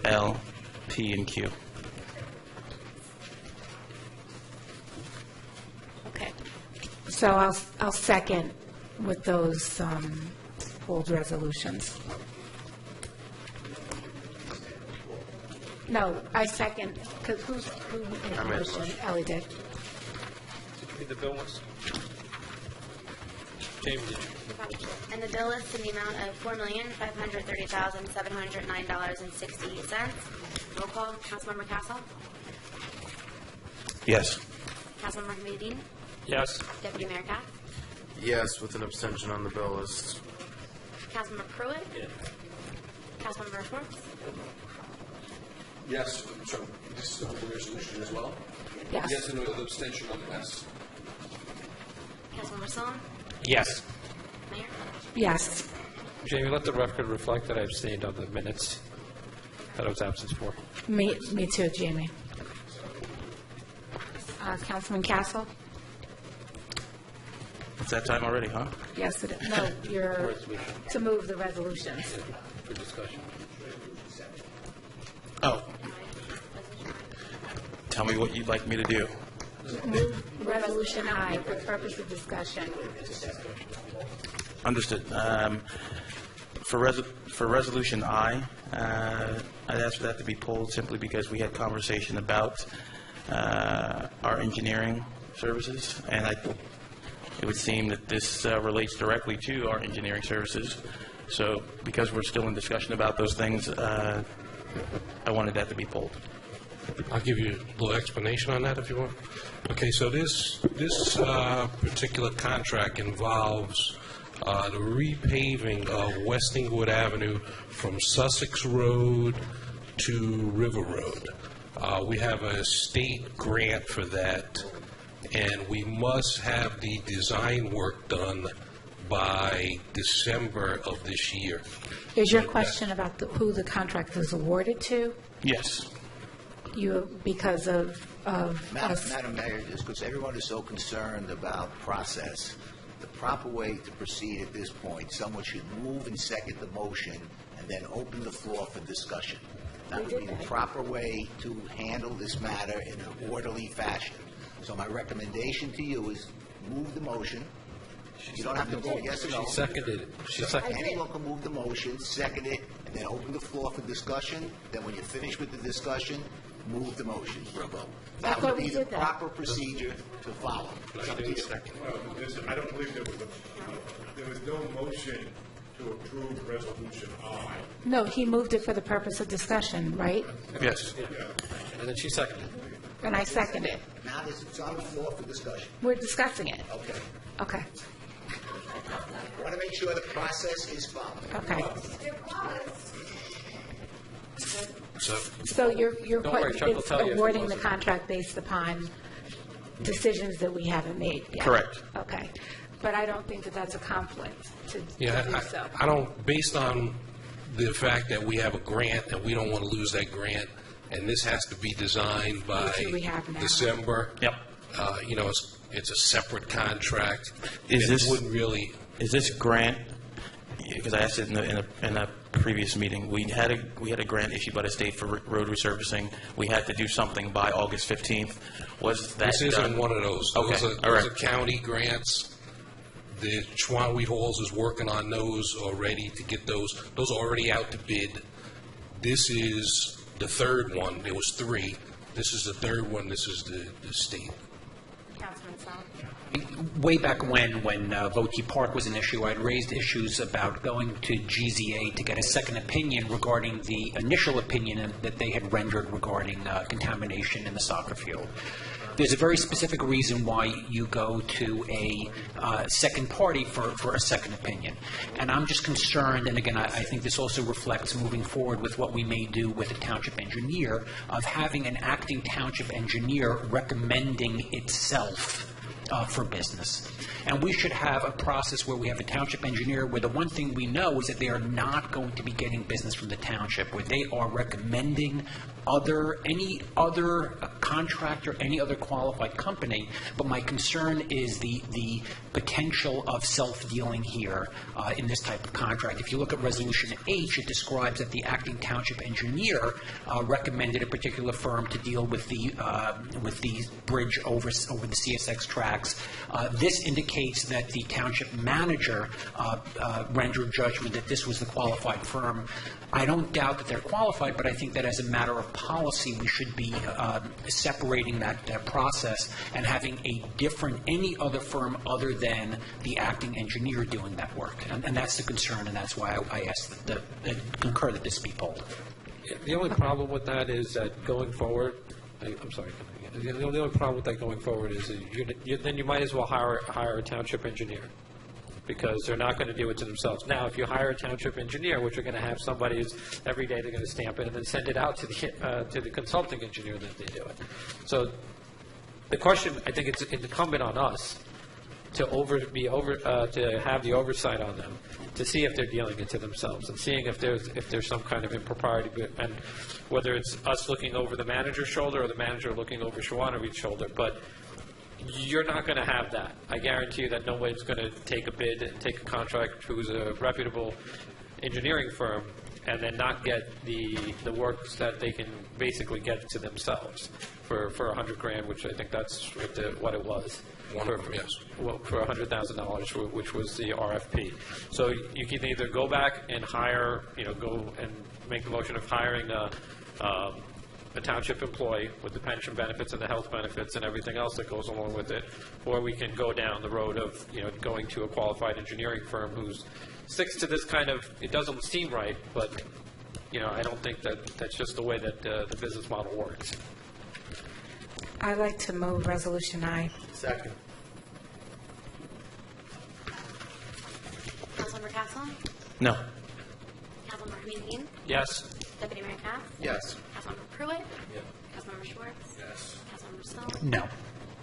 L, P, and Q. Okay. So I'll second with those pulled resolutions. No, I second, because who made the motion? Ellie did. Did you read the bill list? Jamie, did you? And the bill list in the amount of $4,530,709.68. Roll call, Councilmember Castle? Yes. Councilmember Hamidine? Yes. Deputy Mayor Katz? Yes, with an abstention on the bill list. Councilmember Pruitt? Yes. Councilmember Schwartz? Yes, so this is the resolution as well? Yes. Yes, and the abstention on the yes. Councilmember Song? Yes. Mayor? Yes. Jamie, let the record reflect that I abstained on the minutes that I was absent for. Me too, Jamie. Councilman Castle? It's that time already, huh? Yes, it is. No, you're to move the resolutions. For discussion. Oh. Tell me what you'd like me to do. Move Resolution I for purpose of discussion. Understood. For Resolution I, I'd ask for that to be pulled simply because we had conversation about our engineering services, and it would seem that this relates directly to our engineering services. So because we're still in discussion about those things, I wanted that to be pulled. I'll give you a little explanation on that if you want. Okay, so this particular contract involves the repaving of Westingwood Avenue from Sussex Road to River Road. We have a state grant for that, and we must have the design work done by December of this year. Is your question about who the contract was awarded to? Yes. Because of us? Madam Mayor, just because everyone is so concerned about process, the proper way to proceed at this point, someone should move and second the motion and then open the floor for discussion. That would be the proper way to handle this matter in an orderly fashion. So my recommendation to you is move the motion. You don't have to vote yes or no. She seconded it. She seconded it. Anyone can move the motion, second it, and then open the floor for discussion. Then when you're finished with the discussion, move the motion for a vote. That would be the proper procedure to follow. It's up to you. I don't believe there was no motion to approve Resolution I. No, he moved it for the purpose of discussion, right? Yes. And then she seconded it. And I second it. Now it's on the floor for discussion. We're discussing it. Okay. Okay. I want to make sure the process is followed. Okay. So you're Don't worry, Chuck will tell you if it awarding the wasn't. contract based upon decisions that we haven't made yet? Correct. Okay. But I don't think that that's a conflict to do Yeah, so. I don't, based on the fact that we have a grant and we don't want to lose that grant, and this has to be designed by Which we have now. December. Yep. It's a separate contract. Is It this wouldn't really, Is this grant? Because I asked it in a previous meeting. We had a grant issued by the state for road resurfacing. We had to do something by August 15th. Was that this isn't done? one of those. Okay. Those All right. are county grants. The Schwanwee Halls is working on those already to get those. Those are already out to bid. This is the third one. There was three. This is the third one. This is the state. Councilman Song? Way back when Votey Park was an issue, I'd raised issues about going to GZA to get a second opinion regarding the initial opinion that they had rendered regarding contamination in the soccer field. There's a very specific reason why you go to a second party for a second opinion. And I'm just concerned, and again, I think this also reflects moving forward with what we may do with a township engineer, of having an acting township engineer recommending itself for business. And we should have a process where we have a township engineer where the one thing we know is that they are not going to be getting business from the township, where they are recommending any other contractor, any other qualified company. But my concern is the potential of self-dealing here in this type of contract. If you look at Resolution H, it describes that the acting township engineer recommended a particular firm to deal with the bridge over the CSX tracks. This indicates that the township manager rendered judgment that this was the qualified firm. I don't doubt that they're qualified, but I think that as a matter of policy, we should be separating that process and having any other firm other than the acting engineer doing that work. And that's the concern, and that's why I asked concur that this be pulled. The only problem with that is that going forward, I'm sorry. The only problem with that going forward is that then you might as well hire a township engineer. because they're not going to do it to themselves. Now, if you hire a township engineer, which you're going to have somebody who's every day they're going to stamp it and then send it out to the consulting engineer that they do it. So the question, I think it's incumbent on us to have the oversight on them, to see if they're dealing it to themselves and seeing if there's some kind of impropriety, and whether it's us looking over the manager's shoulder or the manager looking over Shawanovich's shoulder. But you're not going to have that. I guarantee you that nobody's going to take a bid and take a contract who's a reputable engineering firm and then not get the works that they can basically get to themselves for $100,000, which I think that's what it was. For $100,000, which was the RFP. So you can either go back and hire, go and make the motion of hiring a township employee with the pension benefits and the health benefits and everything else that goes along with it, or we can go down the road of going to a qualified engineering firm who sticks to this kind of, it doesn't seem right, but I don't think that's just the way that the business model works. I'd like to move Resolution I. Second. Councilmember Castle? No. Councilmember Hameen? Yes. Deputy Mayor Kass? Yes. Councilmember Pruitt? Yes. Councilmember Schwartz? Yes. Councilmember Stone? No.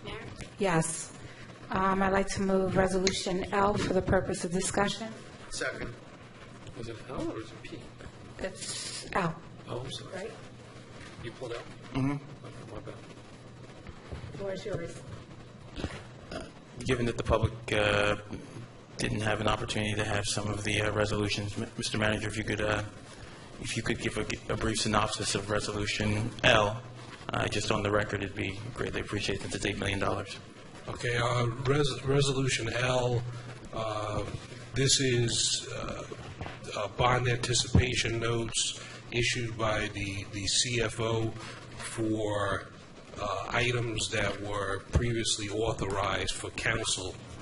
Mayor? Yes. I'd like to move Resolution L for the purpose of discussion. Second. Was it L or was it P? It's L. Oh, I'm sorry. Right? You pulled out? Mm-hmm. My bad. The floor is yours. Given that the public didn't have an opportunity to have some of the resolutions, Mr. Manager, if you could give a brief synopsis of Resolution L, just on the record, it'd be greatly appreciated since it's $8 million. Okay, Resolution L, this is bond anticipation notes issued by the CFO for items that were previously authorized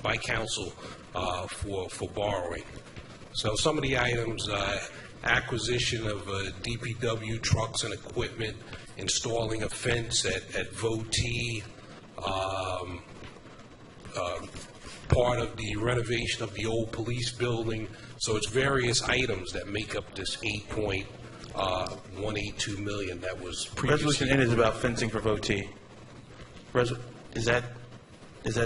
by council for borrowing. So some of the items, acquisition of DPW trucks and equipment, installing a fence at Votee, part of the renovation of the old police building. So it's various items that make up this $8.182 million that was previously. Resolution N is about fencing for Votee. Is that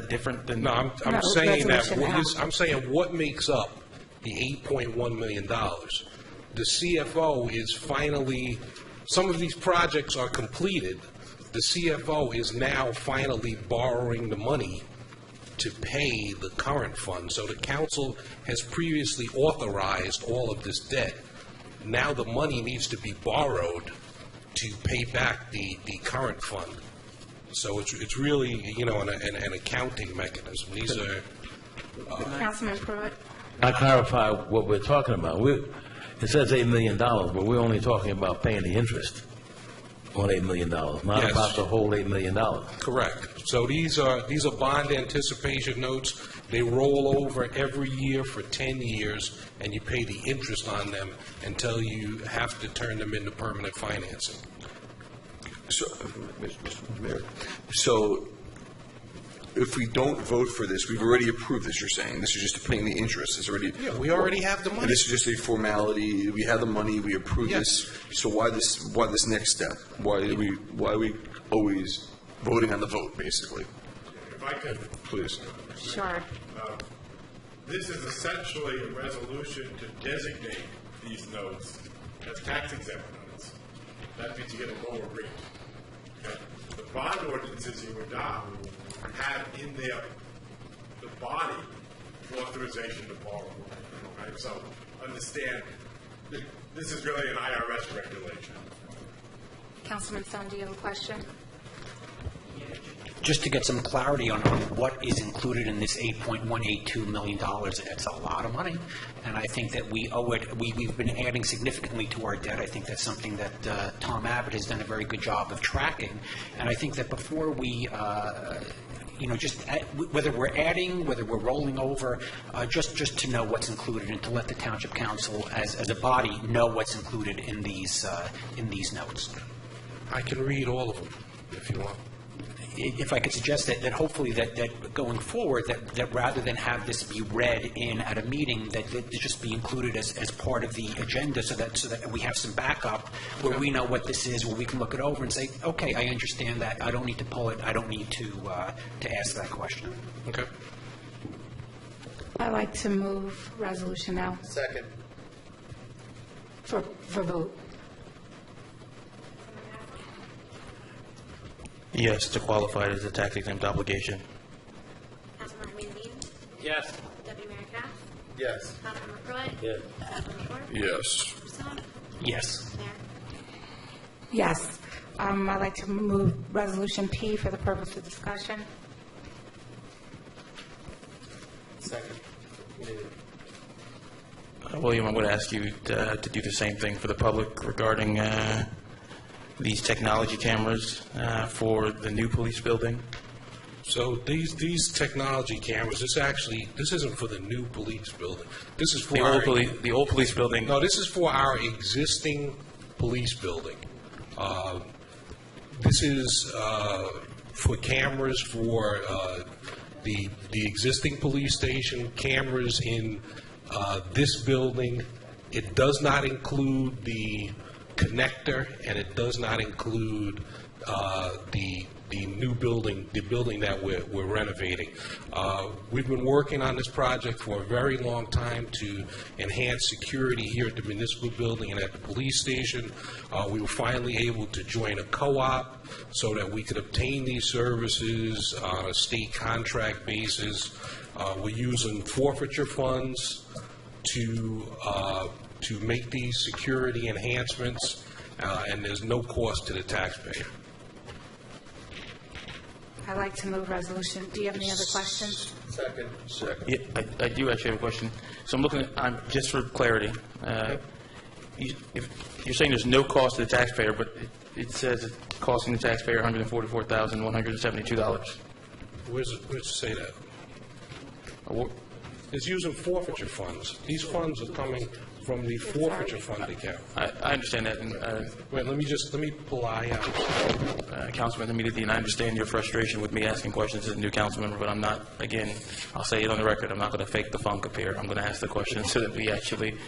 different than? No, I'm saying that I'm saying what makes up the $8.1 million. The CFO is finally, some of these projects are completed. The CFO is now finally borrowing the money to pay the current fund. So the council has previously authorized all of this debt. Now the money needs to be borrowed to pay back the current fund. So it's really, an accounting mechanism. These are... Councilman Pruitt. I clarify what we're talking about. It says $8 million, but we're only talking about paying the interest on $8 million, not Yes. about the whole $8 million. Correct. So these are bond anticipation notes. They roll over every year for 10 years, and you pay the interest on them until you have to turn them into permanent financing. So, Mr. Mayor, so if we don't vote for this, we've already approved this, you're saying? This is just paying the interest? It's already... Yeah, we already have the money. And this is just a formality, we have the money, we approve Yes. this, so why this next step? Why are we always voting on the vote, basically? If I could. Please. Sure. This is essentially a resolution to designate these notes as tax exempt notes. That means you get a lower rate. Okay? The bond ordinances you adopt have in there the body authorization to borrow. Right? So understand, this is really an IRS regulation. Councilman Song, do you have a question? Just to get some clarity on what is included in this $8.182 million, it's a lot of money, and I think that we owe it. We've been adding significantly to our debt. I think that's something that Tom Abbott has done a very good job of tracking, and I think that before we whether we're adding, whether we're rolling over, just to know what's included and to let the Township Council, as a body, know what's included in these notes. I can read all of them if you want. if I could suggest that hopefully that going forward, that rather than have this be read in at a meeting, that it just be included as part of the agenda so that we have some backup where we know what this is, where we can look it over and say, okay, I understand that. I don't need to pull it. I don't need to ask that question. Okay. I'd like to move resolution now Second. for vote. Yes, to qualify it as a tax-exempt obligation. Councilmember Hamid. Yes. Deputy Mayor Kraft. Yes. Councilmember Pruitt. Yes. Councilmember Schwartz. Yes. Purcell. Yes. Mayor. Yes. I'd like to move resolution P for the purpose of discussion. Second. William, I'm going to ask you to do the same thing for the public regarding these technology cameras for the new police building. So these technology cameras, this isn't for the new police building. This is for The old police building. No, this is for our existing police building. This is for cameras for the existing police station, cameras in this building. It does not include the connector, and it does not include the new building, the building that we're renovating. We've been working on this project for a very long time to enhance security here at the municipal building and at the police station. We were finally able to join a co-op so that we could obtain these services on a state contract basis. We're using forfeiture funds to make these security enhancements, and there's no cost to the taxpayer. I'd like to move resolution. Do you have any other questions? Second. Yeah, I do actually have a question. So I'm looking at, just for clarity, if you're saying there's no cost to the taxpayer, but it says it's costing the taxpayer $144,172. Where's it say that? It's using forfeiture funds. These funds are coming from the forfeiture fund account. I understand that. And, Wait, let me pull out. Councilman Hamid, and I understand your frustration with me asking questions as a new council member, but I'm not, again, I'll say it on the record, I'm not going to fake the funk up here. I'm going to ask the questions so that we actually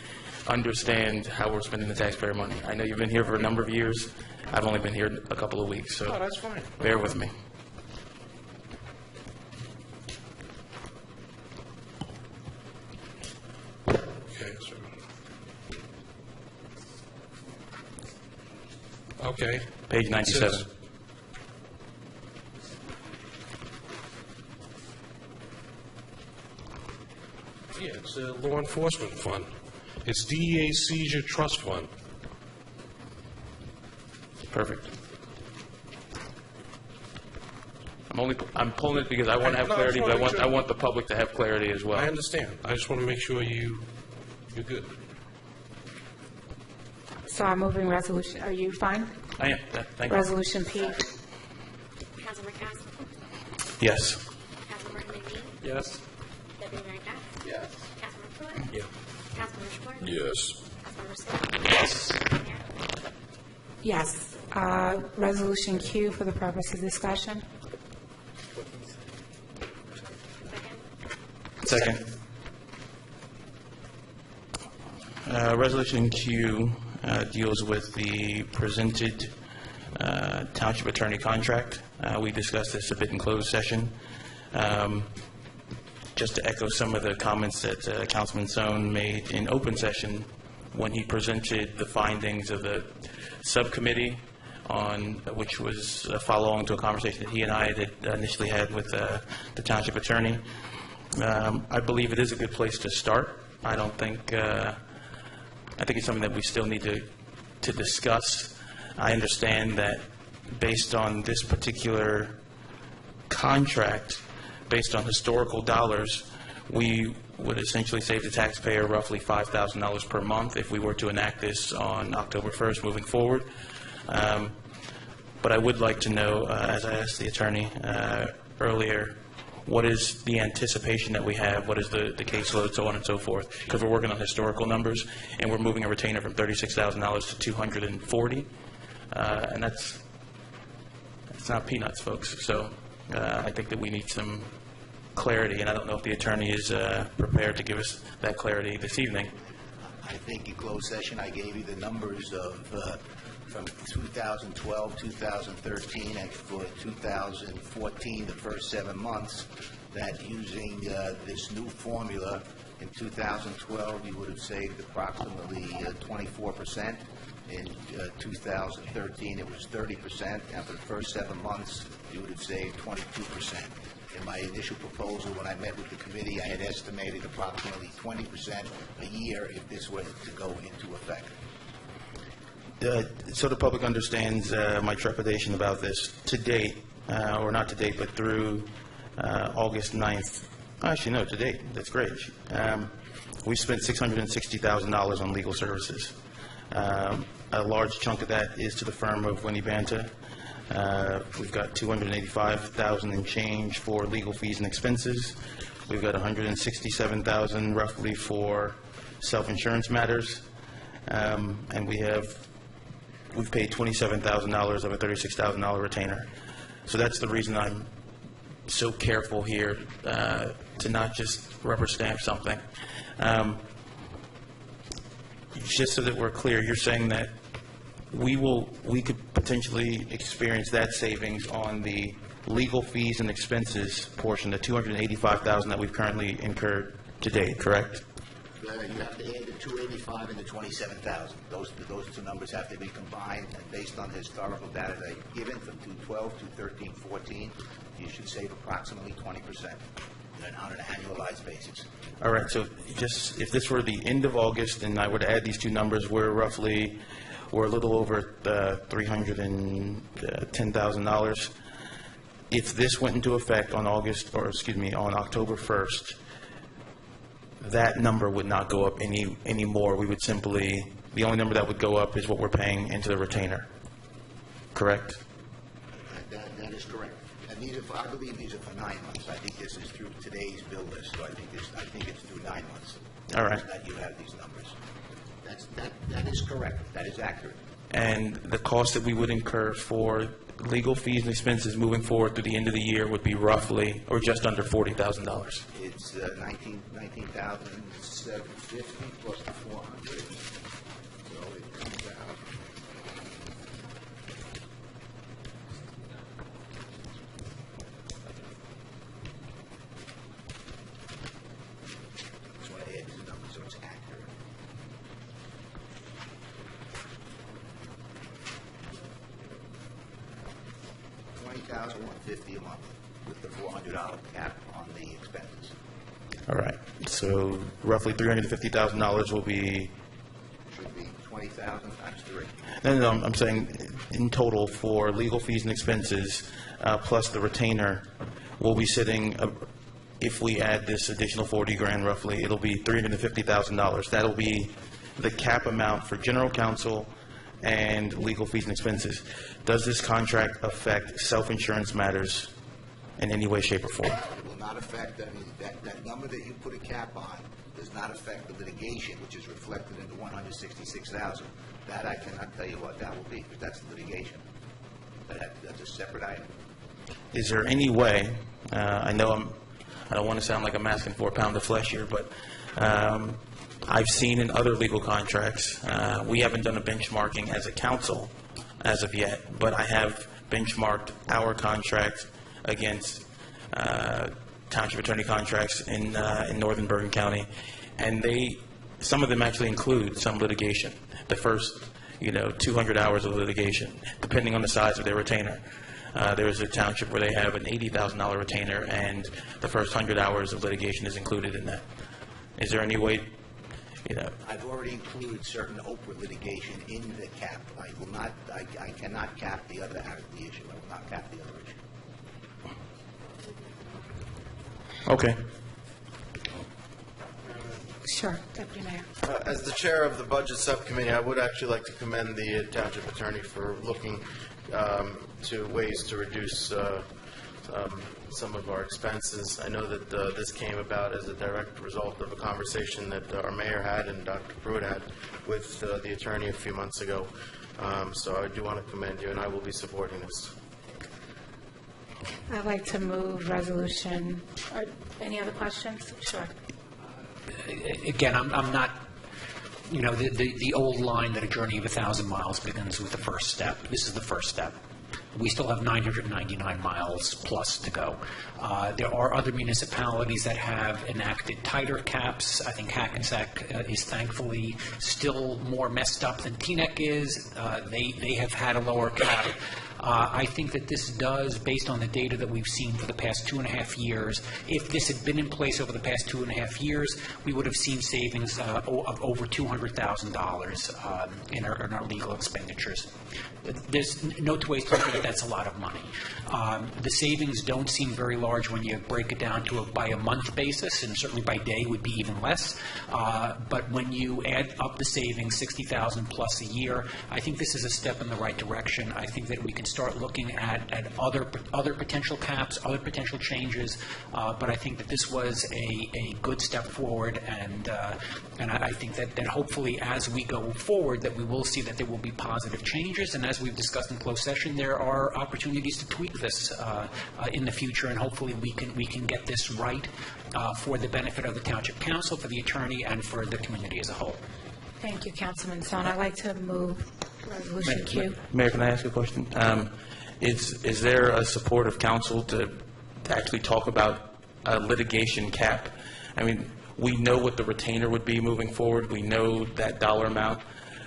understand how we're spending the taxpayer money. I know you've been here for a number of years. I've only been here a couple of weeks, so Oh, that's fine. bear with me. Okay. Page 97. Yeah, it's a law enforcement fund. It's DEA Seizure Trust Fund. Perfect. I'm pulling it because I want to have clarity, but I want the public to have clarity as well. I understand. I just want to make sure you're good. So I'm moving resolution. Are you fine? I am. Thank you. Resolution P. Councilmember Cass. Yes. Councilmember Hamid. Yes. Deputy Mayor Kraft. Yes. Councilmember Pruitt. Yeah. Councilmember Schwartz. Yes. Councilmember Smith. Yes. Mayor. Yes. Resolution Q for the purpose of discussion. Second. Resolution Q deals with the presented township attorney contract. We discussed this a bit in closed session. Just to echo some of the comments that Councilman Sohn made in open session when he presented the findings of the subcommittee on, which was a follow-on to a conversation that he and I had initially had with the township attorney. I believe it is a good place to start. I think it's something that we still need to discuss. I understand that based on this particular contract, based on historical dollars, we would essentially save the taxpayer roughly $5,000 per month if we were to enact this on October 1st moving forward. But I would like to know, as I asked the attorney earlier, what is the anticipation that we have? What is the caseload, so on and so forth? Because we're working on historical numbers, and we're moving a retainer from $36,000 to $240,000, and that's It's not peanuts, folks. So I think that we need some clarity, and I don't know if the attorney is prepared to give us that clarity this evening. I think in closed session, I gave you the numbers of from 2012, 2013, and for 2014, the first 7 months, that using this new formula, in 2012, you would have saved approximately 24%. In 2013, it was 30%, and for the first 7 months, you would have saved 22%. In my initial proposal, when I met with the committee, I had estimated approximately 20% a year if this were to go into effect. So the public understands my trepidation about this. To date, or not to date, but through August 9th, actually, no, to date, that's great. We spent $660,000 on legal services. A large chunk of that is to the firm of Winnie Banta. We've got $285,000 and change for legal fees and expenses. We've got $167,000 roughly for self-insurance matters, and we've paid $27,000 of a $36,000 retainer. So that's the reason I'm so careful here to not just rubber stamp something. Just so that we're clear, you're saying that we could potentially experience that savings on the legal fees and expenses portion, the $285,000 that we've currently incurred to date, correct? You have to add the 285 and the 27,000. Those two numbers have to be combined, and based on historical data that I've given from 2012 to 2013, 14, you should save approximately 20% on an annualized basis. All right, so just if this were the end of August and I were to add these two numbers, we're a little over $310,000. If this went into effect on on October 1st, that number would not go up any more. We would simply, the only number that would go up is what we're paying into the retainer, correct? That is correct. And I believe these are for 9 months. I think this is through today's bill list, so I think it's through 9 months. All right. That you have these numbers. That is correct. That is accurate. And the cost that we would incur for legal fees and expenses moving forward through the end of the year would be roughly, or just under $40,000. It's $19,750 plus the $400. So it comes out. That's why I added the numbers so it's accurate. $20,150 a month with the $400 cap on the expenses. All right. So roughly $350,000 will be. Should be 20,000 times 3. No, I'm saying in total for legal fees and expenses plus the retainer, we'll be sitting. If we add this additional $40,000 roughly, it'll be $350,000. That'll be the cap amount for general counsel and legal fees and expenses. Does this contract affect self-insurance matters in any way, shape, or form? It will not affect, that number that you put a cap on does not affect the litigation, which is reflected in the $166,000. That I cannot tell you what that will be, because that's litigation. That's a separate item. Is there any way, I know I don't want to sound like I'm asking for a pound of flesh here, but I've seen in other legal contracts, we haven't done a benchmarking as a council as of yet, but I have benchmarked our contract against township attorney contracts in northern Bergen County, and some of them actually include some litigation. The first, 200 hours of litigation, depending on the size of their retainer. There's a township where they have an $80,000 retainer, and the first 100 hours of litigation is included in that. Is there any way, I've already included certain Oprah litigation in the cap. I cannot cap the other issue. I will not cap the other issue. Okay. Sure, Deputy Mayor. As the chair of the Budget Subcommittee, I would actually like to commend the Township Attorney for looking to ways to reduce some of our expenses. I know that this came about as a direct result of a conversation that our mayor had and Dr. Pruitt had with the attorney a few months ago. So I do want to commend you, and I will be supporting this. I'd like to move resolution, or any other questions? Sure. Again, I'm not, the old line that a journey of 1,000 miles begins with the first step. This is the first step. We still have 999 miles plus to go. There are other municipalities that have enacted tighter caps. I think Hackensack is thankfully still more messed up than Teaneck is. They have had a lower cap. I think that this does, based on the data that we've seen for the past 2.5 years, if this had been in place over the past 2.5 years, we would have seen savings of over $200,000 in our legal expenditures. There's no two ways to look at it, that's a lot of money. The savings don't seem very large when you break it down to by a month basis, and certainly by day would be even less. But when you add up the savings, $60,000 plus a year, I think this is a step in the right direction. I think that we can start looking at other potential caps, other potential changes, but I think that this was a good step forward, and I think that hopefully as we go forward that we will see that there will be positive changes, and as we've discussed in closed session, there are opportunities to tweak this in the future, and hopefully we can get this right for the benefit of the Township Council, for the attorney, and for the community as a whole. Thank you, Councilman Stone. I'd like to move resolution Q. Mayor, can I ask a question? Is there a support of council to actually talk about a litigation cap? I mean, we know what the retainer would be moving forward. We know that dollar amount.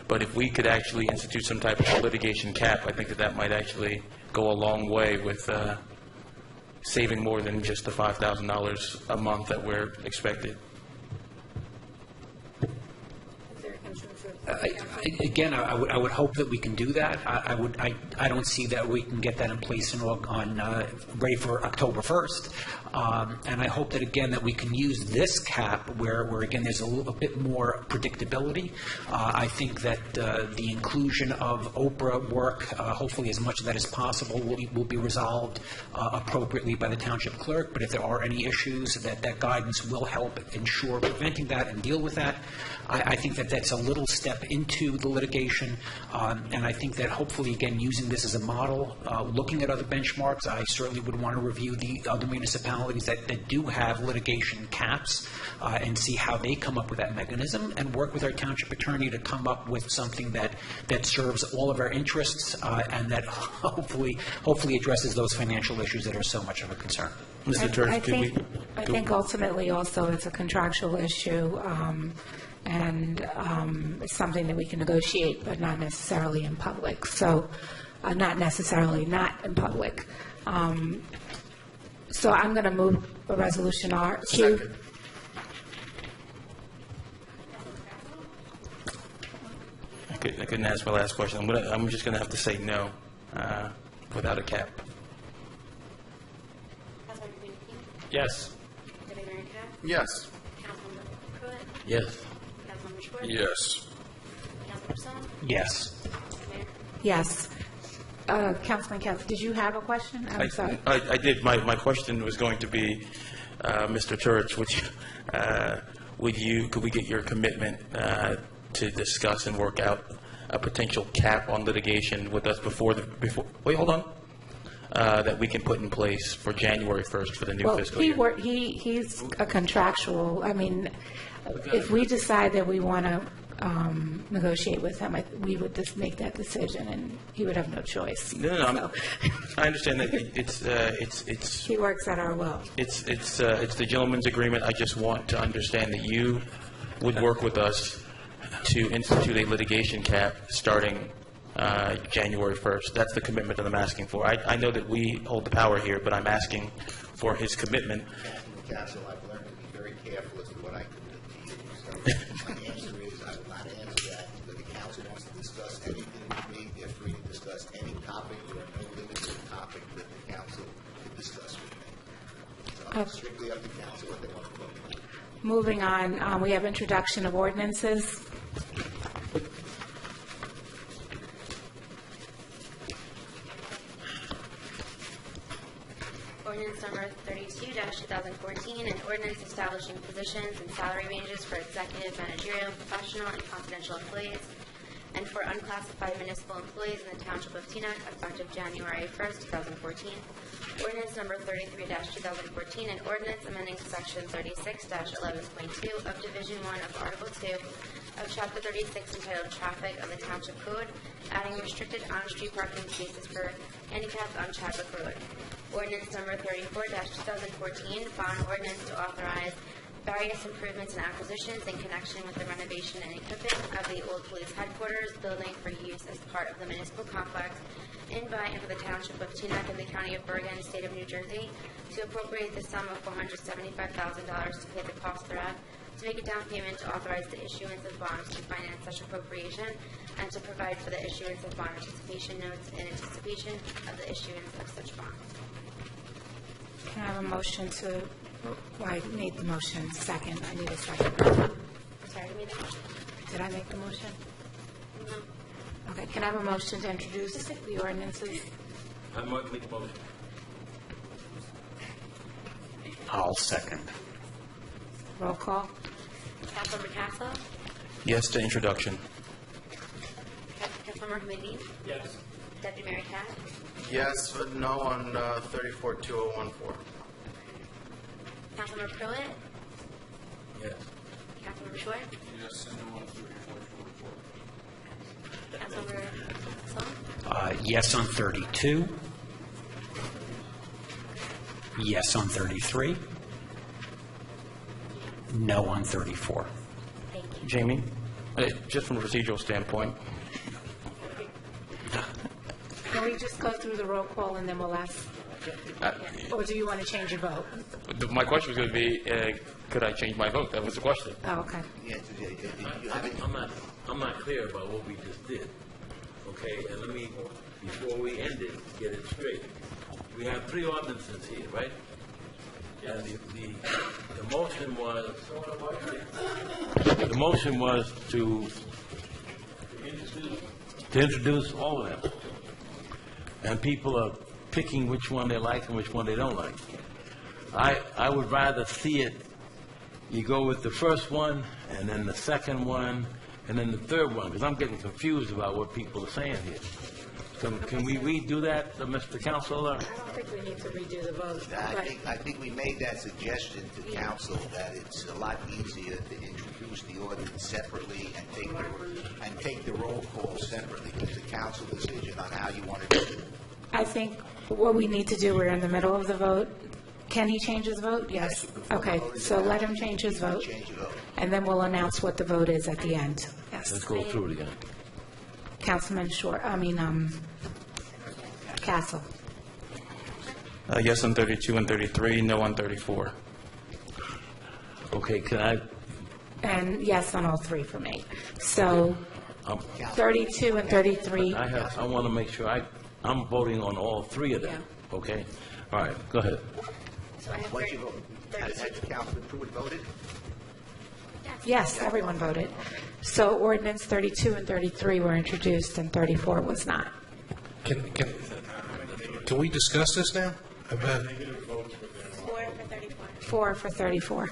But if we could actually institute some type of litigation cap, I think that might actually go a long way with saving more than just the $5,000 a month that we're expected. Again, I would hope that we can do that. I don't see that we can get that in place ready for October 1st. And I hope that, again, that we can use this cap where again, there's a little bit more predictability. I think that the inclusion of Oprah work, hopefully as much of that as possible, will be resolved appropriately by the township clerk. But if there are any issues, that guidance will help ensure preventing that and deal with that. I think that that's a little step into the litigation, and I think that hopefully, again, using this as a model, looking at other benchmarks, I certainly would want to review the other municipalities that do have litigation caps and see how they come up with that mechanism, and work with our township attorney to come up with something that serves all of our interests and that hopefully addresses those financial issues that are so much of a concern. Mr. Turner, I think ultimately also it's a contractual issue. And it's something that we can negotiate, but not necessarily in public. So, not necessarily not in public. So I'm going to move a resolution Q. I couldn't ask my last question. I'm just going to have to say no without a cap. Yes. Yes. Yes. Yes. Yes. Yes. Councilman Kemp, did you have a question? I'm sorry. I did. My question was going to be, Mr. Turich, could we get your commitment to discuss and work out a potential cap on litigation with us wait, hold on, that we can put in place for January 1st for the new fiscal year? He's a contractual. I mean, if we decide that we want to negotiate with him, we would just make that decision, and he would have no choice. No. I understand that it's. He works at our will. It's the gentleman's agreement. I just want to understand that you would work with us to institute a litigation cap starting January 1st. That's the commitment that I'm asking for. I know that we hold the power here, but I'm asking for his commitment. Council, I've learned to be very careful as to what I commit to you. So my answer is I will not answer that. But the council wants to discuss anything with me, they're free to discuss any topic. There are no limits to the topic that the council can discuss with me. So it's strictly up to council what they want to vote. Moving on, we have introduction of ordinances. Ordinance number 32-2014, an ordinance establishing positions and salary ranges for executive, managerial, professional, and confidential employees, and for unclassified municipal employees in the Township of Teaneck effective January 1st, 2014. Ordinance number 33-2014, an ordinance amending section 36-11.2 of Division 1 of Article 2 of Chapter 36 entitled Traffic of the Township Code, adding restricted on-street parking spaces for handicapped on Chadwick Road. Ordinance number 34-2014, bond ordinance to authorize various improvements and acquisitions in connection with the renovation and equipping of the old police headquarters building for use as part of the municipal complex in by and for the Township of Teaneck in the County of Bergen, State of New Jersey, to appropriate the sum of $475,000 to pay the cost thereof, to make a down payment to authorize the issuance of bonds to finance such appropriation, and to provide for the issuance of bond anticipation notes in anticipation of the issuance of such bonds. Can I have a motion to, I made the motion, second, I need a second. Sorry, who made the motion? Did I make the motion? No. Okay, can I have a motion to introduce the ordinances? I might make a motion. I'll second. Roll call. Councilmember Castle? Yes to introduction. Councilmember Hamidi? Yes. Deputy Mayor Cat? Yes, but no on 34-2014. Councilmember Pruitt? Yes. Councilmember Short? Yes, and no on 34-24. Councilmember Sol? Yes on 32. Yes on 33. No on 34. Thank you. Jamie, just from a procedural standpoint, Can we just go through the roll call and then we'll ask? Or do you want to change your vote? my question was going to be, could I change my vote? That was the question. Oh, okay. I'm not clear about what we just did. Okay, and let me, before we end it, get it straight. We have three ordinances here, right? And the motion was to introduce all of them. And people are picking which one they like and which one they don't like. I would rather see it, you go with the first one, and then the second one, and then the third one, because I'm getting confused about what people are saying here. Can we redo that, Mr. Counselor? I don't think we need to redo the vote. I think we made that suggestion to council that it's a lot easier to introduce the ordinance separately and take the roll call separately. It's a council decision on how you want to do it. I think what we need to do, we're in the middle of the vote. Can he change his vote? Yes. Okay, so let him change his vote, and then we'll announce what the vote is at the end. Yes. Let's go through it again. Councilman Castle. Yes on 32 and 33, no on 34. Okay, can I? And yes on all three for me. So 32 and 33. I want to make sure I'm voting on all three of them, okay? All right, go ahead. So I have What's your vote? Has Councilman Pruitt voted? Yes, everyone voted. So ordinance 32 and 33 were introduced and 34 was not. Can we discuss this now? 4 for 34. 4 for 34.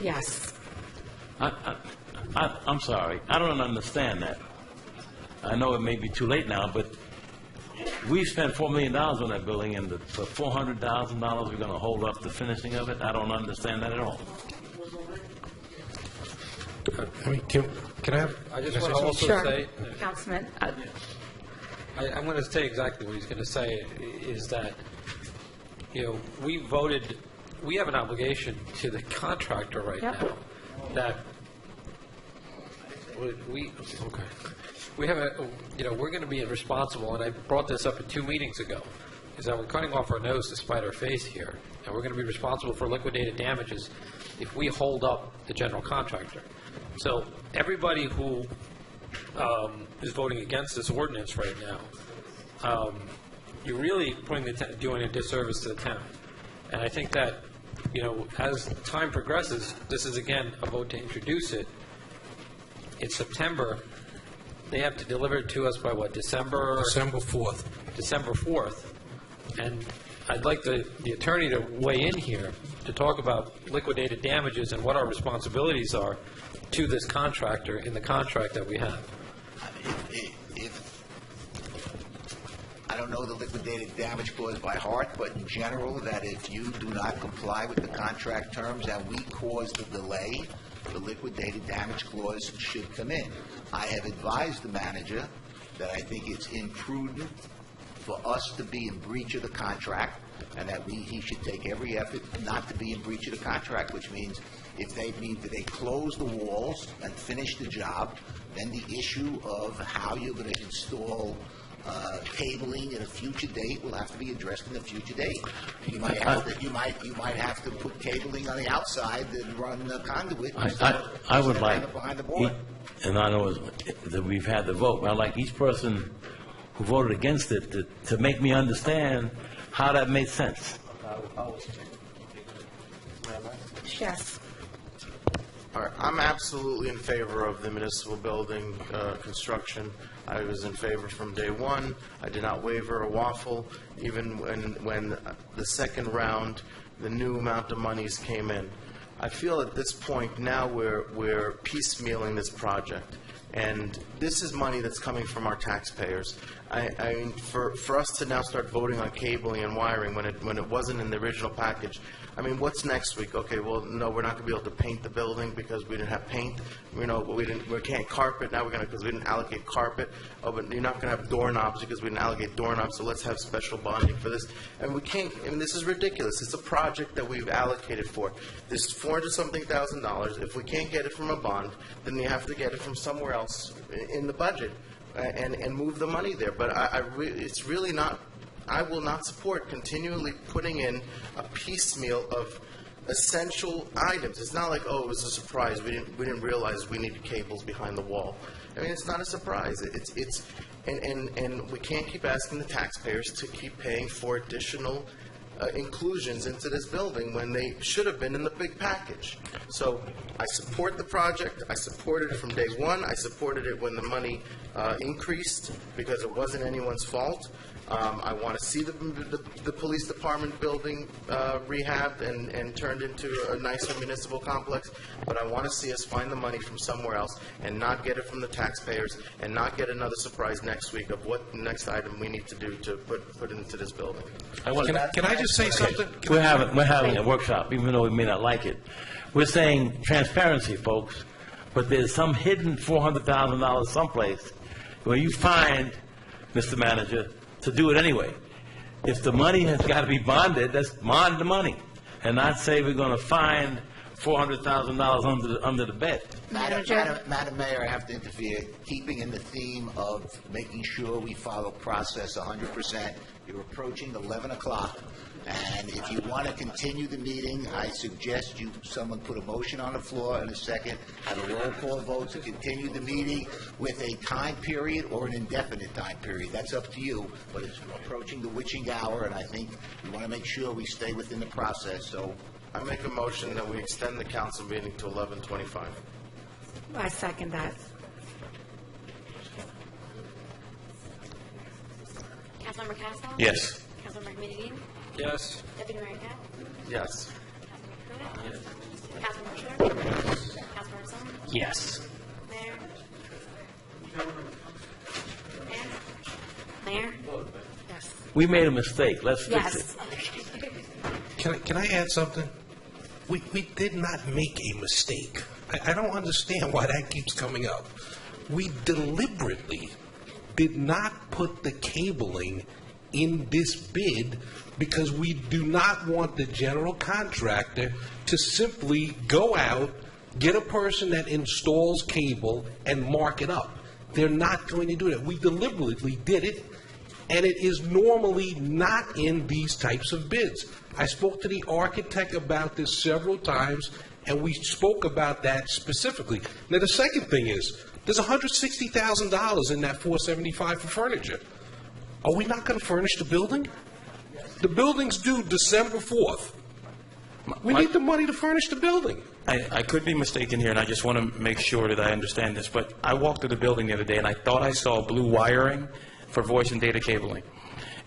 Yes. I'm sorry. I don't understand that. I know it may be too late now, but we spent $4 million on that building, and for $400,000, we're going to hold up the finishing of it? I don't understand that at all. I mean, can I have? I just want to also say, Councilman. I'm going to say exactly what he's going to say, is that, we voted, we have an obligation to the contractor right now that we have we're going to be responsible, and I brought this up 2 meetings ago, is that we're cutting off our nose to spite our face here, and we're going to be responsible for liquidated damages if we hold up the general contractor. So everybody who is voting against this ordinance right now, you're really doing a disservice to the town. And I think that, as time progresses, this is again a vote to introduce it. It's September. They have to deliver it to us by what, December 4th. December 4th. And I'd like the attorney to weigh in here to talk about liquidated damages and what our responsibilities are to this contractor in the contract that we have. I don't know the liquidated damage clause by heart, but in general, that if you do not comply with the contract terms and we cause the delay, the liquidated damage clause should come in. I have advised the manager that I think it's imprudent for us to be in breach of the contract, and that he should take every effort not to be in breach of the contract, which means if they close the walls and finish the job, then the issue of how you're going to install cabling at a future date will have to be addressed in a future date. You might have to put cabling on the outside and run the conduit. I would like, behind the board. and I know that we've had the vote, but I'd like each person who voted against it to make me understand how that made sense. Yes. All right, I'm absolutely in favor of the municipal building construction. I was in favor from day one. I did not waver or waffle, even when the second round, the new amount of monies came in. I feel at this point now we're piecemealing this project. And this is money that's coming from our taxpayers. I mean, for us to now start voting on cabling and wiring when it wasn't in the original package, I mean, what's next week? Okay, well, no, we're not going to be able to paint the building because we didn't have paint. You know, we can't carpet now. Because we didn't allocate carpet. Oh, but you're not going to have doorknobs because we didn't allocate doorknobs. So let's have special bonding for this. And we can't. I mean, this is ridiculous. It's a project that we've allocated for. This $400-something thousand. If we can't get it from a bond, then you have to get it from somewhere else in the budget and move the money there. But it's really not. I will not support continually putting in a piecemeal of essential items. It's not like, oh, it was a surprise. We didn't realize we needed cables behind the wall. I mean, it's not a surprise. And we can't keep asking the taxpayers to keep paying for additional inclusions into this building when they should have been in the big package. So I support the project. I supported it from day one. I supported it when the money increased because it wasn't anyone's fault. I want to see the police department building rehabbed and turned into a nicer municipal complex, but I want to see us find the money from somewhere else and not get it from the taxpayers and not get another surprise next week of what the next item we need to do to put into this building. Can I just say something? We're having a workshop, even though we may not like it. We're saying transparency, folks, but there's some hidden $400,000 someplace where you find, Mr. Manager, to do it anyway. If the money has got to be bonded, let's bond the money, and not say we're going to find $400,000 under the bed. Madam Mayor, I have to interfere. Keeping in the theme of making sure we follow process 100%, you're approaching 11 o'clock. And if you want to continue the meeting, I suggest someone put a motion on the floor in a second, have a roll call vote to continue the meeting with a time period or an indefinite time period. That's up to you, but it's approaching the witching hour, and I think we want to make sure we stay within the process. So I make a motion that we extend the council meeting to 11:25. I second that. Councilmember Castle? Yes. Councilmember Medellin? Yes. Deputy Mayor Cap? Yes. Councilmember Schur? Councilmember Song? Yes. Mayor? Mayor? Yes. We made a mistake. Let's fix it. Yes. Can I add something? We did not make a mistake. I don't understand why that keeps coming up. We deliberately did not put the cabling in this bid because we do not want the general contractor to simply go out, get a person that installs cable, and mark it up. They're not going to do that. We deliberately did it, and it is normally not in these types of bids. I spoke to the architect about this several times, and we spoke about that specifically. Now, the second thing is, there's $160,000 in that $475 for furniture. Are we not going to furnish the building? The building's due December 4th. We need the money to furnish the building. I could be mistaken here, and I just want to make sure that I understand this, but I walked through the building the other day, and I thought I saw blue wiring for voice and data cabling.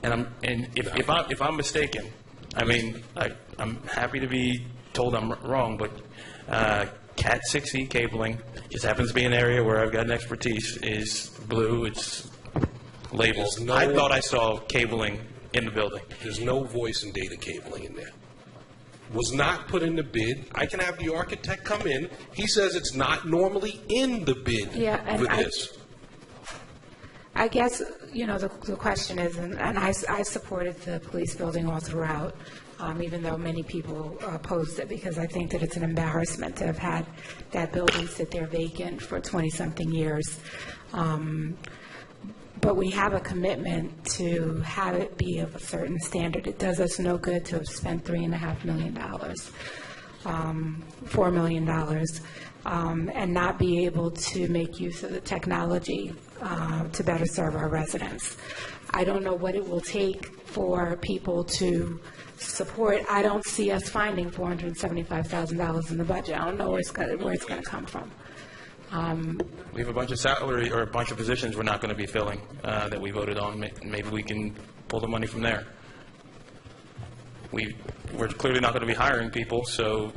And if I'm mistaken, I mean, I'm happy to be told I'm wrong, but Cat 6E cabling just happens to be an area where I've got an expertise, is blue. It's labels. There's no- I thought I saw cabling in the building. There's no voice and data cabling in there. Was not put in the bid. I can have the architect come in. He says it's not normally in the bid for this. I guess, the question is, and I supported the police building all throughout, even though many people opposed it, because I think that it's an embarrassment to have had that building sit there vacant for 20-something years. But we have a commitment to have it be of a certain standard. It does us no good to have spent $3.5 million, $4 million, and not be able to make use of the technology to better serve our residents. I don't know what it will take for people to support. I don't see us finding $475,000 in the budget. I don't know where it's going to come from. We have a bunch of salary or a bunch of positions we're not going to be filling that we voted on. Maybe we can pull the money from there. We're clearly not going to be hiring people, so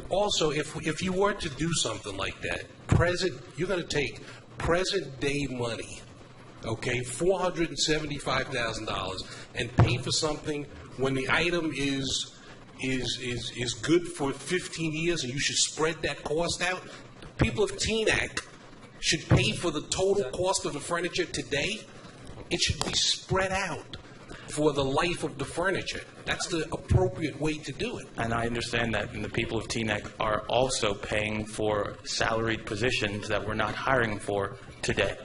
Also, if you were to do something like that, you're going to take present day money, okay, $475,000, and pay for something when the item is good for 15 years, and you should spread that cost out. People of Teaneck should pay for the total cost of the furniture today. It should be spread out for the life of the furniture. That's the appropriate way to do it. and I understand that, and the people of Teaneck are also paying for salaried positions that we're not hiring for today.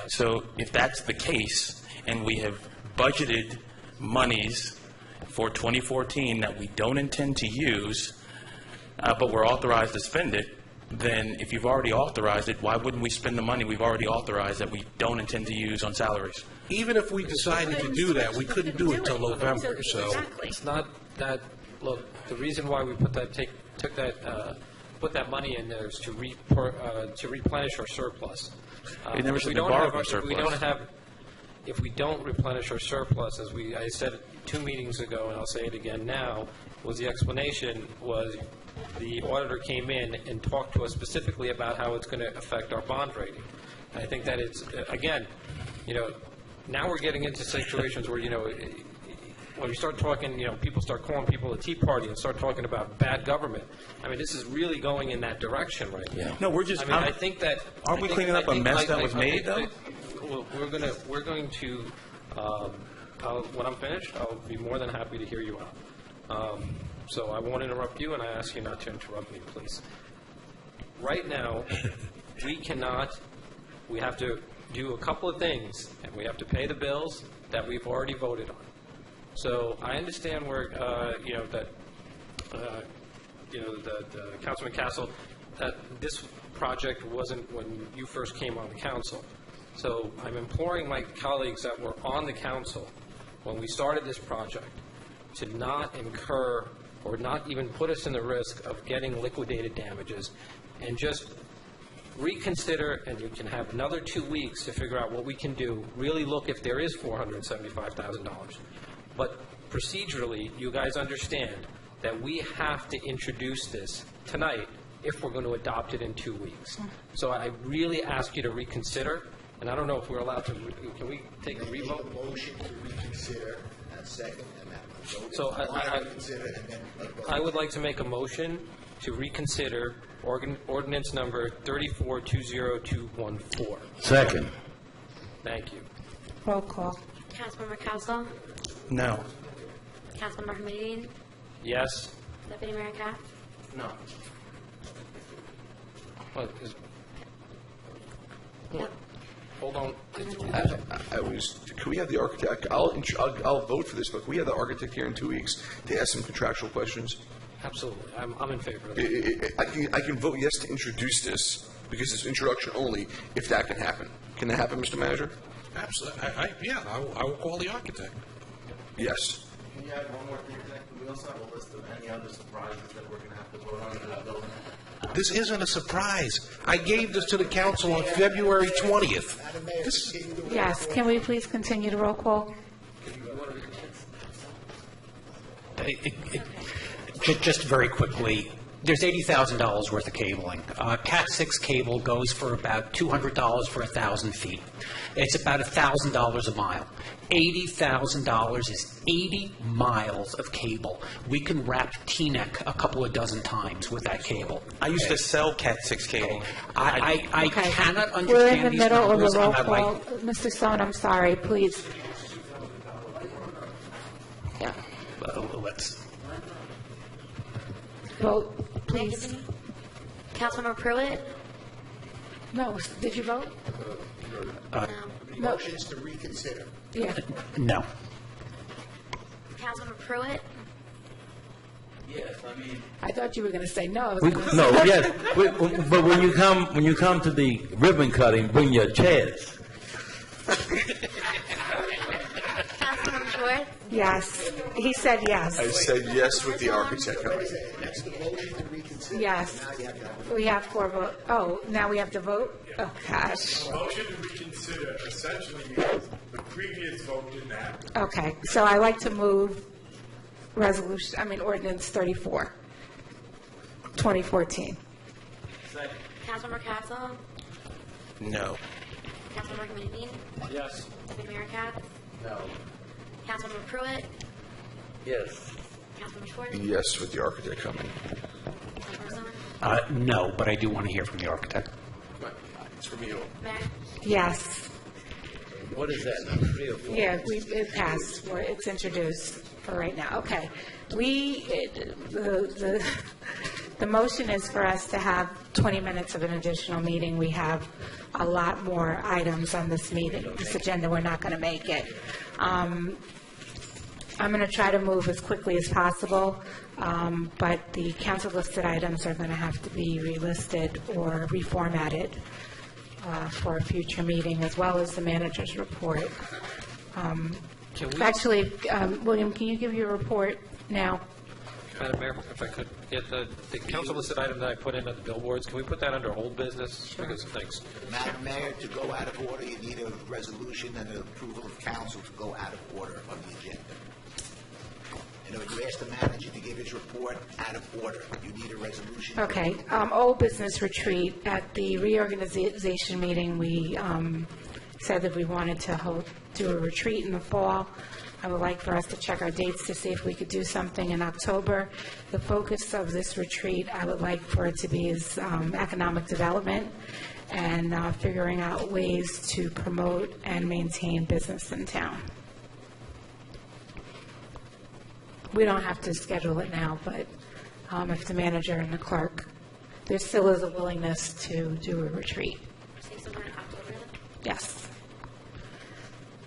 So if that's the case, and we have budgeted monies for 2014 that we don't intend to use, but we're authorized to spend it, then if you've already authorized it, why wouldn't we spend the money we've already authorized that we don't intend to use on salaries? Even if we decided to do that, we couldn't do it till November, so. It's not that, look, the reason why we put that money in there is to replenish our surplus. It never said to borrow from surplus. If we don't replenish our surplus, as I said 2 meetings ago, and I'll say it again now, the explanation was the auditor came in and talked to us specifically about how it's going to affect our bond rating. And I think that it's, again, now we're getting into situations where, when we start talking, people start calling people a Tea Party and start talking about bad government. I mean, this is really going in that direction right now. No, we're just. I mean, I think that. Aren't we cleaning up a mess that was made, though? We're going to. When I'm finished, I'll be more than happy to hear you out. So I won't interrupt you, and I ask you not to interrupt me, please. Right now, we cannot. We have to do a couple of things, and we have to pay the bills that we've already voted on. So I understand where, Councilman Castle, that this project wasn't when you first came on the council. So I'm imploring my colleagues that were on the council when we started this project to not incur or not even put us in the risk of getting liquidated damages, and just reconsider, and you can have another 2 weeks to figure out what we can do, really look if there is $475,000. But procedurally, you guys understand that we have to introduce this tonight if we're going to adopt it in 2 weeks. So I really ask you to reconsider, and I don't know if we're allowed to, can we take a revote? Motion to reconsider and second amendment. So I would like to make a motion to reconsider ordinance number 3420214. Second. Thank you. Roll call. Councilmember Castle? No. Councilmember Hamidine? Yes? Deputy Mayor Katz? No. What is? Hold on. Can we have the architect, I'll vote for this, but can we have the architect here in 2 weeks to ask some contractual questions? Absolutely. I'm in favor of that. I can vote yes to introduce this, because it's introduction only, if that can happen. Can that happen, Mr. Manager? Absolutely. I will call the architect. Yes. Can you add one more thing to that? We also have a list of any other surprises that we're going to have to vote on in that building. This isn't a surprise. I gave this to the council on February 20th. Yes, can we please continue to roll call? Just very quickly, There's $80,000 worth of cabling. Cat 6 cable goes for about $200 for 1,000 feet. It's about $1,000 a mile. $80,000 is 80 miles of cable. We can wrap Teaneck a couple of dozen times with that cable. I used to sell Cat 6 cable. I cannot understand We're in the these middle of numbers, a roll and I'd like- call. Mr. Stone, I'm sorry, please. Yeah. Let's. Vote, please. Councilmember Pruitt? No, did you vote? The No. motion is to reconsider. Yeah. No. Councilmember Pruitt? Yes, I mean. I thought you were going to say no. I was We, gonna no, say- yes, but when you come to the ribbon cutting, bring your chairs. Councilmember Schwartz? Yes. He said yes. I said yes with the architect. That's the motion to reconsider. Yes. Now you have to have a We have 4 votes. Oh, now we have to vote? Oh, gosh. The motion to reconsider essentially means the previous vote didn't happen. Okay, so I like to move ordinance 34, 2014. Councilmember Castle? No. Councilmember McBean? Yes. Deputy Mayor Katz? No. Councilmember Pruitt? Yes. Councilmember Schwartz? Yes with the architect coming. Councilmember Summer? No, but I do want to hear from the architect. It's from you. Mayor? Yes. What is that, number 3 or 4? Yeah, it passed, it's introduced for right now. Okay. The motion is for us to have 20 minutes of an additional meeting. We have a lot more items on this meeting, this agenda. We're not going to make it. I'm going to try to move as quickly as possible, but the council-listed items are going to have to be relisted or reformatted for a future meeting, as well as the manager's report. Actually, William, can you give your report now? Madam Mayor, if I could get the council listed item that I put in at the billboards, can we put that under old business? Because, thanks. Madam Mayor, to go out of order, you need a resolution and an approval of council to go out of order on the agenda. You know, you asked the manager to give his report out of order. You need a resolution. Okay, old business retreat. At the reorganization meeting, we said that we wanted to do a retreat in the fall. I would like for us to check our dates to see if we could do something in October. The focus of this retreat, I would like for it to be is economic development and figuring out ways to promote and maintain business in town. We don't have to schedule it now, but if the manager and the clerk, there still is a willingness to do a retreat. Say somewhere in October then? Yes.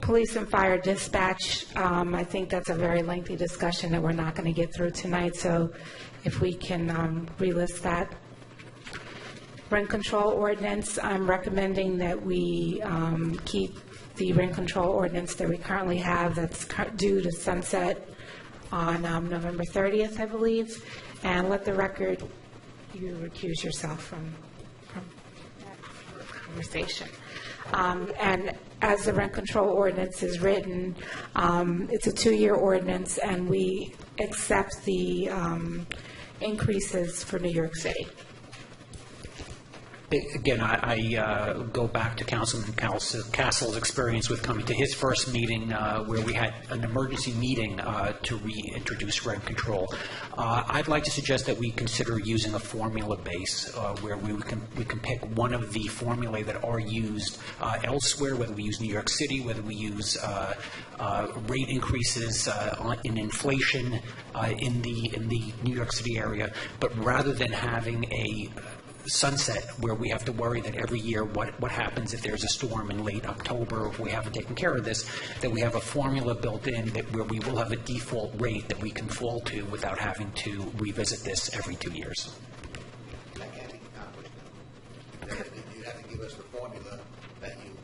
Police and fire dispatch, I think that's a very lengthy discussion that we're not going to get through tonight, so if we can relist that. Rent control ordinance, I'm recommending that we keep the rent control ordinance that we currently have that's due to sunset on November 30th, I believe, and let the record, you recuse yourself from that conversation. And as the rent control ordinance is written, it's a 2-year ordinance, and we accept the increases for New York City. Again, I go back to Councilman Castle's experience with coming to his first meeting where we had an emergency meeting to reintroduce rent control. I'd like to suggest that we consider using a formula base where we can pick one of the formulae that are used elsewhere, whether we use New York City, whether we use rate increases in inflation in the New York City area, but rather than having a sunset where we have to worry that every year what happens if there's a storm in late October, or if we haven't taken care of this, that we have a formula built in that where we will have a default rate that we can fall to without having to revisit this every 2 years. That can't be accomplished. You have to give us the formula that you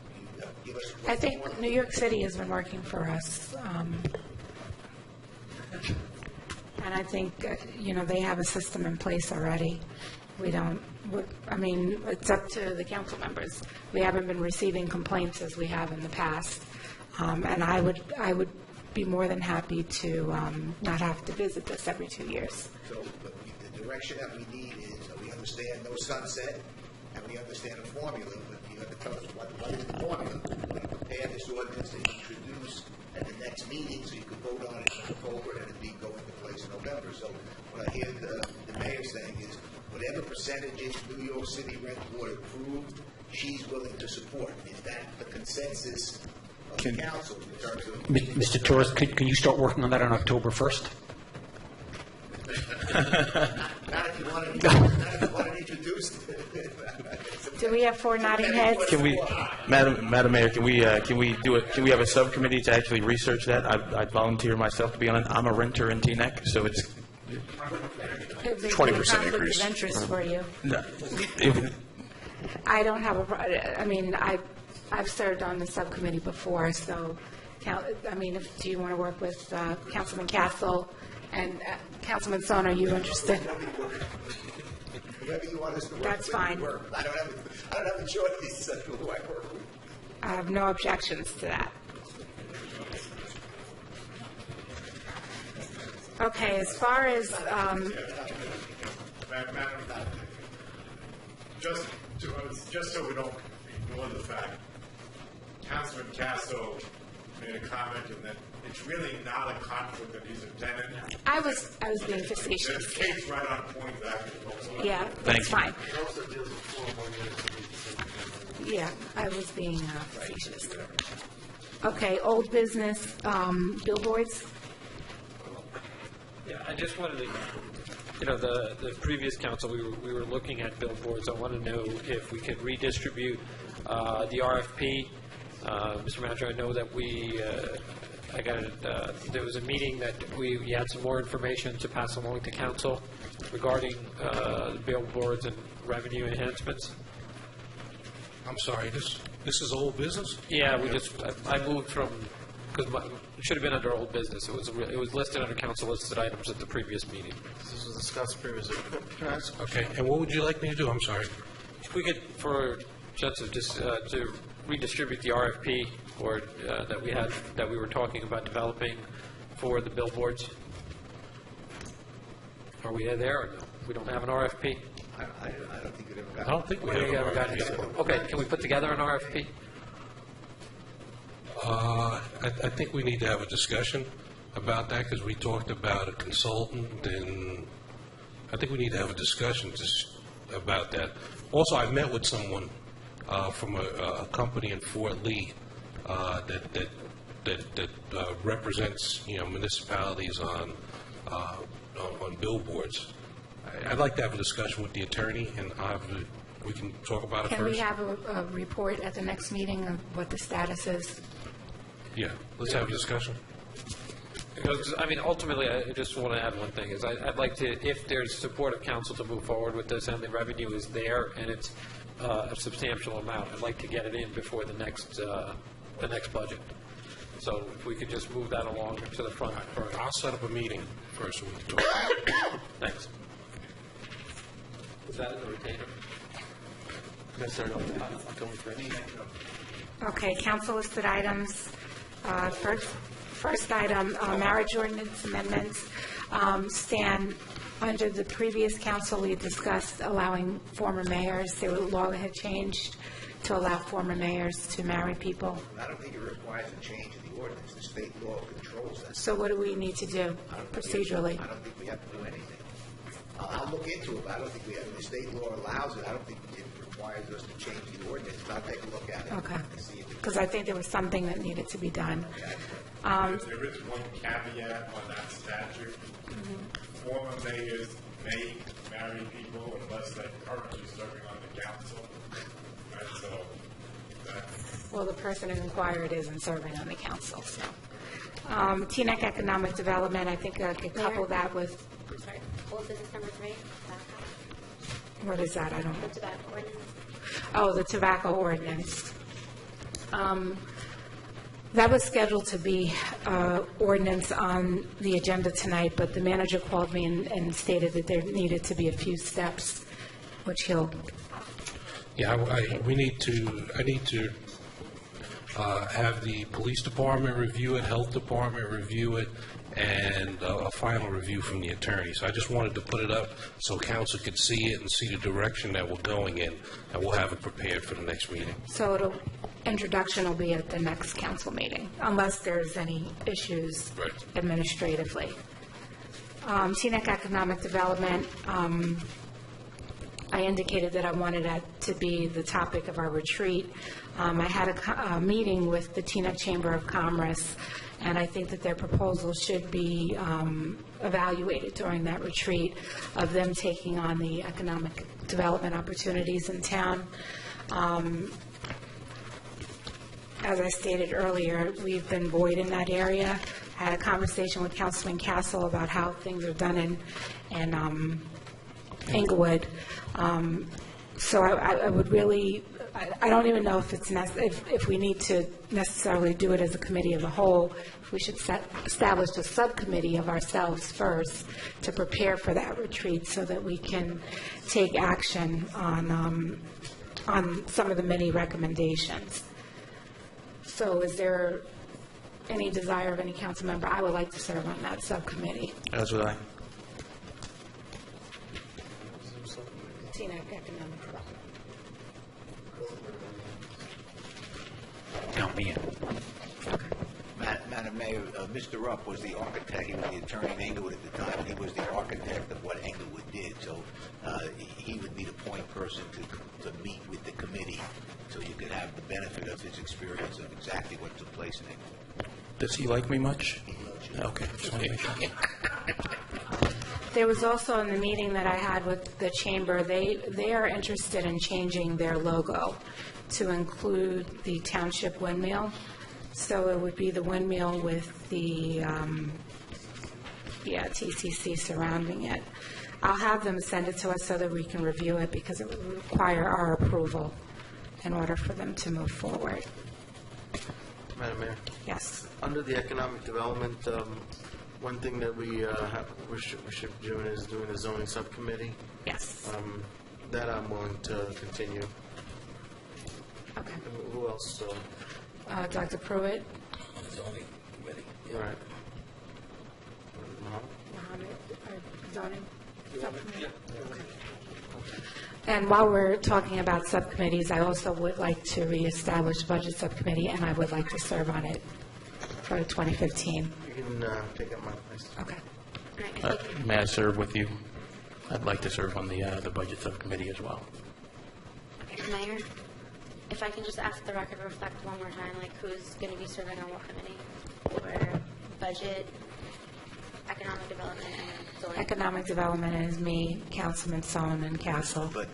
give us. I think New York City has been working for us. And I think, they have a system in place already. It's up to the council members. We haven't been receiving complaints as we have in the past. And I would be more than happy to not have to visit this every 2 years. So, but the direction that we need is, we understand no sunset, and we understand a formula, but you have to tell us what is the formula. We prepare this ordinance to introduce at the next meeting, so you can vote on it in October, and it'll go into place in November. So what I hear the mayor saying is, whatever percentages New York City Rent Board approved, she's willing to support. Is that the consensus of the council in terms of... Mr. Torres, can you start working on that on October 1st? Not if you want to introduce it. Do we have 4 nodding heads? Can we, Madam Mayor, can we do it? Can we have a subcommittee to actually research that? I'd volunteer myself to be on it. I'm a renter in Teaneck, so it's 20% increase. Of interest for you. no. I don't have I've served on the subcommittee before, so, do you want to work with Councilman Castle and Councilman Son? Are you interested? Whoever you want us to work That's with, fine. work. I don't have a choice who I work with. I have no objections to that. Okay, as far as, Madam, just so we don't ignore the fact, Councilman Casso made a comment in that it's really not a conflict that he's a tenant. I was being facetious. There's a case right on point that. Yeah, that's fine. Yeah, I was being facetious. Okay, old business, billboards. Yeah, I just wanted to, the previous council, we were looking at billboards. I want to know if we could redistribute the RFP. Mr. Manager, I know that there was a meeting that we had some more information to pass along to council regarding billboards and revenue enhancements. I'm sorry, this is old business? Yeah, I moved from, because it should have been under old business. It was listed under council listed items at the previous meeting. This was discussed previously. Can I ask? Okay, and what would you like me to do? I'm sorry. If we could, for Jensen, just to redistribute the RFP or that we were talking about developing for the billboards. Are we there or no? We don't have an RFP? I don't think it ever got. I don't think we have an RFP. Okay, can we put together an RFP? I think we need to have a discussion about that because we talked about a consultant, and I think we need to have a discussion just about that. Also, I met with someone from a company in Fort Lee that represents municipalities on billboards. I'd like to have a discussion with the attorney, and we can talk about it first. Can we have a report at the next meeting of what the status is? Yeah, let's have a discussion. Because, ultimately, I just want to add one thing, is I'd like to, if there's support of council to move forward with this and the revenue is there and it's a substantial amount, I'd like to get it in before the next budget. So if we could just move that along to the front. I'll set up a meeting first. So we can talk. Thanks. Is that in the retainer? Can I start on October 1st? Okay, council listed items. First item, marriage ordinance amendments. Stan, under the previous council, we discussed allowing former mayors. The law had changed to allow former mayors to marry people. I don't think it requires a change in the ordinance. The state law controls that. So what do we need to do procedurally? I don't think we have to do anything. I'll look into it, but I don't think we have. The state law allows it. I don't think it requires us to change the ordinance, but I'll take a look at it. Okay. Because I think there was something that needed to be done. There is one caveat on that statute. Former mayors may marry people unless they're currently serving on the council. Right, so well, the person who inquired isn't serving on the council, so. Teaneck Economic Development, I think I could couple that with, Sorry, old business number 3. what is that? I don't know. The tobacco ordinance. Oh, the tobacco ordinance. That was scheduled to be ordinance on the agenda tonight, but the manager called me and stated that there needed to be a few steps, which he'll... Yeah, I need to have the police department review it, health department review it, and a final review from the attorney. So I just wanted to put it up so council could see it and see the direction that we're going in, and we'll have it prepared for the next meeting. So introduction will be at the next council meeting, unless there's any issues administratively. Teaneck Economic Development, I indicated that I wanted that to be the topic of our retreat. I had a meeting with the Teaneck Chamber of Commerce, and I think that their proposal should be evaluated during that retreat of them taking on the economic development opportunities in town. As I stated earlier, we've been void in that area. I had a conversation with Councilman Castle about how things are done in Englewood. So I would really, I don't even know if it's if we need to necessarily do it as a committee of the whole. If we should establish a subcommittee of ourselves first to prepare for that retreat so that we can take action on some of the many recommendations. So is there any desire of any council member? I would like to serve on that subcommittee. As would I. Teaneck Economic Development. Count me in. Madam Mayor, Mr. Rupp was the architect, he was the attorney in Englewood at the time, and he was the architect of what Englewood did, so he would be the point person to meet with the committee, so you could have the benefit of his experience of exactly what took place in Englewood. Does he like me much? Okay. Just want to make sure. There was also in the meeting that I had with the chamber, they are interested in changing their logo to include the township windmill. So it would be the windmill with the, TCC surrounding it. I'll have them send it to us so that we can review it because it would require our approval in order for them to move forward. Madam Mayor? Yes. Under the economic development, one thing that we should be doing is doing the zoning subcommittee. Yes. That I'm willing to continue. Okay. Who else? Dr. Pruitt. Zoning committee. Right. Mohammed, zoning subcommittee. And while we're talking about subcommittees, I also would like to reestablish budget subcommittee, and I would like to serve on it for 2015. You can take up my place. Okay. May I serve with you? I'd like to serve on the budget subcommittee as well. Mayor, if I can just ask the record to reflect one more time, like who's going to be serving on what committee? For budget, economic development, and zoning? Economic development is me, Councilman Sohn, and Castle. But,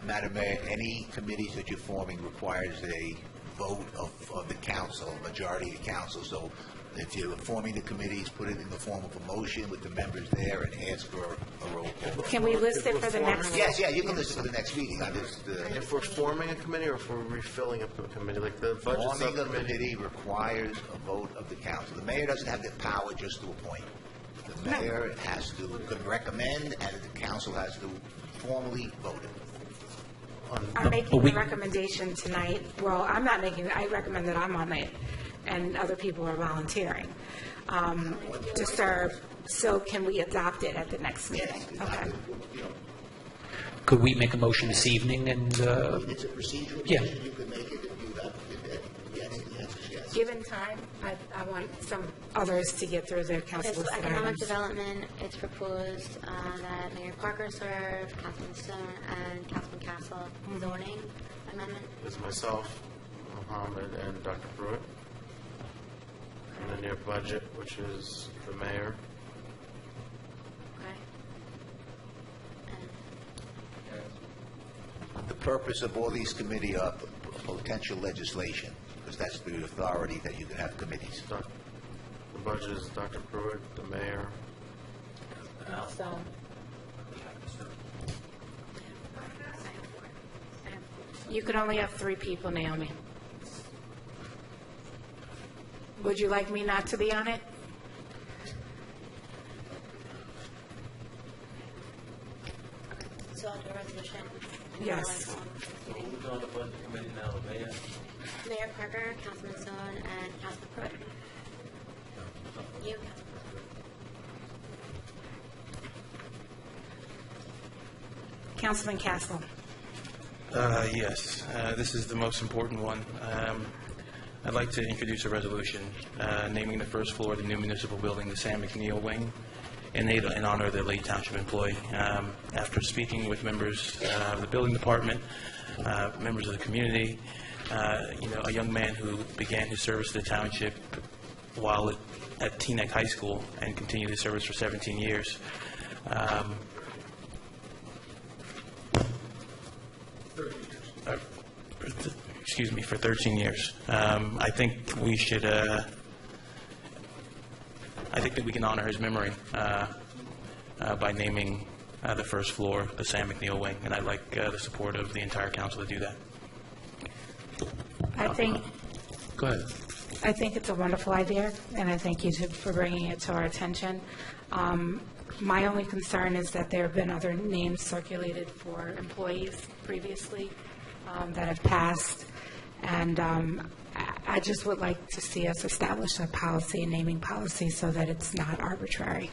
Madam Mayor, any committees that you're forming requires a vote of the council, majority of the council. So if you're forming the committees, put it in the form of a motion with the members there and ask for a roll call. Can we list it for the next? Yes, you can list it for the next meeting. I just, If we're forming a committee or if we're refilling a committee, like the budget forming a subcommittee? committee requires a vote of the council. The mayor doesn't have the power just to appoint. The mayor could recommend, and the council has to formally vote it. I'm making the recommendation tonight. Well, I'm not making it. I recommend that I'm on it, and other people are volunteering to serve. So can we adopt it at the next meeting? Okay. Could we make a motion this evening and, It's a procedural yeah. motion. You can make it if you have, yes. Given time, I want some others to get through their council Okay, so listed economic items. development, it's proposed that Mayor Parker serve, Councilman Stone, and Councilman Castle. Zoning amendment. It's myself, Mohammed, and Dr. Pruitt. And then your budget, which is the mayor. The purpose of all these committees are potential legislation, because that's the authority that you can have committees. The budget is Dr. Pruitt, the mayor. So, you could only have 3 people, Naomi. Would you like me not to be on it? So I'll do a resolution. Yes. So who's on the budget committee now, the mayor? Mayor Parker, Councilman Stone, and Councilman Pruitt. You, Councilman Castle. Yes, this is the most important one. I'd like to introduce a resolution naming the first floor of the new municipal building the Sam McNeil Wing in honor of the late township employee. After speaking with members of the building department, members of the community, a young man who began his service to the township while at Teaneck High School and continued his service for 17 years. For 13 years. I think we should. I think that we can honor his memory by naming the first floor the Sam McNeil Wing, and I'd like the support of the entire council to do that. Go ahead. I think it's a wonderful idea, and I thank you for bringing it to our attention. My only concern is that there have been other names circulated for employees previously that have passed, and I just would like to see us establish a policy, a naming policy, so that it's not arbitrary.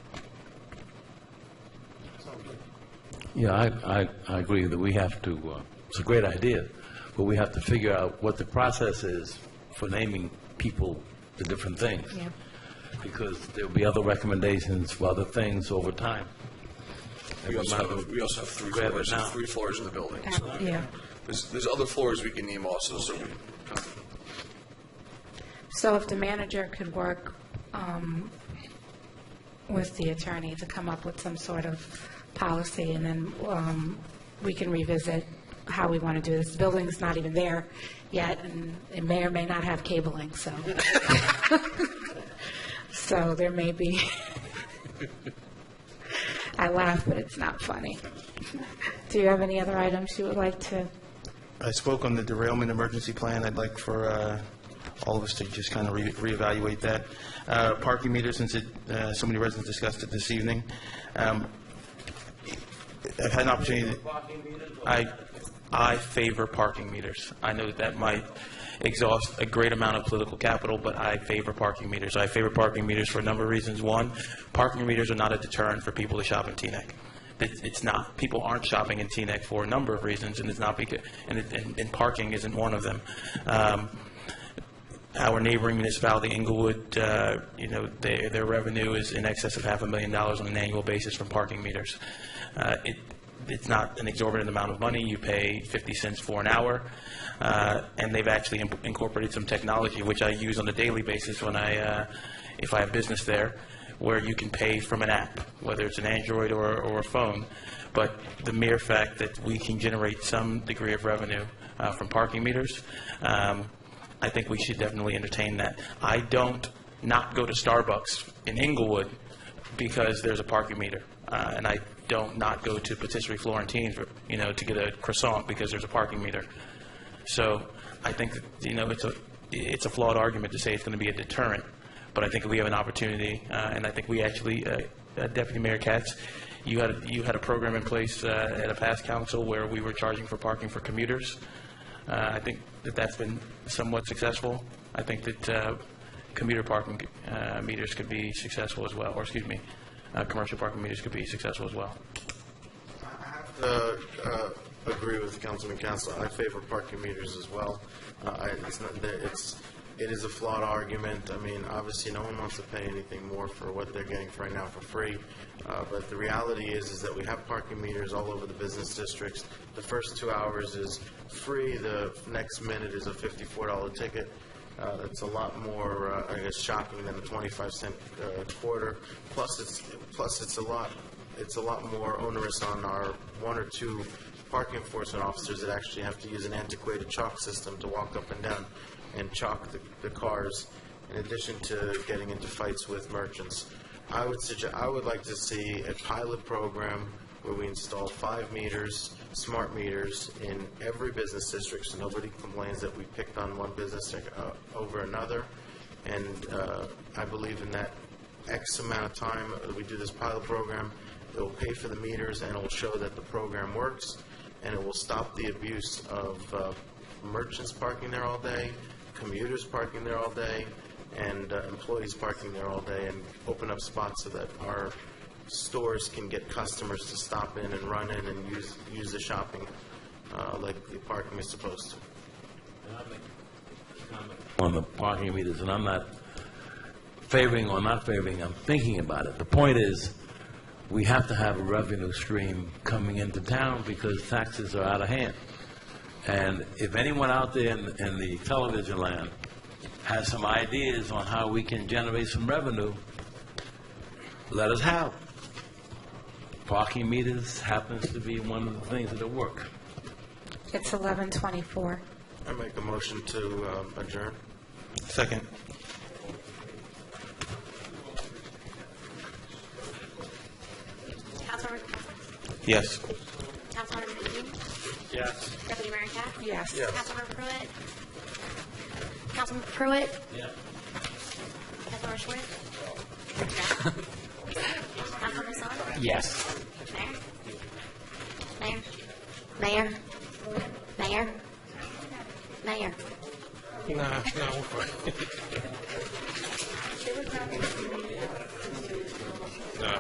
Yeah, I agree that we have to, it's a great idea, but we have to figure out what the process is for naming people to different things. Yeah. Because there'll be other recommendations for other things over time. We also have three floors in the building. So Yeah. There's other floors we can name also, so So if the manager could work with the attorney to come up with some sort of policy, and then we can revisit how we want to do this. The building's not even there yet, and it may or may not have cabling, so. So there may be, I laugh, but it's not funny. Do you have any other items you would like to? I spoke on the derailment emergency plan. I'd like for all of us to just kind of reevaluate that. Parking meters, since so many residents discussed it this evening. I've had an opportunity. I favor parking meters. I know that might exhaust a great amount of political capital, but I favor parking meters. I favor parking meters for a number of reasons. One, parking meters are not a deterrent for people to shop in Teaneck. It's not. People aren't shopping in Teaneck for a number of reasons, and it's not because, and parking isn't one of them. Our neighboring municipality, Inglewood, their revenue is in excess of $500,000 on an annual basis from parking meters. It's not an exorbitant amount of money. You pay 50 cents for an hour, and they've actually incorporated some technology, which I use on a daily basis when if I have business there, where you can pay from an app, whether it's an Android or a phone. But the mere fact that we can generate some degree of revenue from parking meters, I think we should definitely entertain that. I don't not go to Starbucks in Inglewood because there's a parking meter, and I don't not go to Patisserie Florentine to get a croissant because there's a parking meter. So I think that, it's a flawed argument to say it's going to be a deterrent, but I think we have an opportunity, and I think we actually, Deputy Mayor Katz, you had a program in place at a past council where we were charging for parking for commuters. I think that's been somewhat successful. I think that commuter parking meters could be successful as well, or excuse me, commercial parking meters could be successful as well. I have to agree with Councilman Castle. I favor parking meters as well. It is a flawed argument. I mean, obviously, no one wants to pay anything more for what they're getting right now for free. But the reality is that we have parking meters all over the business districts. The first 2 hours is free. The next minute is a $54 ticket. It's a lot more, shocking than a 25-cent quarter. Plus, it's a lot more onerous on our one or two parking enforcement officers that actually have to use an antiquated chalk system to walk up and down and chalk the cars, in addition to getting into fights with merchants. I would like to see a pilot program where we install 5 meters, smart meters, in every business district, so nobody complains that we picked on one business over another. And I believe in that X amount of time we do this pilot program, it will pay for the meters and it will show that the program works, and it will stop the abuse of merchants parking there all day, commuters parking there all day and employees parking there all day, and open up spots so that our stores can get customers to stop in and run in and use the shopping like the parking is supposed to. On the parking meters, and I'm not favoring or not favoring, I'm thinking about it. The point is, we have to have a revenue stream coming into town because taxes are out of hand. And if anyone out there in the television land has some ideas on how we can generate some revenue, let us have. Parking meters happens to be one of the things that work. It's 11:24. I make a motion to adjourn. Second. Councilmember Yes. Councilmember McKean? Yes. Deputy Mayor Cap? Yes. Councilmember Pruitt? Councilmember Pruitt? Yeah. Councilmember Schmidt? Councilmember Song? Yes. Mayor? Mayor? Mayor? Mayor? Mayor? Nah, we're fine.